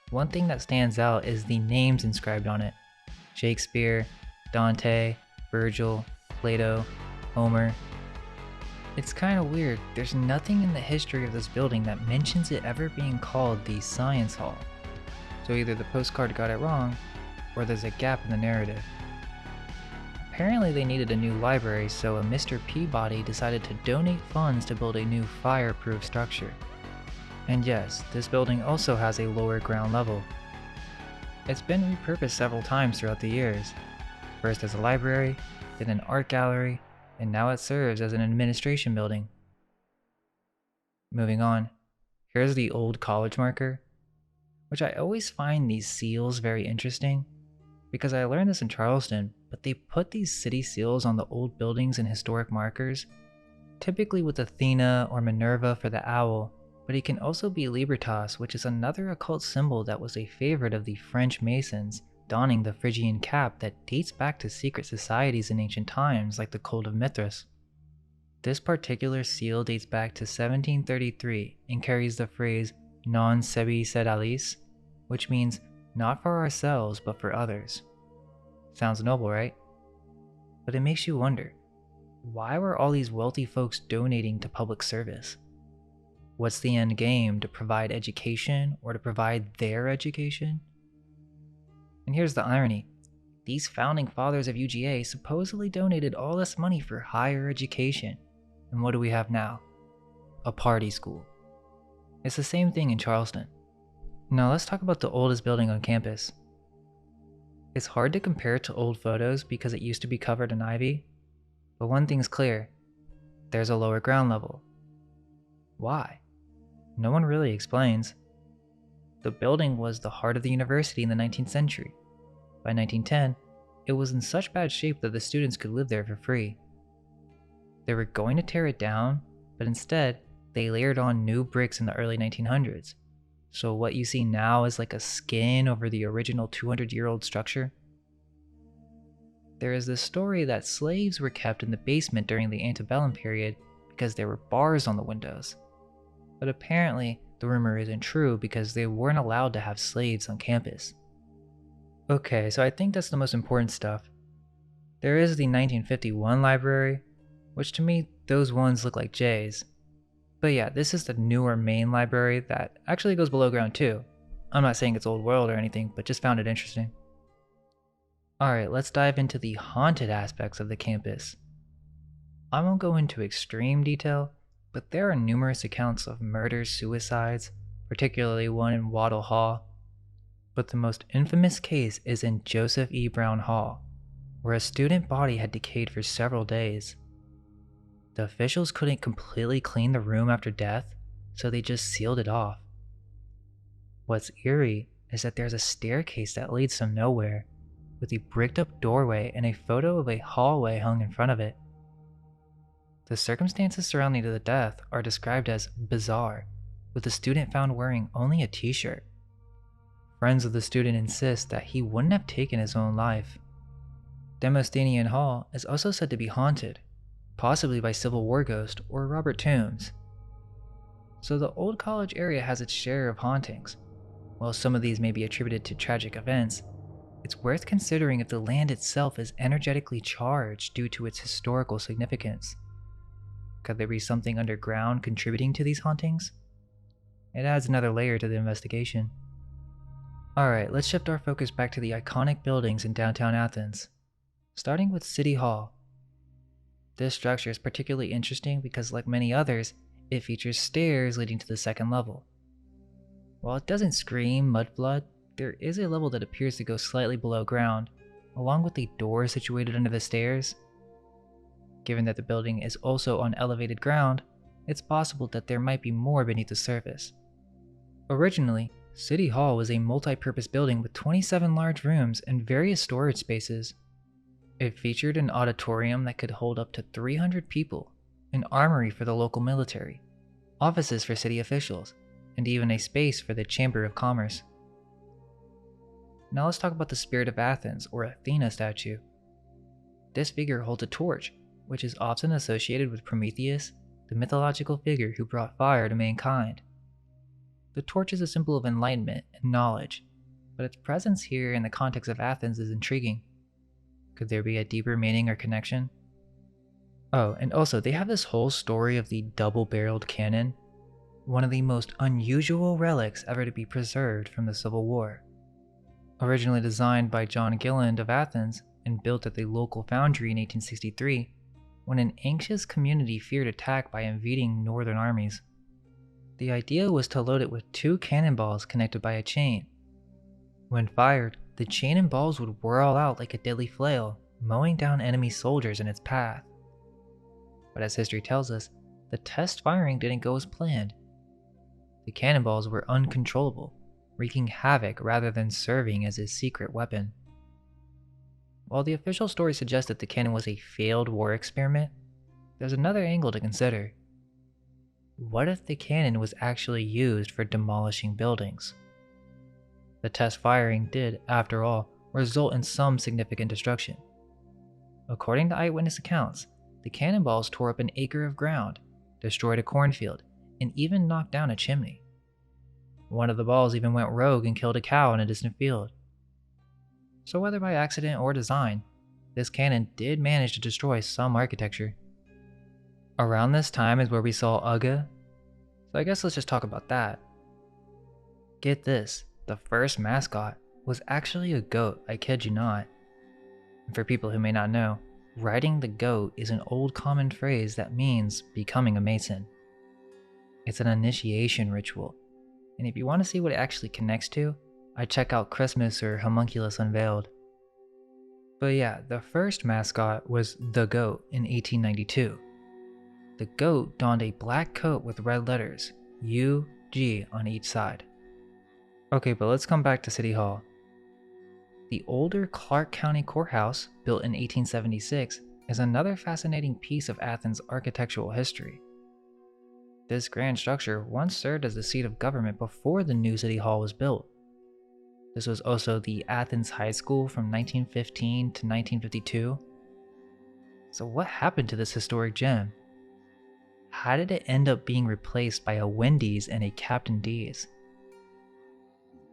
One thing that stands out is the names inscribed on it. Shakespeare, Dante, Virgil, Plato, Homer. It's kinda weird, there's nothing in the history of this building that mentions it ever being called the Science Hall. So either the postcard got it wrong, or there's a gap in the narrative. Apparently they needed a new library, so a Mr. Peabody decided to donate funds to build a new fireproof structure. And yes, this building also has a lower ground level. It's been repurposed several times throughout the years, first as a library, then an art gallery, and now it serves as an administration building. Moving on, here's the old college marker, which I always find these seals very interesting, because I learned this in Charleston, but they put these city seals on the old buildings and historic markers, typically with Athena or Minerva for the owl, but it can also be Libertas, which is another occult symbol that was a favorite of the French Masons, donning the Phrygian cap that dates back to secret societies in ancient times like the Cult of Mithras. This particular seal dates back to 1733 and carries the phrase non sebi sed aliis, which means not for ourselves but for others. Sounds noble, right? But it makes you wonder, why were all these wealthy folks donating to public service? What's the end game, to provide education or to provide their education? And here's the irony. These founding fathers of UGA supposedly donated all this money for higher education. And what do we have now? A party school. It's the same thing in Charleston. Now let's talk about the oldest building on campus. It's hard to compare it to old photos because it used to be covered in ivy, but one thing's clear. There's a lower ground level. Why? No one really explains. The building was the heart of the university in the 19th century. By 1910, it was in such bad shape that the students could live there for free. They were going to tear it down, but instead, they layered on new bricks in the early 1900s. So what you see now is like a skin over the original 200-year-old structure. There is this story that slaves were kept in the basement during the antebellum period because there were bars on the windows. But apparently, the rumor isn't true because they weren't allowed to have slaves on campus. Okay, so I think that's the most important stuff. There is the 1951 library, which to me, those ones look like J's. But yeah, this is the newer main library that actually goes below ground too. I'm not saying it's old world or anything, but just found it interesting. Alright, let's dive into the haunted aspects of the campus. I won't go into extreme detail, but there are numerous accounts of murders, suicides, particularly one in Waddle Hall. But the most infamous case is in Joseph E. Brown Hall, where a student body had decayed for several days. The officials couldn't completely clean the room after death, so they just sealed it off. What's eerie is that there's a staircase that leads to nowhere, with a bricked up doorway and a photo of a hallway hung in front of it. The circumstances surrounding the death are described as bizarre, with the student found wearing only a t-shirt. Friends of the student insist that he wouldn't have taken his own life. Demosthenian Hall is also said to be haunted, possibly by Civil War ghost or Robert Toombs. So the old college area has its share of hauntings. While some of these may be attributed to tragic events, it's worth considering if the land itself is energetically charged due to its historical significance. Could there be something underground contributing to these hauntings? It adds another layer to the investigation. Alright, let's shift our focus back to the iconic buildings in downtown Athens, starting with City Hall. This structure is particularly interesting because, like many others, it features stairs leading to the second level. While it doesn't scream mudflood, there is a level that appears to go slightly below ground, along with a door situated under the stairs. Given that the building is also on elevated ground, it's possible that there might be more beneath the surface. Originally, City Hall was a multi-purpose building with 27 large rooms and various storage spaces. It featured an auditorium that could hold up to 300 people, an armory for the local military, offices for city officials, and even a space for the Chamber of Commerce. Now let's talk about the Spirit of Athens, or Athena statue. This figure holds a torch, which is often associated with Prometheus, the mythological figure who brought fire to mankind. The torch is a symbol of enlightenment and knowledge, but its presence here in the context of Athens is intriguing. Could there be a deeper meaning or connection? Oh, and also they have this whole story of the double-barreled cannon, one of the most unusual relics ever to be preserved from the Civil War. Originally designed by John Gilland of Athens and built at the local foundry in 1863, when an anxious community feared attack by invading northern armies. The idea was to load it with 2 cannonballs connected by a chain. When fired, the chain and balls would whirl out like a deadly flail, mowing down enemy soldiers in its path. But as history tells us, the test firing didn't go as planned. The cannonballs were uncontrollable, wreaking havoc rather than serving as a secret weapon. While the official story suggests that the cannon was a failed war experiment, there's another angle to consider. What if the cannon was actually used for demolishing buildings? The test firing did, after all, result in some significant destruction. According to eyewitness accounts, the cannonballs tore up an acre of ground, destroyed a cornfield, and even knocked down a chimney. One of the balls even went rogue and killed a cow in a distant field. So whether by accident or design, this cannon did manage to destroy some architecture. Around this time is where we saw UGA, so I guess let's just talk about that. Get this, the first mascot was actually a goat, I kid you not. And for people who may not know, riding the goat is an old common phrase that means becoming a Mason. It's an initiation ritual, and if you want to see what it actually connects to, I'd check out Christmas or Homunculus Unveiled. But yeah, the first mascot was the goat in 1892. The goat donned a black coat with red letters, UG, on each side. Okay, but let's come back to City Hall. The older Clark County Courthouse, built in 1876, is another fascinating piece of Athens' architectural history. This grand structure once served as the seat of government before the new City Hall was built. This was also the Athens High School from 1915 to 1952. So what happened to this historic gem? How did it end up being replaced by a Wendy's and a Captain D's?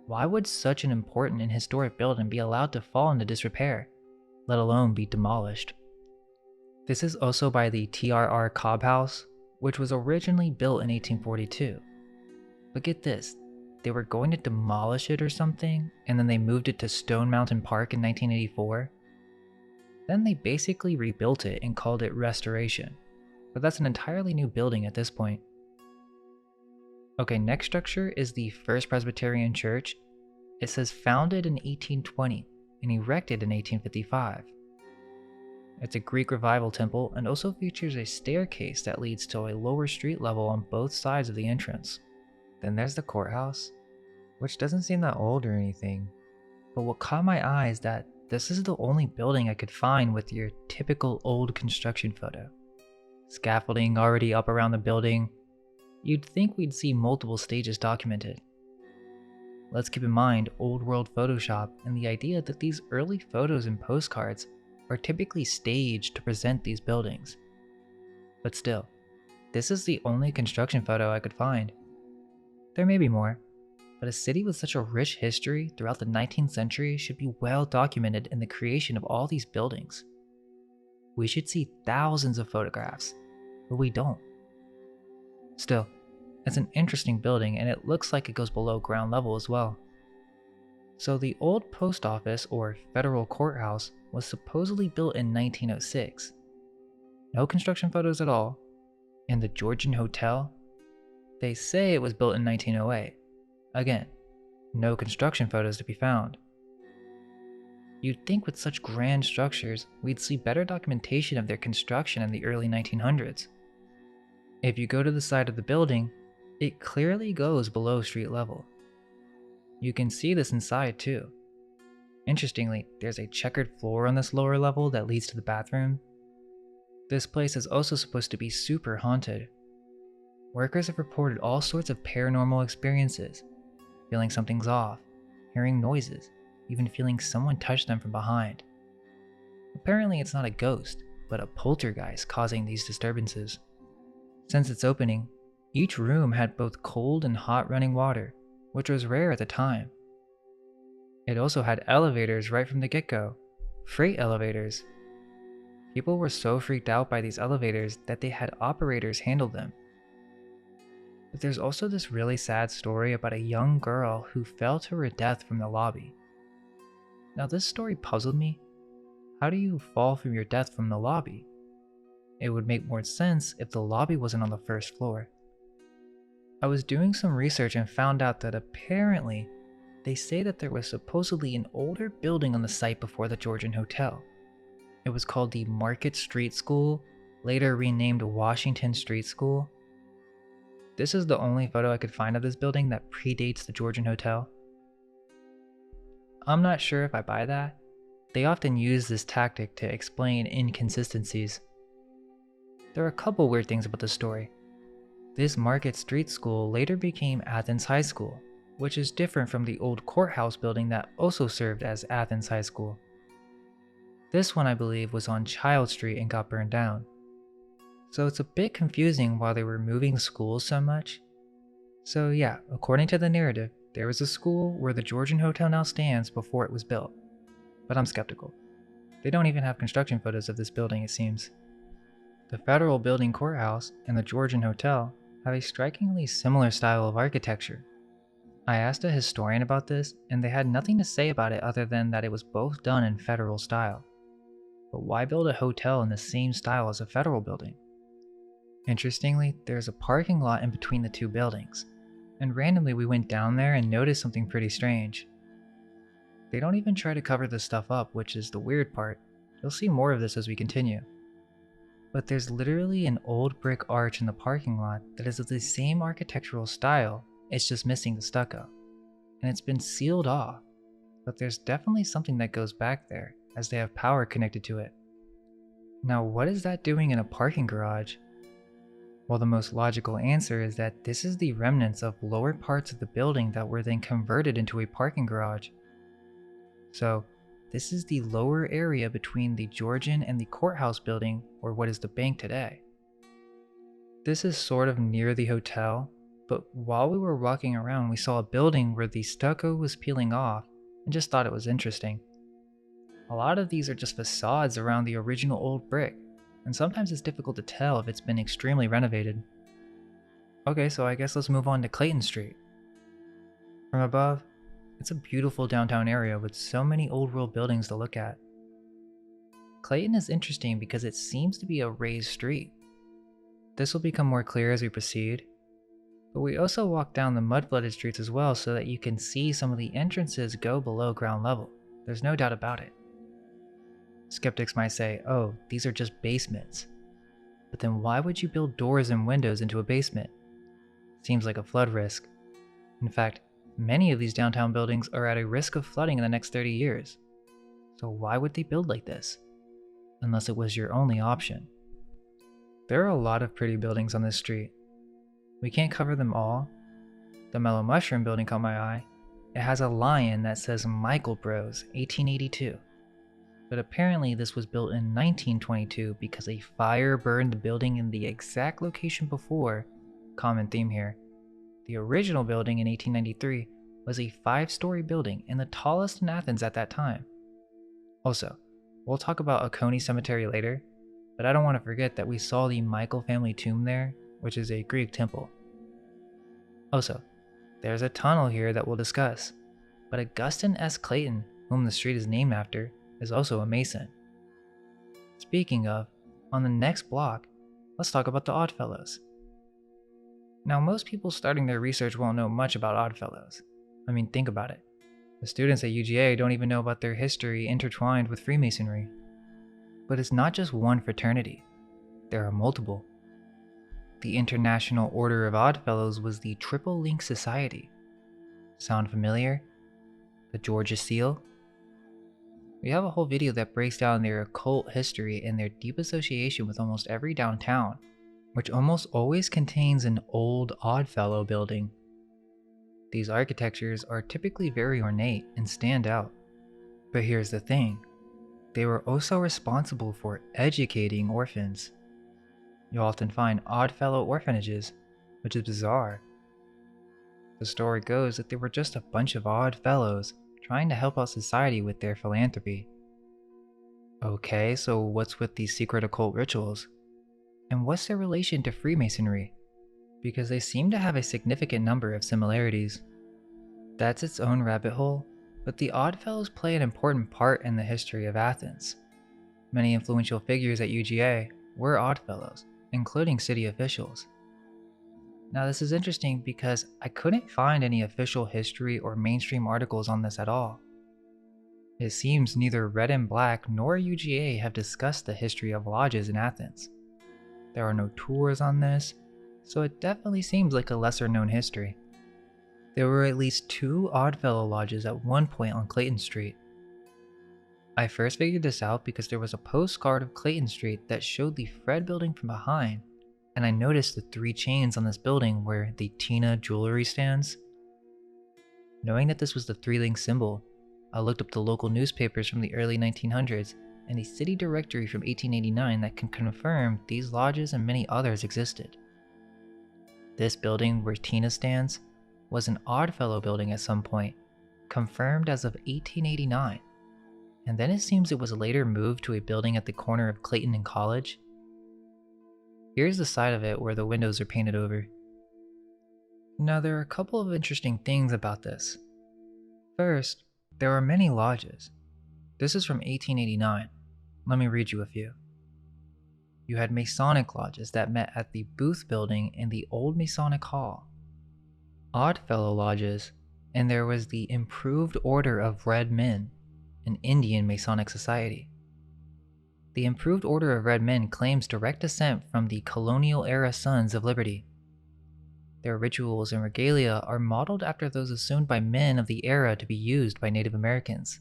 Why would such an important and historic building be allowed to fall into disrepair, let alone be demolished? This is also by the TRR Cobb House, which was originally built in 1842. But get this, they were going to demolish it or something, and then they moved it to Stone Mountain Park in 1984. Then they basically rebuilt it and called it restoration, but that's an entirely new building at this point. Okay, next structure is the First Presbyterian Church. It says founded in 1820 and erected in 1855. It's a Greek revival temple and also features a staircase that leads to a lower street level on both sides of the entrance. Then there's the courthouse, which doesn't seem that old or anything, but what caught my eye is that this is the only building I could find with your typical old construction photo. Scaffolding already up around the building. You'd think we'd see multiple stages documented. Let's keep in mind old world Photoshop and the idea that these early photos and postcards are typically staged to present these buildings. But still, this is the only construction photo I could find. There may be more, but a city with such a rich history throughout the 19th century should be well documented in the creation of all these buildings. We should see thousands of photographs, but we don't. Still, it's an interesting building and it looks like it goes below ground level as well. So the old post office or federal courthouse was supposedly built in 1906. No construction photos at all. And the Georgian Hotel? They say it was built in 1908. Again, no construction photos to be found. You'd think with such grand structures, we'd see better documentation of their construction in the early 1900s. If you go to the side of the building, it clearly goes below street level. You can see this inside too. Interestingly, there's a checkered floor on this lower level that leads to the bathroom. This place is also supposed to be super haunted. Workers have reported all sorts of paranormal experiences, feeling something's off, hearing noises, even feeling someone touch them from behind. Apparently it's not a ghost, but a poltergeist causing these disturbances. Since its opening, each room had both cold and hot running water, which was rare at the time. It also had elevators right from the get-go, freight elevators. People were so freaked out by these elevators that they had operators handle them. But there's also this really sad story about a young girl who fell to her death from the lobby. Now this story puzzled me. How do you fall from your death from the lobby? It would make more sense if the lobby wasn't on the first floor. I was doing some research and found out that apparently they say that there was supposedly an older building on the site before the Georgian Hotel. It was called the Market Street School, later renamed Washington Street School. This is the only photo I could find of this building that predates the Georgian Hotel. I'm not sure if I buy that. They often use this tactic to explain inconsistencies. There are a couple weird things about the story. This Market Street School later became Athens High School, which is different from the old courthouse building that also served as Athens High School. This one, I believe, was on Child Street and got burned down. So it's a bit confusing why they were moving schools so much. So yeah, according to the narrative, there was a school where the Georgian Hotel now stands before it was built. But I'm skeptical. They don't even have construction photos of this building, it seems. The Federal Building Courthouse and the Georgian Hotel have a strikingly similar style of architecture. I asked a historian about this, and they had nothing to say about it other than that it was both done in federal style. But why build a hotel in the same style as a federal building? Interestingly, there's a parking lot in between the two buildings, and randomly we went down there and noticed something pretty strange. They don't even try to cover this stuff up, which is the weird part. You'll see more of this as we continue. But there's literally an old brick arch in the parking lot that is of the same architectural style, it's just missing the stucco. And it's been sealed off, but there's definitely something that goes back there, as they have power connected to it. Now what is that doing in a parking garage? Well, the most logical answer is that this is the remnants of lower parts of the building that were then converted into a parking garage. So, this is the lower area between the Georgian and the courthouse building, or what is the bank today. This is sort of near the hotel, but while we were walking around we saw a building where the stucco was peeling off and just thought it was interesting. A lot of these are just facades around the original old brick, and sometimes it's difficult to tell if it's been extremely renovated. Okay, so I guess let's move on to Clayton Street. From above, it's a beautiful downtown area with so many old world buildings to look at. Clayton is interesting because it seems to be a raised street. This will become more clear as we proceed, but we also walk down the mud-flooded streets as well so that you can see some of the entrances go below ground level. There's no doubt about it. Skeptics might say, oh, these are just basements. But then why would you build doors and windows into a basement? Seems like a flood risk. In fact, many of these downtown buildings are at a risk of flooding in the next 30 years. So why would they build like this? Unless it was your only option. There are a lot of pretty buildings on this street. We can't cover them all. The Mellow Mushroom building caught my eye. It has a lion that says Michael Bros, 1882. But apparently this was built in 1922 because a fire burned the building in the exact location before. Common theme here. The original building in 1893 was a 5-story building and the tallest in Athens at that time. Also, we'll talk about Oconee Cemetery later, but I don't want to forget that we saw the Michael family tomb there, which is a Greek temple. Also, there's a tunnel here that we'll discuss, but Augustin S. Clayton, whom the street is named after, is also a Mason. Speaking of, on the next block, let's talk about the Oddfellows. Now, most people starting their research won't know much about Oddfellows. I mean, think about it. The students at UGA don't even know about their history intertwined with Freemasonry. But it's not just one fraternity. There are multiple. The International Order of Oddfellows was the Triple Link Society. Sound familiar? The Georgia Seal? We have a whole video that breaks down their occult history and their deep association with almost every downtown, which almost always contains an old Oddfellow building. These architectures are typically very ornate and stand out. But here's the thing, they were also responsible for educating orphans. You'll often find Oddfellow orphanages, which is bizarre. The story goes that they were just a bunch of odd fellows trying to help out society with their philanthropy. Okay, so what's with these secret occult rituals? And what's their relation to Freemasonry? Because they seem to have a significant number of similarities. That's its own rabbit hole, but the Oddfellows play an important part in the history of Athens. Many influential figures at UGA were Oddfellows, including city officials. Now this is interesting because I couldn't find any official history or mainstream articles on this at all. It seems neither Red and Black nor UGA have discussed the history of lodges in Athens. There are no tours on this, so it definitely seems like a lesser known history. There were at least 2 Oddfellow lodges at one point on Clayton Street. I first figured this out because there was a postcard of Clayton Street that showed the Fred building from behind, and I noticed the 3 chains on this building where the Tina jewelry stands. Knowing that this was the 3-link symbol, I looked up the local newspapers from the early 1900s and a city directory from 1889 that can confirm these lodges and many others existed. This building where Tina stands was an Oddfellow building at some point, confirmed as of 1889, and then it seems it was later moved to a building at the corner of Clayton and College. Here's the side of it where the windows are painted over. Now there are a couple of interesting things about this. First, there are many lodges. This is from 1889. Let me read you a few. You had Masonic lodges that met at the Booth Building in the Old Masonic Hall. Oddfellow lodges, and there was the Improved Order of Red Men, an Indian Masonic society. The Improved Order of Red Men claims direct descent from the colonial-era Sons of Liberty. Their rituals and regalia are modeled after those assumed by men of the era to be used by Native Americans.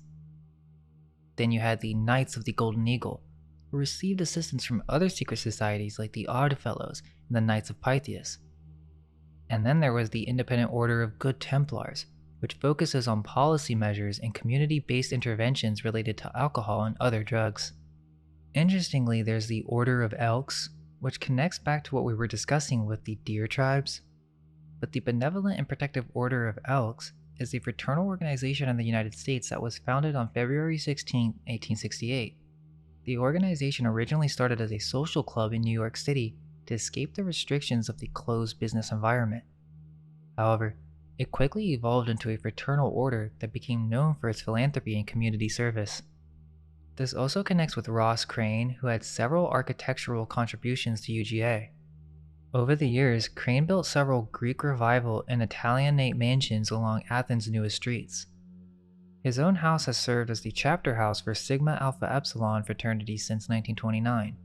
Then you had the Knights of the Golden Eagle, who received assistance from other secret societies like the Oddfellows and the Knights of Pythias. And then there was the Independent Order of Good Templars, which focuses on policy measures and community-based interventions related to alcohol and other drugs. Interestingly, there's the Order of Elks, which connects back to what we were discussing with the deer tribes. But the Benevolent and Protective Order of Elks is a fraternal organization in the United States that was founded on February 16, 1868. The organization originally started as a social club in New York City to escape the restrictions of the closed business environment. However, it quickly evolved into a fraternal order that became known for its philanthropy and community service. This also connects with Ross Crane, who had several architectural contributions to UGA. Over the years, Crane built several Greek Revival and Italianate mansions along Athens' newest streets. His own house has served as the chapter house for Sigma Alpha Epsilon fraternity since 1929.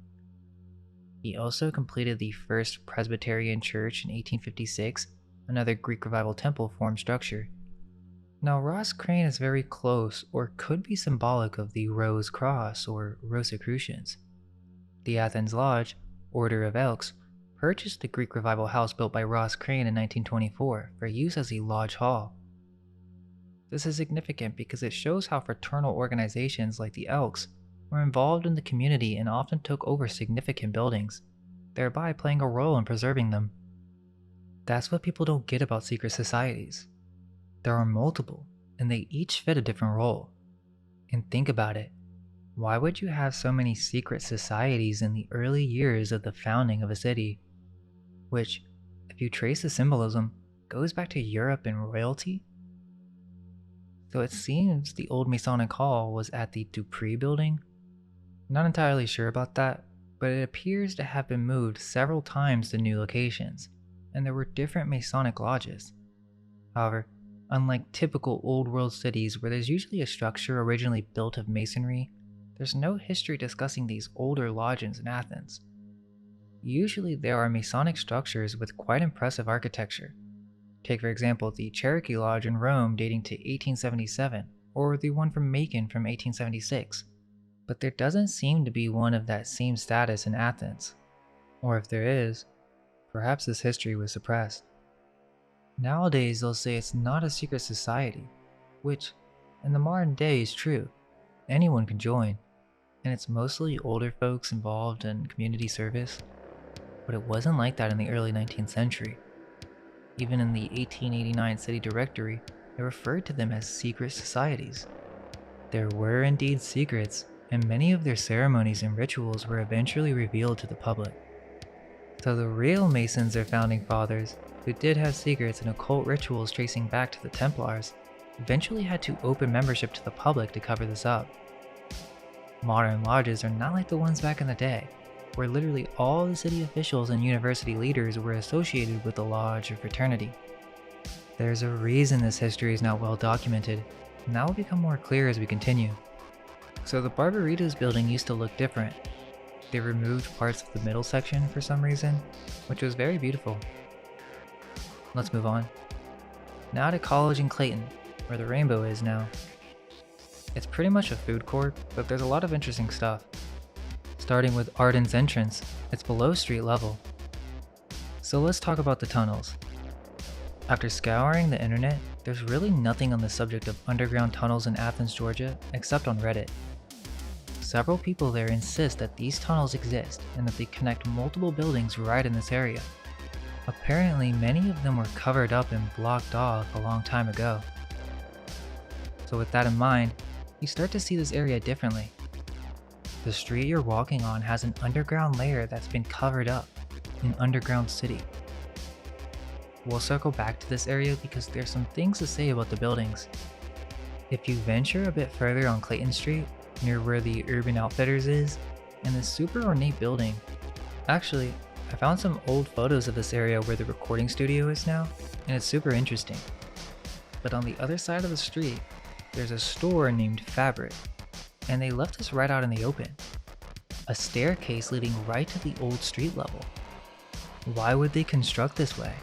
He also completed the First Presbyterian Church in 1856, another Greek Revival temple form structure. Now Ross Crane is very close, or could be symbolic of the Rose Cross or Rosicrucians. The Athens Lodge, Order of Elks, purchased the Greek Revival house built by Ross Crane in 1924 for use as a lodge hall. This is significant because it shows how fraternal organizations like the Elks were involved in the community and often took over significant buildings, thereby playing a role in preserving them. That's what people don't get about secret societies. There are multiple, and they each fit a different role. And think about it. Why would you have so many secret societies in the early years of the founding of a city? Which, if you trace the symbolism, goes back to Europe and royalty? So it seems the old Masonic Hall was at the Dupree building. Not entirely sure about that, but it appears to have been moved several times to new locations, and there were different Masonic lodges. However, unlike typical old world cities where there's usually a structure originally built of masonry, there's no history discussing these older lodges in Athens. Usually there are Masonic structures with quite impressive architecture. Take for example the Cherokee Lodge in Rome dating to 1877, or the one from Macon from 1876. But there doesn't seem to be one of that same status in Athens. Or if there is, perhaps this history was suppressed. Nowadays they'll say it's not a secret society, which in the modern day is true. Anyone can join, and it's mostly older folks involved in community service. But it wasn't like that in the early 19th century. Even in the 1889 city directory, they referred to them as secret societies. There were indeed secrets, and many of their ceremonies and rituals were eventually revealed to the public. So the real Masons or founding fathers, who did have secrets and occult rituals tracing back to the Templars, eventually had to open membership to the public to cover this up. Modern lodges are not like the ones back in the day, where literally all the city officials and university leaders were associated with the lodge or fraternity. There's a reason this history is not well documented, and that will become more clear as we continue. So the Barbaritos building used to look different. They removed parts of the middle section for some reason, which was very beautiful. Let's move on. Now to college in Clayton, where the Rainbow is now. It's pretty much a food court, but there's a lot of interesting stuff. Starting with Arden's entrance, it's below street level. So let's talk about the tunnels. After scouring the internet, there's really nothing on the subject of underground tunnels in Athens, Georgia, except on Reddit. Several people there insist that these tunnels exist and that they connect multiple buildings right in this area. Apparently, many of them were covered up and blocked off a long time ago. So with that in mind, you start to see this area differently. The street you're walking on has an underground layer that's been covered up, an underground city. We'll circle back to this area because there's some things to say about the buildings. If you venture a bit further on Clayton Street, near where the Urban Outfitters is, and this super ornate building. Actually, I found some old photos of this area where the recording studio is now, and it's super interesting. But on the other side of the street, there's a store named Fabric, and they left us right out in the open. A staircase leading right to the old street level. Why would they construct this way?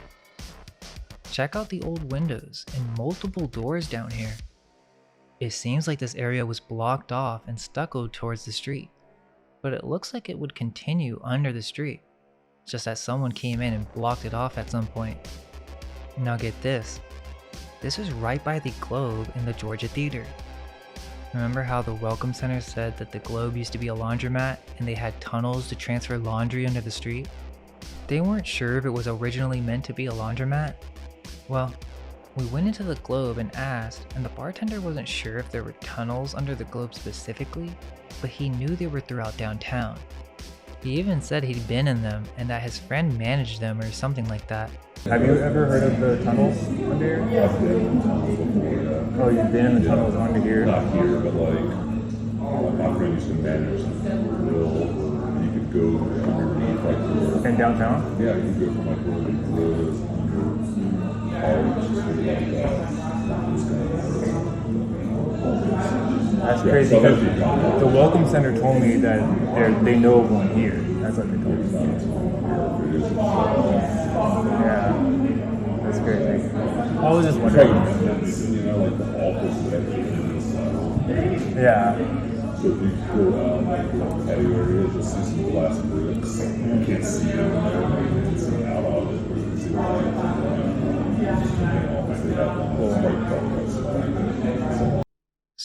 Check out the old windows and multiple doors down here. It seems like this area was blocked off and stuccoed towards the street, but it looks like it would continue under the street, just that someone came in and blocked it off at some point. Now get this is right by the Globe in the Georgia Theater. Remember how the Welcome Center said that the Globe used to be a laundromat and they had tunnels to transfer laundry under the street? They weren't sure if it was originally meant to be a laundromat. Well, we went into the Globe and asked, and the bartender wasn't sure if there were tunnels under the Globe specifically, but he knew they were throughout downtown. He even said he'd been in them and that his friend managed them or something like that. Have you ever heard of the tunnels under here? I've been in the tunnels before, Oh, you've been in the tunnels under here? not here, but my friend used to manage the grill where you could go underneath In downtown? yeah, you could go from where the grill is That's crazy because the Welcome Center told me that they know of one here. That's what they told me. Yeah, that's crazy. I was just wondering. Like the office section. Yeah. So if you go out like the patio area, just see some glass bricks. You can't see them there, you can see out of it, but you can see the light.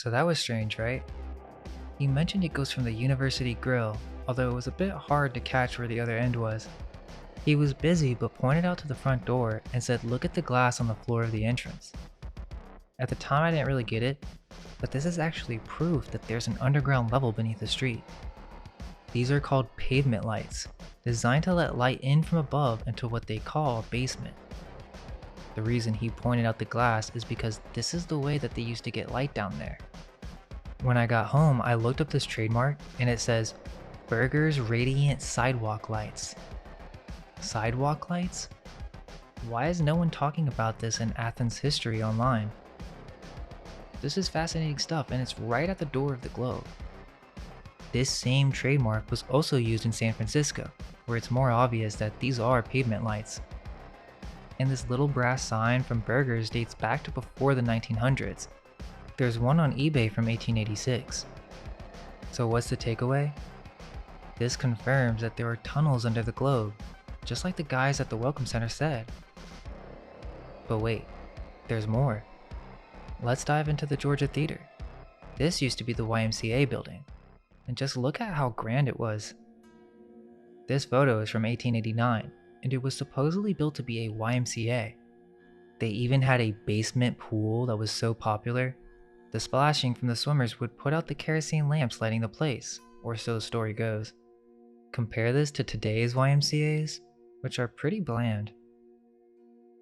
So that was strange, right? He mentioned it goes from the University Grill, although it was a bit hard to catch where the other end was. He was busy but pointed out to the front door and said look at the glass on the floor of the entrance. At the time I didn't really get it, but this is actually proof that there's an underground level beneath the street. These are called pavement lights, designed to let light in from above into what they call a basement. The reason he pointed out the glass is because this is the way that they used to get light down there. When I got home, I looked up this trademark and it says, Burger's Radiant Sidewalk Lights. Sidewalk lights? Why is no one talking about this in Athens history online? This is fascinating stuff and it's right at the door of the globe. This same trademark was also used in San Francisco, where it's more obvious that these are pavement lights. And this little brass sign from Burger's dates back to before the 1900s. There's one on eBay from 1886. So what's the takeaway? This confirms that there are tunnels under the globe, just like the guys at the Welcome Center said. But wait, there's more. Let's dive into the Georgia Theater. This used to be the YMCA building, and just look at how grand it was. This photo is from 1889, and it was supposedly built to be a YMCA. They even had a basement pool that was so popular, the splashing from the swimmers would put out the kerosene lamps lighting the place, or so the story goes. Compare this to today's YMCAs, which are pretty bland.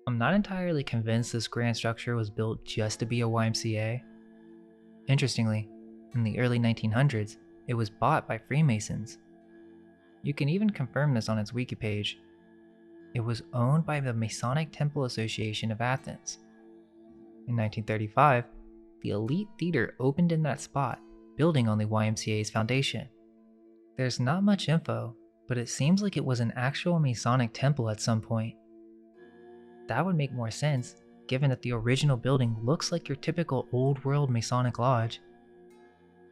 I'm not entirely convinced this grand structure was built just to be a YMCA. Interestingly, in the early 1900s, it was bought by Freemasons. You can even confirm this on its wiki page. It was owned by the Masonic Temple Association of Athens. In 1935, the elite theater opened in that spot, building on the YMCA's foundation. There's not much info, but it seems like it was an actual Masonic temple at some point. That would make more sense, given that the original building looks like your typical old world Masonic lodge.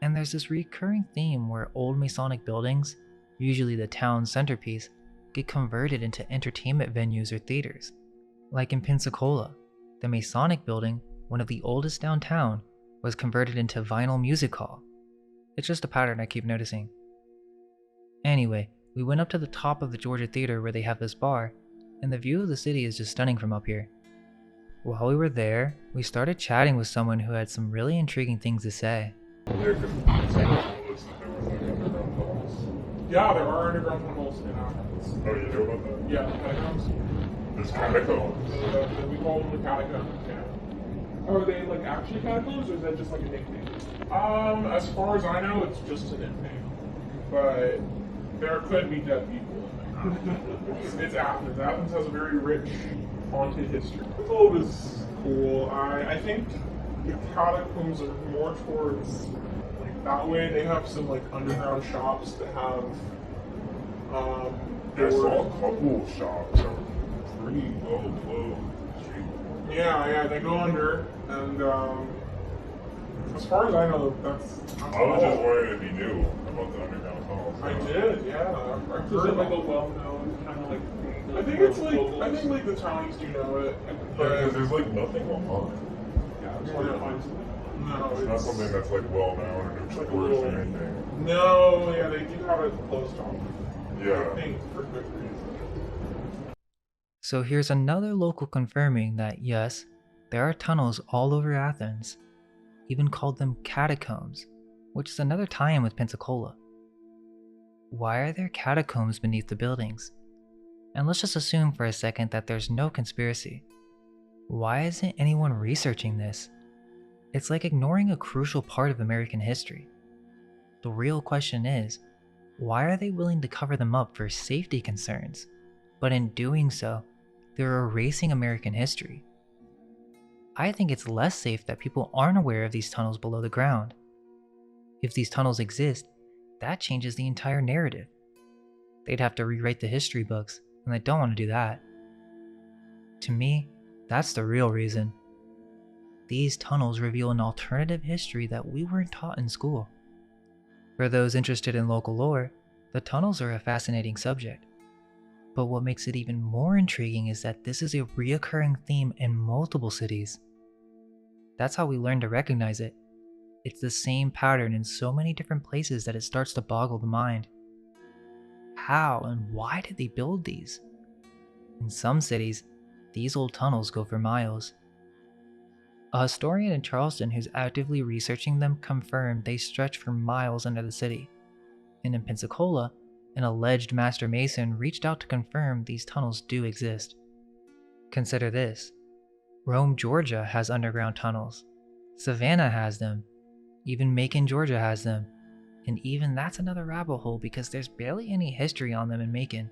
And there's this recurring theme where old Masonic buildings, usually the town's centerpiece, get converted into entertainment venues or theaters. Like in Pensacola, the Masonic building, one of the oldest downtown, was converted into vinyl music hall. It's just a pattern I keep noticing. Anyway, we went up to the top of the Georgia Theater where they have this bar, and the view of the city is just stunning from up here. While we were there, we started chatting with someone who had some really intriguing things to say. Yeah, there are underground tunnels in Athens. Oh, you know about that? Yeah, the catacombs. There's catacombs. We call them the catacombs, yeah. Are they like actually catacombs or is that just like a nickname? As far as I know, it's just a nickname. But there could be dead people in there. It's Athens. Athens has a very rich, haunted history. The globe is cool. I think the catacombs are more towards like that way. They have some like underground shops that have I saw a couple of shops that were pretty low below the street. Yeah, they go under, and as far as I know, that's I was just wondering if you knew about the underground tunnels. I did, yeah. I've Is heard it like a about it. well-known kind of like thing? I think it's like I think like the townies do know it, Yeah, but because there's like nothing online. Yeah, I just wanted to find something. no, It's not something that's like well known or It's like a notorious or little- anything. No, yeah, they do have it closed off. Yeah. I think for good reason. So here's another local confirming that yes, there are tunnels all over Athens, even called them catacombs, which is another tie-in with Pensacola. Why are there catacombs beneath the buildings? And let's just assume for a second that there's no conspiracy. Why isn't anyone researching this? It's like ignoring a crucial part of American history. The real question is, why are they willing to cover them up for safety concerns? But in doing so, they're erasing American history. I think it's less safe that people aren't aware of these tunnels below the ground. If these tunnels exist, that changes the entire narrative. They'd have to rewrite the history books, and I don't want to do that. To me, that's the real reason. These tunnels reveal an alternative history that we weren't taught in school. For those interested in local lore, the tunnels are a fascinating subject. But what makes it even more intriguing is that this is a reoccurring theme in multiple cities. That's how we learn to recognize it. It's the same pattern in so many different places that it starts to boggle the mind. How and why did they build these? In some cities, these old tunnels go for miles. A historian in Charleston who's actively researching them confirmed they stretch for miles under the city. And in Pensacola, an alleged master mason reached out to confirm these tunnels do exist. Consider this: Rome, Georgia has underground tunnels. Savannah has them. Even Macon, Georgia has them. And even that's another rabbit hole because there's barely any history on them in Macon.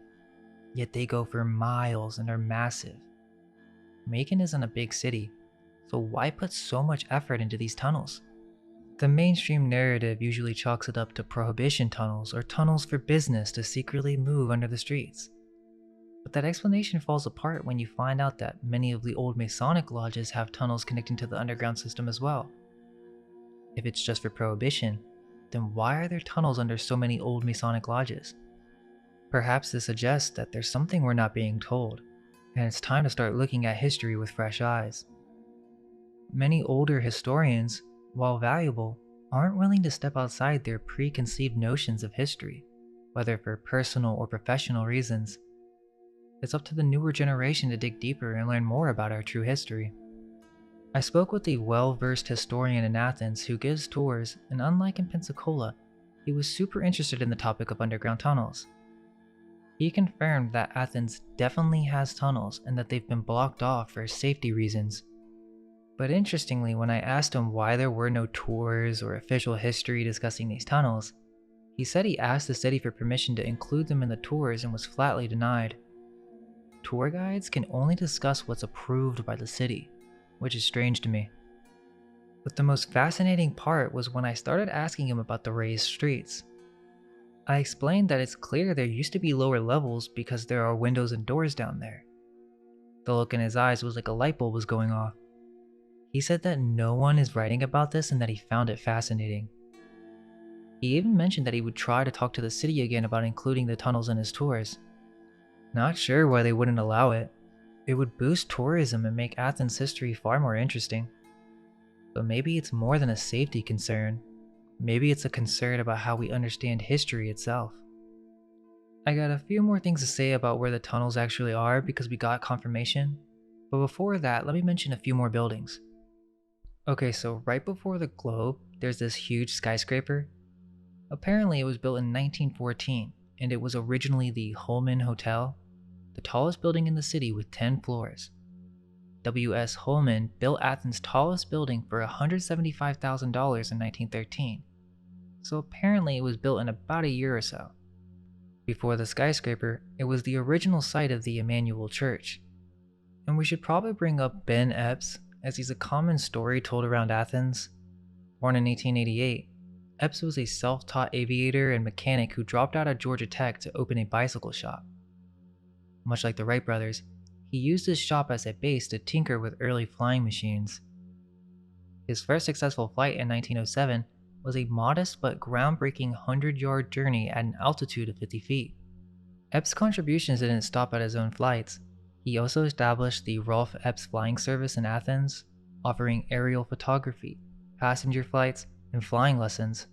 Yet they go for miles and are massive. Macon isn't a big city, so why put so much effort into these tunnels? The mainstream narrative usually chalks it up to prohibition tunnels or tunnels for business to secretly move under the streets. But that explanation falls apart when you find out that many of the old Masonic lodges have tunnels connecting to the underground system as well. If it's just for prohibition, then why are there tunnels under so many old Masonic lodges? Perhaps this suggests that there's something we're not being told, and it's time to start looking at history with fresh eyes. Many older historians, while valuable, aren't willing to step outside their preconceived notions of history, whether for personal or professional reasons. It's up to the newer generation to dig deeper and learn more about our true history. I spoke with a well-versed historian in Athens who gives tours, and unlike in Pensacola, he was super interested in the topic of underground tunnels. He confirmed that Athens definitely has tunnels and that they've been blocked off for safety reasons. But interestingly, when I asked him why there were no tours or official history discussing these tunnels, he said he asked the city for permission to include them in the tours and was flatly denied. Tour guides can only discuss what's approved by the city, which is strange to me. But the most fascinating part was when I started asking him about the raised streets. I explained that it's clear there used to be lower levels because there are windows and doors down there. The look in his eyes was like a light bulb was going off. He said that no one is writing about this and that he found it fascinating. He even mentioned that he would try to talk to the city again about including the tunnels in his tours. Not sure why they wouldn't allow it. It would boost tourism and make Athens history far more interesting. But maybe it's more than a safety concern. Maybe it's a concern about how we understand history itself. I got a few more things to say about where the tunnels actually are because we got confirmation. But before that, let me mention a few more buildings. Okay, so right before the globe, there's this huge skyscraper. Apparently it was built in 1914, and it was originally the Holman Hotel, the tallest building in the city with 10 floors. W.S. Holman built Athens' tallest building for $175,000 in 1913, so apparently it was built in about a year or so. Before the skyscraper, it was the original site of the Emmanuel Church. And we should probably bring up Ben Epps, as he's a common story told around Athens. Born in 1888, Epps was a self-taught aviator and mechanic who dropped out of Georgia Tech to open a bicycle shop. Much like the Wright brothers, he used his shop as a base to tinker with early flying machines. His first successful flight in 1907 was a modest but groundbreaking 100-yard journey at an altitude of 50 feet. Epps' contributions didn't stop at his own flights. He also established the Rolf Epps Flying Service in Athens, offering aerial photography, passenger flights, and flying lessons.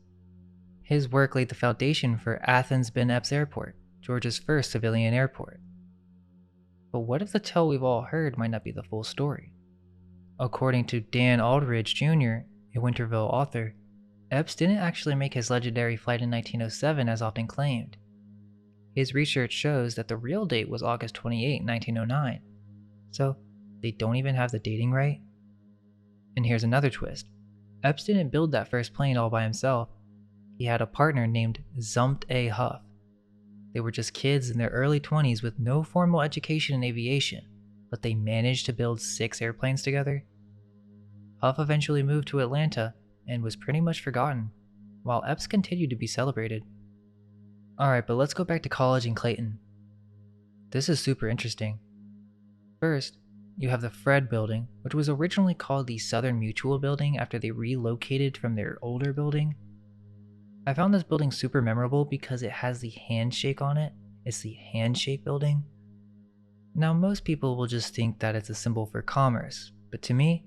His work laid the foundation for Athens Ben Epps Airport, Georgia's first civilian airport. But what if the tale we've all heard might not be the full story? According to Dan Aldridge Jr., a Winterville author, Epps didn't actually make his legendary flight in 1907 as often claimed. His research shows that the real date was August 28, 1909. So, they don't even have the dating right? And here's another twist. Epps didn't build that first plane all by himself. He had a partner named Zumpt A. Huff. They were just kids in their early 20s with no formal education in aviation, but they managed to build 6 airplanes together. Huff eventually moved to Atlanta and was pretty much forgotten, while Epps continued to be celebrated. Alright, but let's go back to college in Clayton. This is super interesting. First, you have the Fred Building, which was originally called the Southern Mutual Building after they relocated from their older building. I found this building super memorable because it has the handshake on it. It's the handshake building. Now, most people will just think that it's a symbol for commerce, but to me,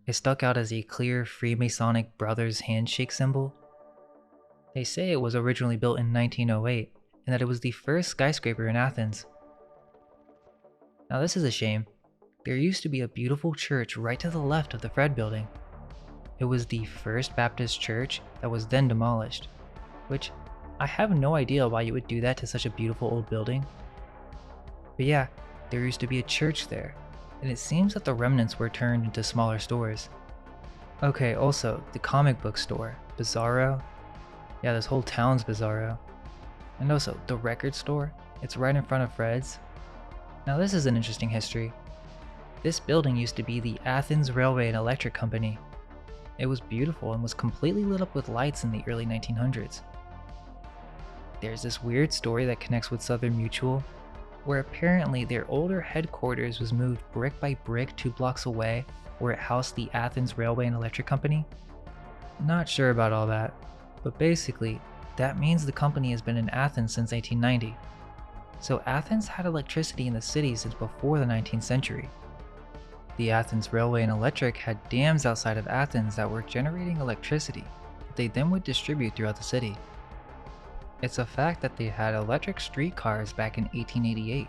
it stuck out as a clear Freemasonic brothers handshake symbol. They say it was originally built in 1908 and that it was the first skyscraper in Athens. Now this is a shame. there used to be a beautiful church right to the left of the Fred building. It was the First Baptist Church that was then demolished, which I have no idea why you would do that to such a beautiful old building. But yeah, there used to be a church there, and it seems that the remnants were turned into smaller stores. Okay, also, the comic book store, Bizarro. Yeah, this whole town's Bizarro. And also, the record store, it's right in front of Fred's. Now this is an interesting history. This building used to be the Athens Railway and Electric Company. It was beautiful and was completely lit up with lights in the early 1900s. There's this weird story that connects with Southern Mutual, where apparently their older headquarters was moved brick by brick 2 blocks away, where it housed the Athens Railway and Electric Company. Not sure about all that, but basically, that means the company has been in Athens since 1890. So Athens had electricity in the city since before the 19th century. The Athens Railway and Electric had dams outside of Athens that were generating electricity that they then would distribute throughout the city. It's a fact that they had electric streetcars back in 1888.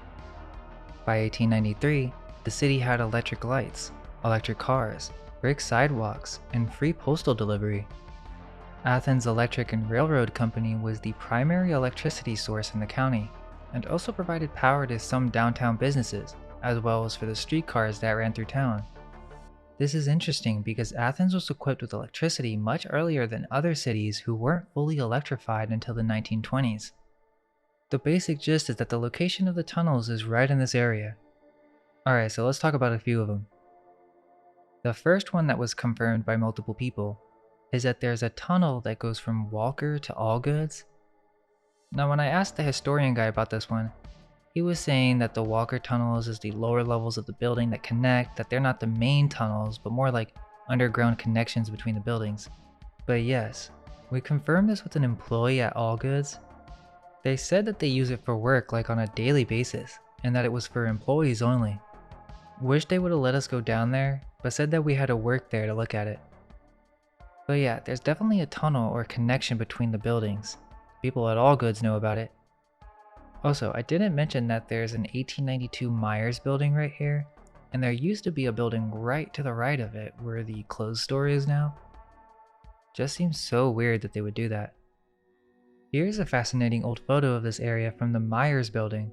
By 1893, the city had electric lights, electric cars, brick sidewalks, and free postal delivery. Athens Electric and Railroad Company was the primary electricity source in the county, and also provided power to some downtown businesses, as well as for the streetcars that ran through town. This is interesting because Athens was equipped with electricity much earlier than other cities who weren't fully electrified until the 1920s. The basic gist is that the location of the tunnels is right in this area. Alright, so let's talk about a few of them. The first one that was confirmed by multiple people is that there's a tunnel that goes from Walker to Allgoods. Now when I asked the historian guy about this one, he was saying that the Walker tunnels is the lower levels of the building that connect, that they're not the main tunnels, but more like underground connections between the buildings. But yes, we confirmed this with an employee at Allgoods. They said that they use it for work like on a daily basis, and that it was for employees only. Wish they would have let us go down there, but said that we had to work there to look at it. But yeah, there's definitely a tunnel or connection between the buildings. People at Allgoods know about it. Also, I didn't mention that there's an 1892 Myers building right here, and there used to be a building right to the right of it where the clothes store is now. Just seems so weird that they would do that. Here's a fascinating old photo of this area from the Myers building,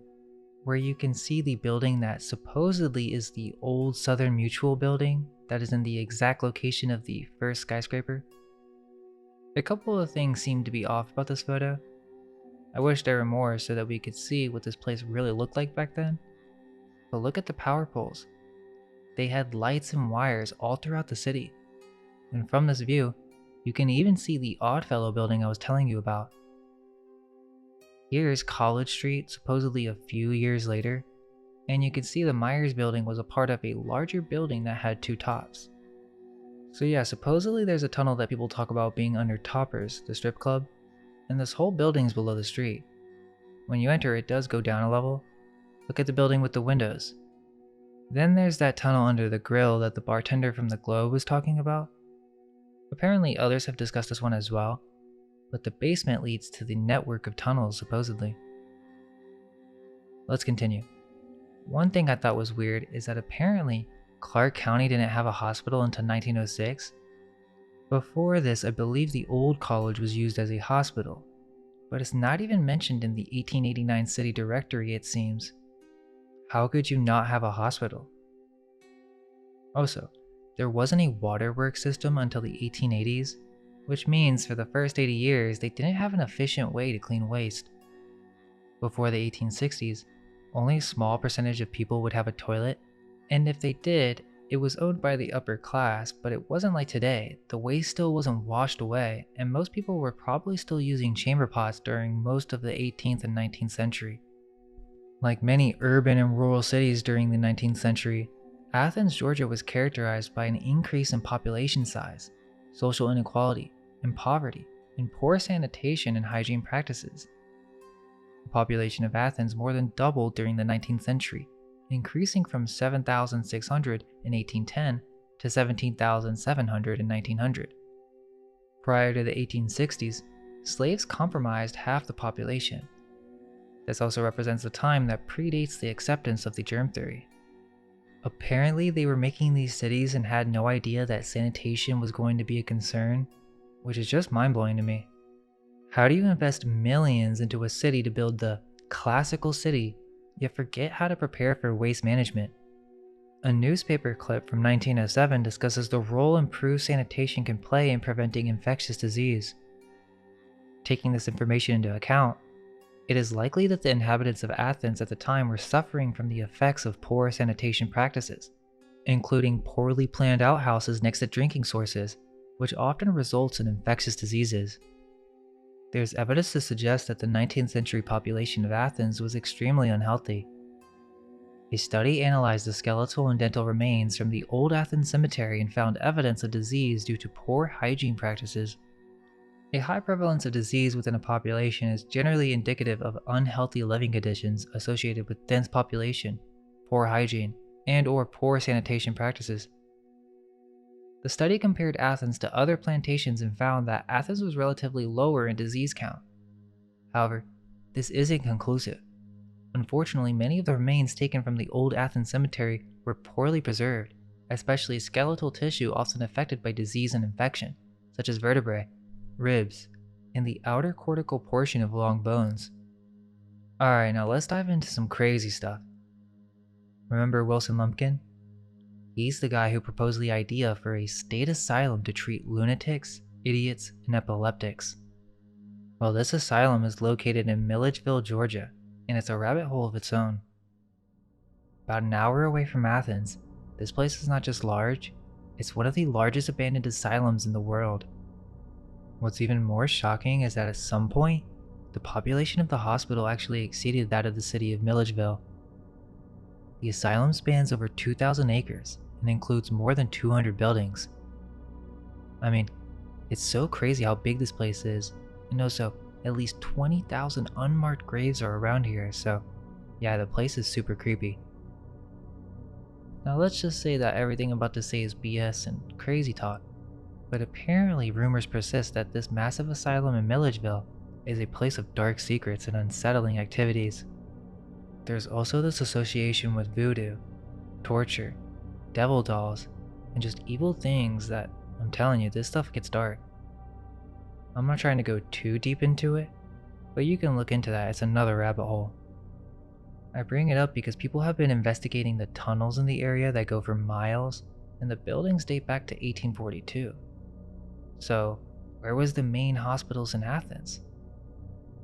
where you can see the building that supposedly is the old Southern Mutual building that is in the exact location of the first skyscraper. A couple of things seem to be off about this photo. I wish there were more so that we could see what this place really looked like back then. But look at the power poles. They had lights and wires all throughout the city. And from this view, you can even see the Oddfellow building I was telling you about. Here's College Street supposedly a few years later, and you can see the Myers building was a part of a larger building that had 2 tops. So yeah, supposedly there's a tunnel that people talk about being under Toppers, the strip club, and this whole building's below the street. When you enter, it does go down a level. Look at the building with the windows. Then there's that tunnel under the grill that the bartender from the Globe was talking about. Apparently others have discussed this one as well, but the basement leads to the network of tunnels supposedly. Let's continue. One thing I thought was weird is that apparently Clark County didn't have a hospital until 1906. Before this, I believe the old college was used as a hospital, but it's not even mentioned in the 1889 city directory, it seems. How could you not have a hospital? Also, there wasn't a waterworks system until the 1880s, which means for the first 80 years they didn't have an efficient way to clean waste. Before the 1860s, only a small percentage of people would have a toilet, and if they did, it was owned by the upper class, but it wasn't like today. The waste still wasn't washed away, and most people were probably still using chamber pots during most of the 18th and 19th century. Like many urban and rural cities during the 19th century, Athens, Georgia was characterized by an increase in population size, social inequality, and poverty, and poor sanitation and hygiene practices. The population of Athens more than doubled during the 19th century, increasing from 7,600 in 1810 to 17,700 in 1900. Prior to the 1860s, slaves comprised half the population. This also represents a time that predates the acceptance of the germ theory. Apparently, they were making these cities and had no idea that sanitation was going to be a concern, which is just mind-blowing to me. How do you invest millions into a city to build the classical city, yet forget how to prepare for waste management? A newspaper clip from 1907 discusses the role improved sanitation can play in preventing infectious disease. Taking this information into account, it is likely that the inhabitants of Athens at the time were suffering from the effects of poor sanitation practices, including poorly planned outhouses next to drinking sources, which often results in infectious diseases. There's evidence to suggest that the 19th century population of Athens was extremely unhealthy. A study analyzed the skeletal and dental remains from the old Athens cemetery and found evidence of disease due to poor hygiene practices. A high prevalence of disease within a population is generally indicative of unhealthy living conditions associated with dense population, poor hygiene, and/or poor sanitation practices. The study compared Athens to other plantations and found that Athens was relatively lower in disease count. However, this isn't conclusive. Unfortunately, many of the remains taken from the old Athens cemetery were poorly preserved, especially skeletal tissue often affected by disease and infection, such as vertebrae, ribs, and the outer cortical portion of long bones. Alright, now let's dive into some crazy stuff. Remember Wilson Lumpkin? He's the guy who proposed the idea for a state asylum to treat lunatics, idiots, and epileptics. Well, this asylum is located in Milledgeville, Georgia, and it's a rabbit hole of its own. About an hour away from Athens, this place is not just large, it's one of the largest abandoned asylums in the world. What's even more shocking is that at some point, the population of the hospital actually exceeded that of the city of Milledgeville. The asylum spans over 2,000 acres and includes more than 200 buildings. I mean, it's so crazy how big this place is, and also at least 20,000 unmarked graves are around here, so yeah, the place is super creepy. Now let's just say that everything I'm about to say is BS and crazy talk, but apparently rumors persist that this massive asylum in Milledgeville is a place of dark secrets and unsettling activities. There's also this association with voodoo, torture, devil dolls, and just evil things that, I'm telling you, this stuff gets dark. I'm not trying to go too deep into it, but you can look into that, it's another rabbit hole. I bring it up because people have been investigating the tunnels in the area that go for miles, and the buildings date back to 1842. So, where was the main hospitals in Athens?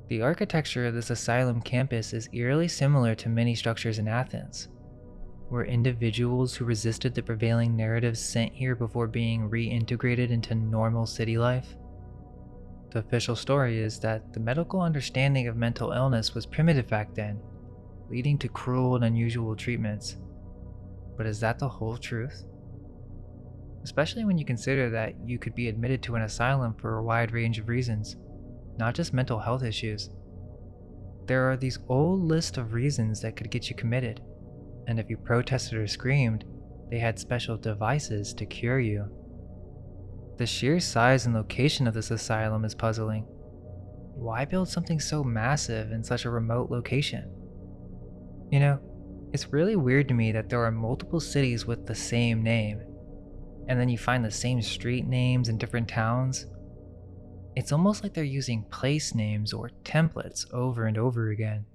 The architecture of this asylum campus is eerily similar to many structures in Athens. Were individuals who resisted the prevailing narratives sent here before being reintegrated into normal city life? The official story is that the medical understanding of mental illness was primitive back then, leading to cruel and unusual treatments. But is that the whole truth? Especially when you consider that you could be admitted to an asylum for a wide range of reasons, not just mental health issues. There are these old lists of reasons that could get you committed, and if you protested or screamed, they had special devices to cure you. The sheer size and location of this asylum is puzzling. Why build something so massive in such a remote location? You know, it's really weird to me that there are multiple cities with the same name, and then you find the same street names in different towns. It's almost like they're using place names or templates over and over again.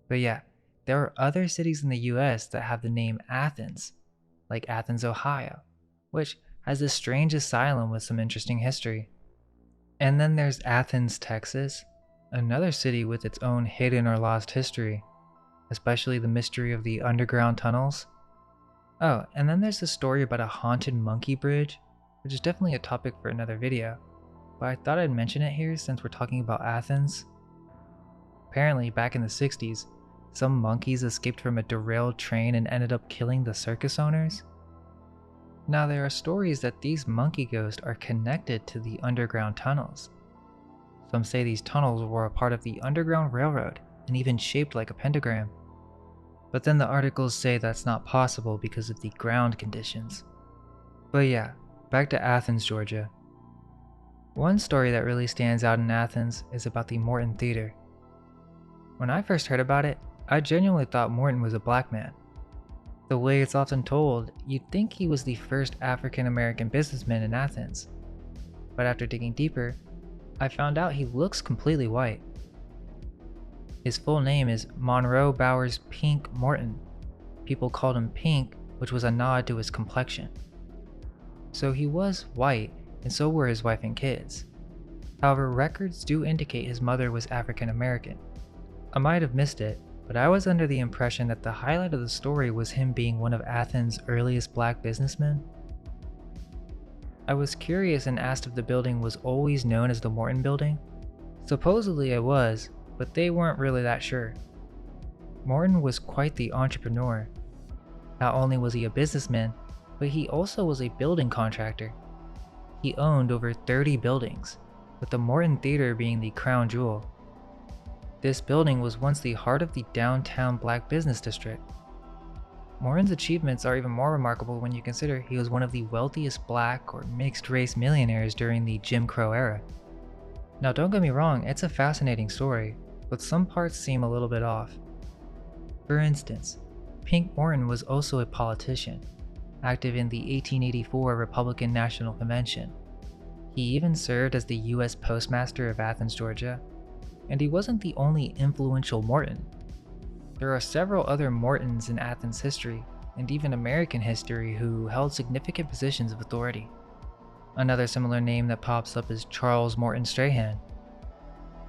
But yeah, there are other cities in the US that have the name Athens, like Athens, Ohio, which has this strange asylum with some interesting history. And then there's Athens, Texas, another city with its own hidden or lost history, especially the mystery of the underground tunnels. Oh, and then there's the story about a haunted monkey bridge, which is definitely a topic for another video, but I thought I'd mention it here since we're talking about Athens. Apparently, back in the 60s, some monkeys escaped from a derailed train and ended up killing the circus owners. Now, there are stories that these monkey ghosts are connected to the underground tunnels. Some say these tunnels were a part of the Underground Railroad and even shaped like a pentagram. But then the articles say that's not possible because of the ground conditions. But yeah, back to Athens, Georgia. One story that really stands out in Athens is about the Morton Theater. When I first heard about it, I genuinely thought Morton was a black man. The way it's often told, you'd think he was the first African American businessman in Athens. But after digging deeper, I found out he looks completely white. His full name is Monroe Bowers Pink Morton. People called him Pink, which was a nod to his complexion. So he was white, and so were his wife and kids. However, records do indicate his mother was African American. I might have missed it, but I was under the impression that the highlight of the story was him being one of Athens' earliest black businessmen. I was curious and asked if the building was always known as the Morton Building. Supposedly it was, but they weren't really that sure. Morton was quite the entrepreneur. Not only was he a businessman, but he also was a building contractor. He owned over 30 buildings, with the Morton Theater being the crown jewel. This building was once the heart of the downtown black business district. Morton's achievements are even more remarkable when you consider he was one of the wealthiest black or mixed-race millionaires during the Jim Crow era. Now don't get me wrong, it's a fascinating story, but some parts seem a little bit off. For instance, Pink Morton was also a politician, active in the 1884 Republican National Convention. He even served as the U.S. Postmaster of Athens, Georgia, and he wasn't the only influential Morton. There are several other Mortons in Athens history, and even American history, who held significant positions of authority. Another similar name that pops up is Charles Morton Strahan.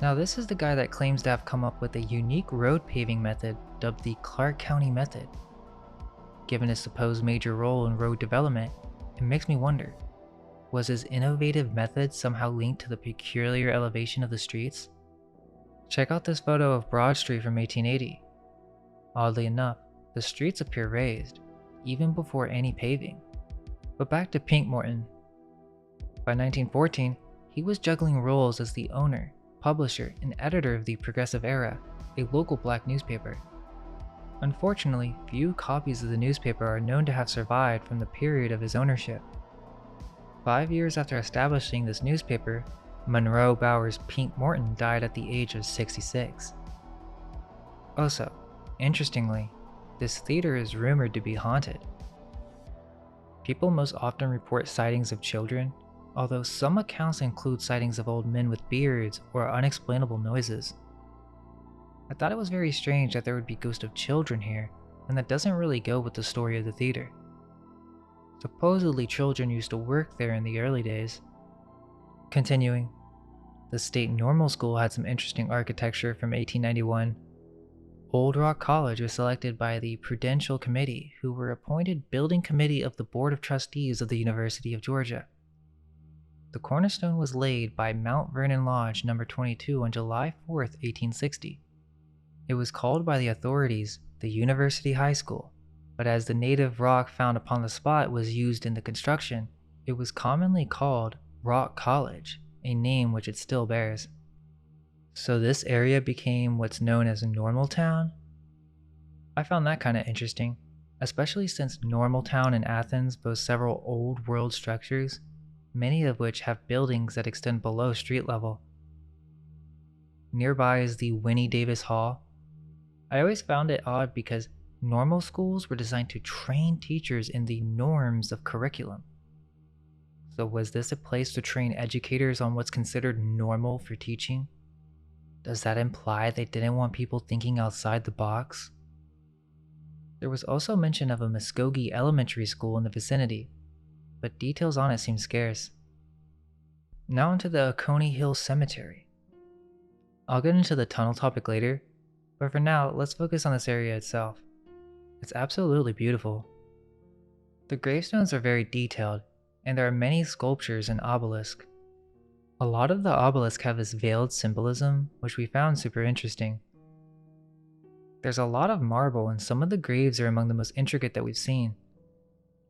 Now this is the guy that claims to have come up with a unique road paving method dubbed the Clark County Method. Given his supposed major role in road development, it makes me wonder, was his innovative method somehow linked to the peculiar elevation of the streets? Check out this photo of Broad Street from 1880. Oddly enough, the streets appear raised, even before any paving. But back to Pink Morton. By 1914, he was juggling roles as the owner, publisher, and editor of the Progressive Era, a local black newspaper. Unfortunately, few copies of the newspaper are known to have survived from the period of his ownership. 5 years after establishing this newspaper, Monroe Bowers Pink Morton died at the age of 66. Also, interestingly, this theater is rumored to be haunted. People most often report sightings of children, although some accounts include sightings of old men with beards or unexplainable noises. I thought it was very strange that there would be ghosts of children here, and that doesn't really go with the story of the theater. Supposedly children used to work there in the early days. Continuing, the State Normal School had some interesting architecture from 1891. Old Rock College was selected by the Prudential Committee, who were appointed building committee of the Board of Trustees of the University of Georgia. The cornerstone was laid by Mount Vernon Lodge No. 22 on July 4, 1860. It was called by the authorities the University High School, but as the native rock found upon the spot was used in the construction, it was commonly called Rock College, a name which it still bears. So this area became what's known as Normaltown? I found that kind of interesting, especially since Normaltown and Athens boast several old world structures, many of which have buildings that extend below street level. Nearby is the Winnie Davis Hall. I always found it odd because normal schools were designed to train teachers in the norms of curriculum. So was this a place to train educators on what's considered normal for teaching? Does that imply they didn't want people thinking outside the box? There was also mention of a Muskogee Elementary School in the vicinity, but details on it seem scarce. Now into the Oconee Hill Cemetery. I'll get into the tunnel topic later, but for now, let's focus on this area itself. It's absolutely beautiful. The gravestones are very detailed, and there are many sculptures and obelisks. A lot of the obelisks have this veiled symbolism, which we found super interesting. There's a lot of marble, and some of the graves are among the most intricate that we've seen.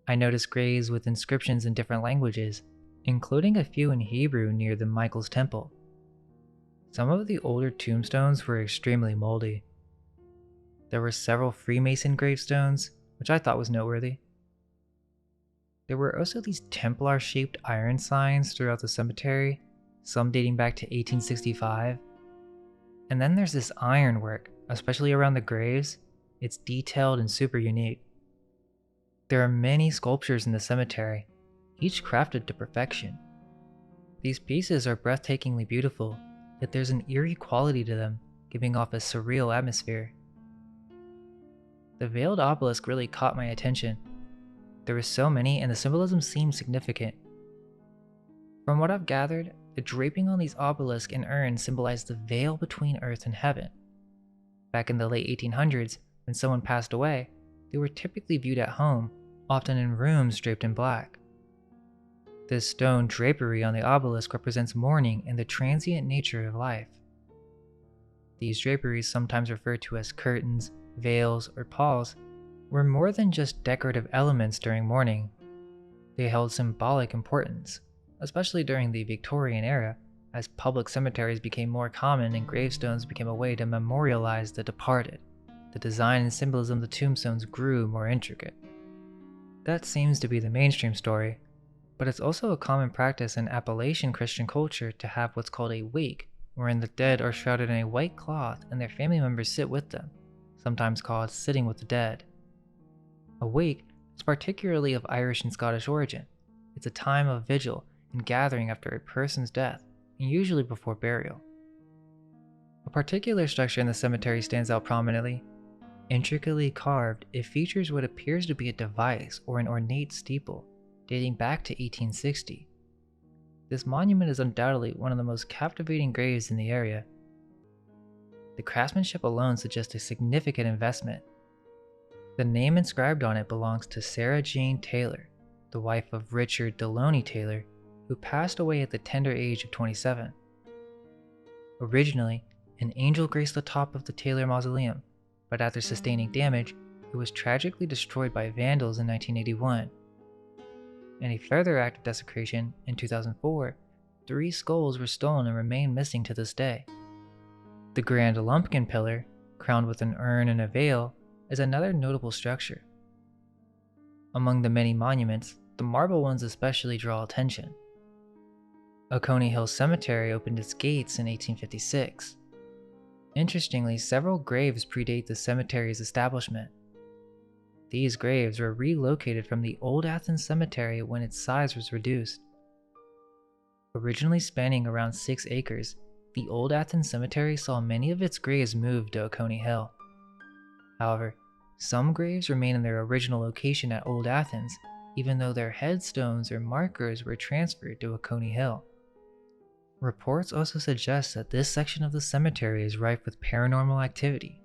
I noticed graves with inscriptions in different languages, including a few in Hebrew near the Michael's Temple. Some of the older tombstones were extremely moldy. There were several Freemason gravestones, which I thought was noteworthy. There were also these Templar-shaped iron signs throughout the cemetery, some dating back to 1865. And then there's this ironwork, especially around the graves. It's detailed and super unique. There are many sculptures in the cemetery, each crafted to perfection. These pieces are breathtakingly beautiful, yet there's an eerie quality to them, giving off a surreal atmosphere. The veiled obelisk really caught my attention. There were so many, and the symbolism seemed significant. From what I've gathered, the draping on these obelisks and urns symbolized the veil between earth and heaven. Back in the late 1800s, when someone passed away, they were typically viewed at home, often in rooms draped in black. This stone drapery on the obelisk represents mourning and the transient nature of life. These draperies, sometimes referred to as curtains, veils, or palls, were more than just decorative elements during mourning. They held symbolic importance, especially during the Victorian era, as public cemeteries became more common and gravestones became a way to memorialize the departed. The design and symbolism of the tombstones grew more intricate. That seems to be the mainstream story, but it's also a common practice in Appalachian Christian culture to have what's called a wake, wherein the dead are shrouded in a white cloth and their family members sit with them, sometimes called sitting with the dead. A wake is particularly of Irish and Scottish origin. It's a time of vigil and gathering after a person's death, and usually before burial. A particular structure in the cemetery stands out prominently. Intricately carved, it features what appears to be a device or an ornate steeple, dating back to 1860. This monument is undoubtedly one of the most captivating graves in the area. The craftsmanship alone suggests a significant investment. The name inscribed on it belongs to Sarah Jane Taylor, the wife of Richard Deloney Taylor, who passed away at the tender age of 27. Originally, an angel graced the top of the Taylor mausoleum, but after sustaining damage, it was tragically destroyed by vandals in 1981. In a further act of desecration, in 2004, 3 skulls were stolen and remain missing to this day. The grand lumpkin pillar, crowned with an urn and a veil, is another notable structure. Among the many monuments, the marble ones especially draw attention. Oconee Hill Cemetery opened its gates in 1856. Interestingly, several graves predate the cemetery's establishment. These graves were relocated from the old Athens cemetery when its size was reduced. Originally spanning around 6 acres, the old Athens cemetery saw many of its graves moved to Oconee Hill. However, some graves remain in their original location at Old Athens, even though their headstones or markers were transferred to Oconee Hill. Reports also suggest that this section of the cemetery is rife with paranormal activity,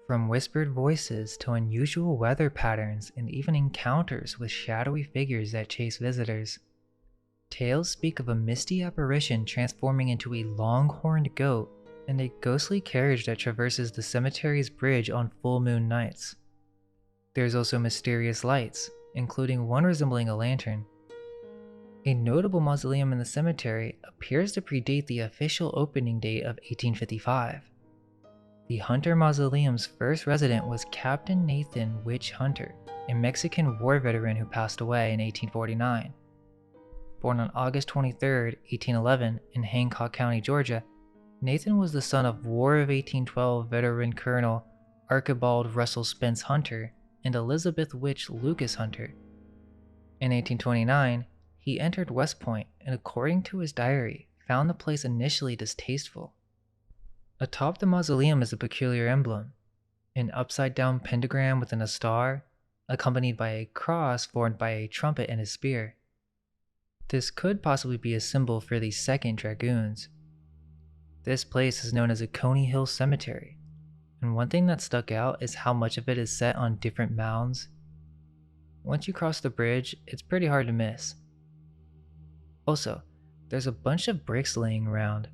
from whispered voices to unusual weather patterns and even encounters with shadowy figures that chase visitors. Tales speak of a misty apparition transforming into a long-horned goat and a ghostly carriage that traverses the cemetery's bridge on full moon nights. There's also mysterious lights, including one resembling a lantern. A notable mausoleum in the cemetery appears to predate the official opening date of 1855. The Hunter Mausoleum's first resident was Captain Nathan Witch Hunter, a Mexican war veteran who passed away in 1849. Born on August 23, 1811 in Hancock County, Georgia, Nathan was the son of War of 1812 veteran Colonel Archibald Russell Spence Hunter and Elizabeth Witch Lucas Hunter. In 1829, he entered West Point and, according to his diary, found the place initially distasteful. Atop the mausoleum is a peculiar emblem, an upside-down pentagram within a star, accompanied by a cross formed by a trumpet and a spear. This could possibly be a symbol for the 2nd Dragoons. This place is known as Oconee Hill Cemetery, and one thing that stuck out is how much of it is set on different mounds. Once you cross the bridge, it's pretty hard to miss. Also, there's a bunch of bricks laying around.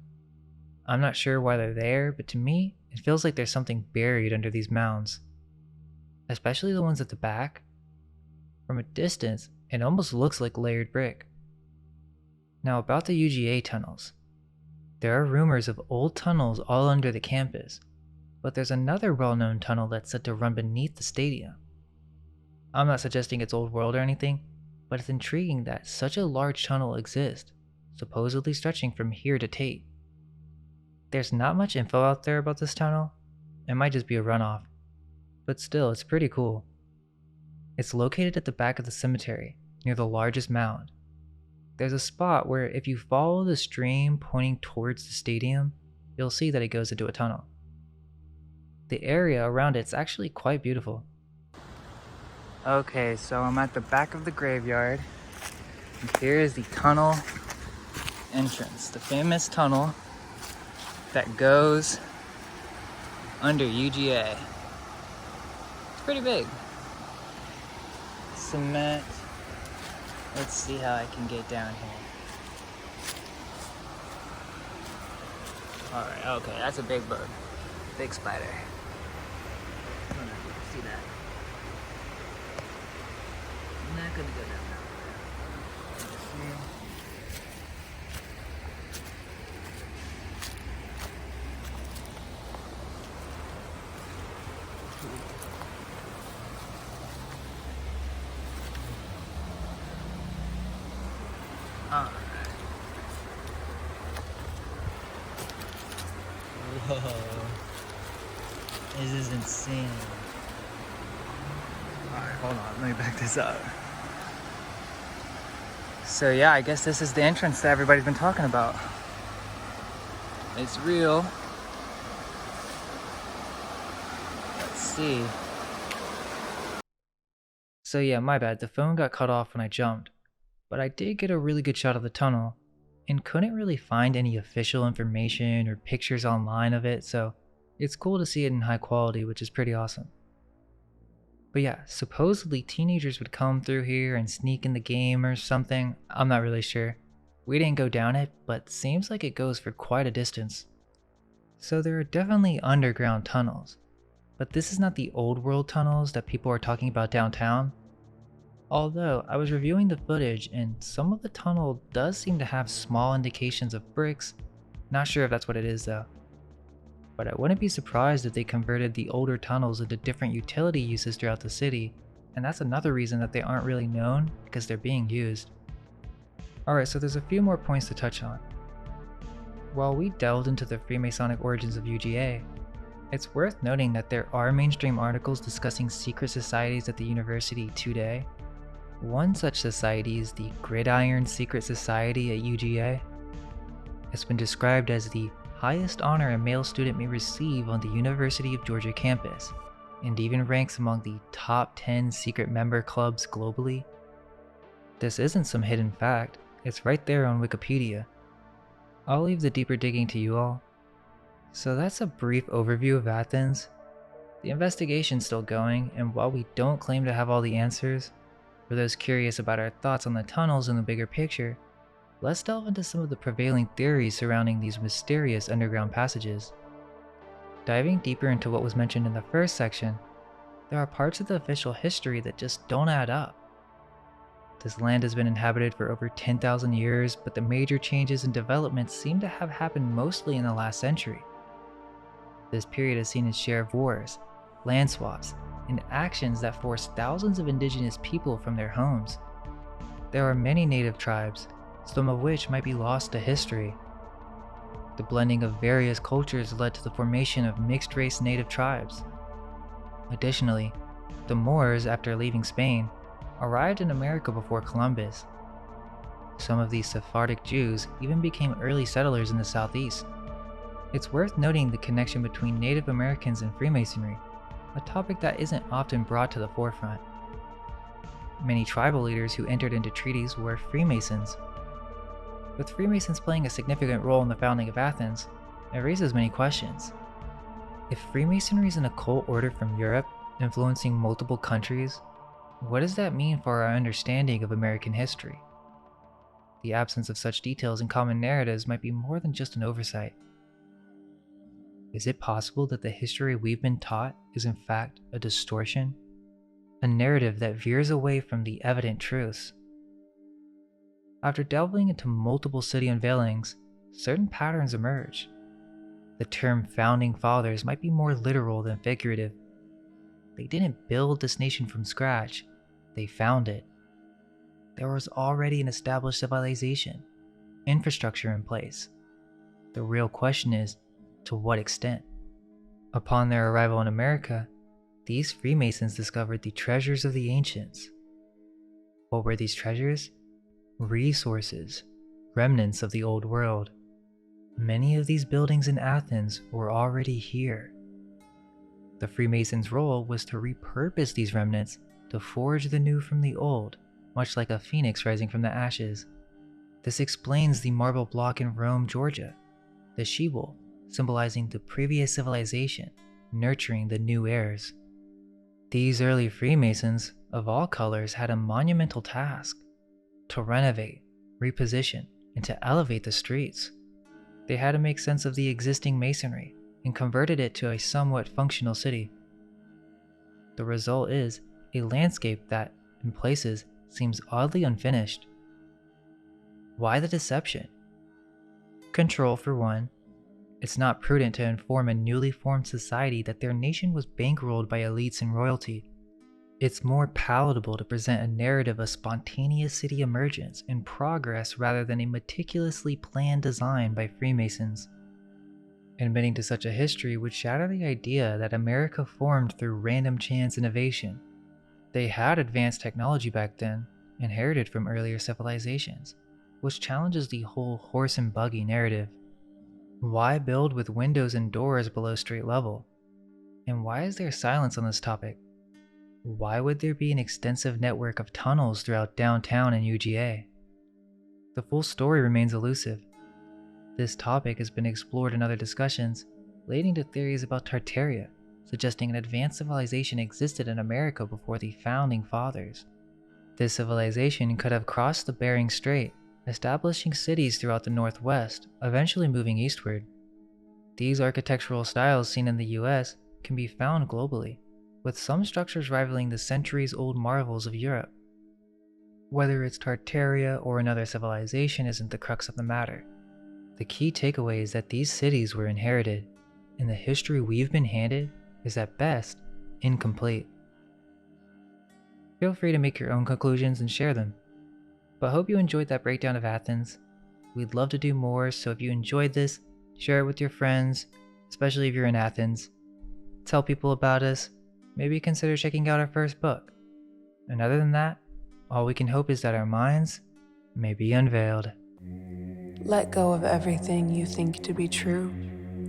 I'm not sure why they're there, but to me, it feels like there's something buried under these mounds. Especially the ones at the back. From a distance, it almost looks like layered brick. Now about the UGA tunnels. There are rumors of old tunnels all under the campus, but there's another well-known tunnel that's said to run beneath the stadium. I'm not suggesting it's old world or anything, but it's intriguing that such a large tunnel exists, supposedly stretching from here to Tate. There's not much info out there about this tunnel. It might just be a runoff, but still, it's pretty cool. It's located at the back of the cemetery, near the largest mound. There's a spot where if you follow the stream pointing towards the stadium, you'll see that it goes into a tunnel. The area around it's actually quite beautiful. Okay, so I'm at the back of the graveyard, and here is the tunnel entrance, the famous tunnel that goes under UGA. It's pretty big. Cement. Let's see how I can get down here. Alright, okay, that's a big bug. Big spider. I don't know if you can see that. I'm not gonna go down that way. Let's see. Alright. Whoa. This is insane. Alright, hold on, let me back this up. So yeah, I guess this is the entrance that everybody's been talking about. It's real. Let's see. So yeah, my bad, the phone got cut off when I jumped. But I did get a really good shot of the tunnel, and couldn't really find any official information or pictures online of it, so it's cool to see it in high quality, which is pretty awesome. But yeah, supposedly teenagers would come through here and sneak in the game or something. I'm not really sure. We didn't go down it, but seems like it goes for quite a distance. So there are definitely underground tunnels, but this is not the old world tunnels that people are talking about downtown. Although I was reviewing the footage and some of the tunnel does seem to have small indications of bricks. Not sure if that's what it is though. But I wouldn't be surprised if they converted the older tunnels into different utility uses throughout the city, and that's another reason that they aren't really known, because they're being used. Alright, so there's a few more points to touch on. While we delved into the Freemasonic origins of UGA, it's worth noting that there are mainstream articles discussing secret societies at the university today. One such society is the Gridiron Secret Society at UGA. It's been described as the highest honor a male student may receive on the University of Georgia campus, and even ranks among the top 10 secret member clubs globally. This isn't some hidden fact, it's right there on Wikipedia. I'll leave the deeper digging to you all. So that's a brief overview of Athens. The investigation's still going, and while we don't claim to have all the answers, for those curious about our thoughts on the tunnels in the bigger picture, let's delve into some of the prevailing theories surrounding these mysterious underground passages. Diving deeper into what was mentioned in the first section, there are parts of the official history that just don't add up. This land has been inhabited for over 10,000 years, but the major changes and developments seem to have happened mostly in the last century. This period has seen its share of wars, land swaps, and actions that forced thousands of indigenous people from their homes. There are many native tribes, some of which might be lost to history. The blending of various cultures led to the formation of mixed-race native tribes. Additionally, the Moors, after leaving Spain, arrived in America before Columbus. Some of these Sephardic Jews even became early settlers in the southeast. It's worth noting the connection between Native Americans and Freemasonry, a topic that isn't often brought to the forefront. Many tribal leaders who entered into treaties were Freemasons. With Freemasons playing a significant role in the founding of Athens, it raises many questions. If Freemasonry is an occult order from Europe, influencing multiple countries, what does that mean for our understanding of American history? The absence of such details in common narratives might be more than just an oversight. Is it possible that the history we've been taught is in fact a distortion? A narrative that veers away from the evident truths? After delving into multiple city unveilings, certain patterns emerge. The term founding fathers might be more literal than figurative. They didn't build this nation from scratch, they found it. There was already an established civilization, infrastructure in place. The real question is, to what extent? Upon their arrival in America, these Freemasons discovered the treasures of the ancients. What were these treasures? Resources, remnants of the old world. Many of these buildings in Athens were already here. The Freemasons' role was to repurpose these remnants to forge the new from the old, much like a phoenix rising from the ashes. This explains the marble block in Rome, Georgia, the she-wolf, symbolizing the previous civilization, nurturing the new heirs. These early Freemasons, of all colors, had a monumental task: to renovate, reposition, and to elevate the streets. They had to make sense of the existing masonry and converted it to a somewhat functional city. The result is a landscape that, in places, seems oddly unfinished. Why the deception? Control, for one. It's not prudent to inform a newly formed society that their nation was bankrolled by elites and royalty. It's more palatable to present a narrative of spontaneous city emergence and progress rather than a meticulously planned design by Freemasons. Admitting to such a history would shatter the idea that America formed through random chance innovation. They had advanced technology back then, inherited from earlier civilizations, which challenges the whole horse and buggy narrative. Why build with windows and doors below street level? And why is there silence on this topic? Why would there be an extensive network of tunnels throughout downtown and UGA? The full story remains elusive. This topic has been explored in other discussions, leading to theories about Tartaria, suggesting an advanced civilization existed in America before the Founding Fathers. This civilization could have crossed the Bering Strait, establishing cities throughout the Northwest, eventually moving eastward. These architectural styles seen in the US can be found globally, with some structures rivaling the centuries-old marvels of Europe. Whether it's Tartaria or another civilization isn't the crux of the matter. The key takeaway is that these cities were inherited, and the history we've been handed is at best incomplete. Feel free to make your own conclusions and share them, but hope you enjoyed that breakdown of Athens. We'd love to do more, so if you enjoyed this, share it with your friends, especially if you're in Athens. Tell people about us, maybe consider checking out our first book. And other than that, all we can hope is that our minds may be unveiled. Let go of everything you think to be true.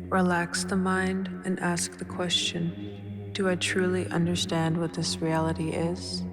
Relax the mind and ask the question, do I truly understand what this reality is?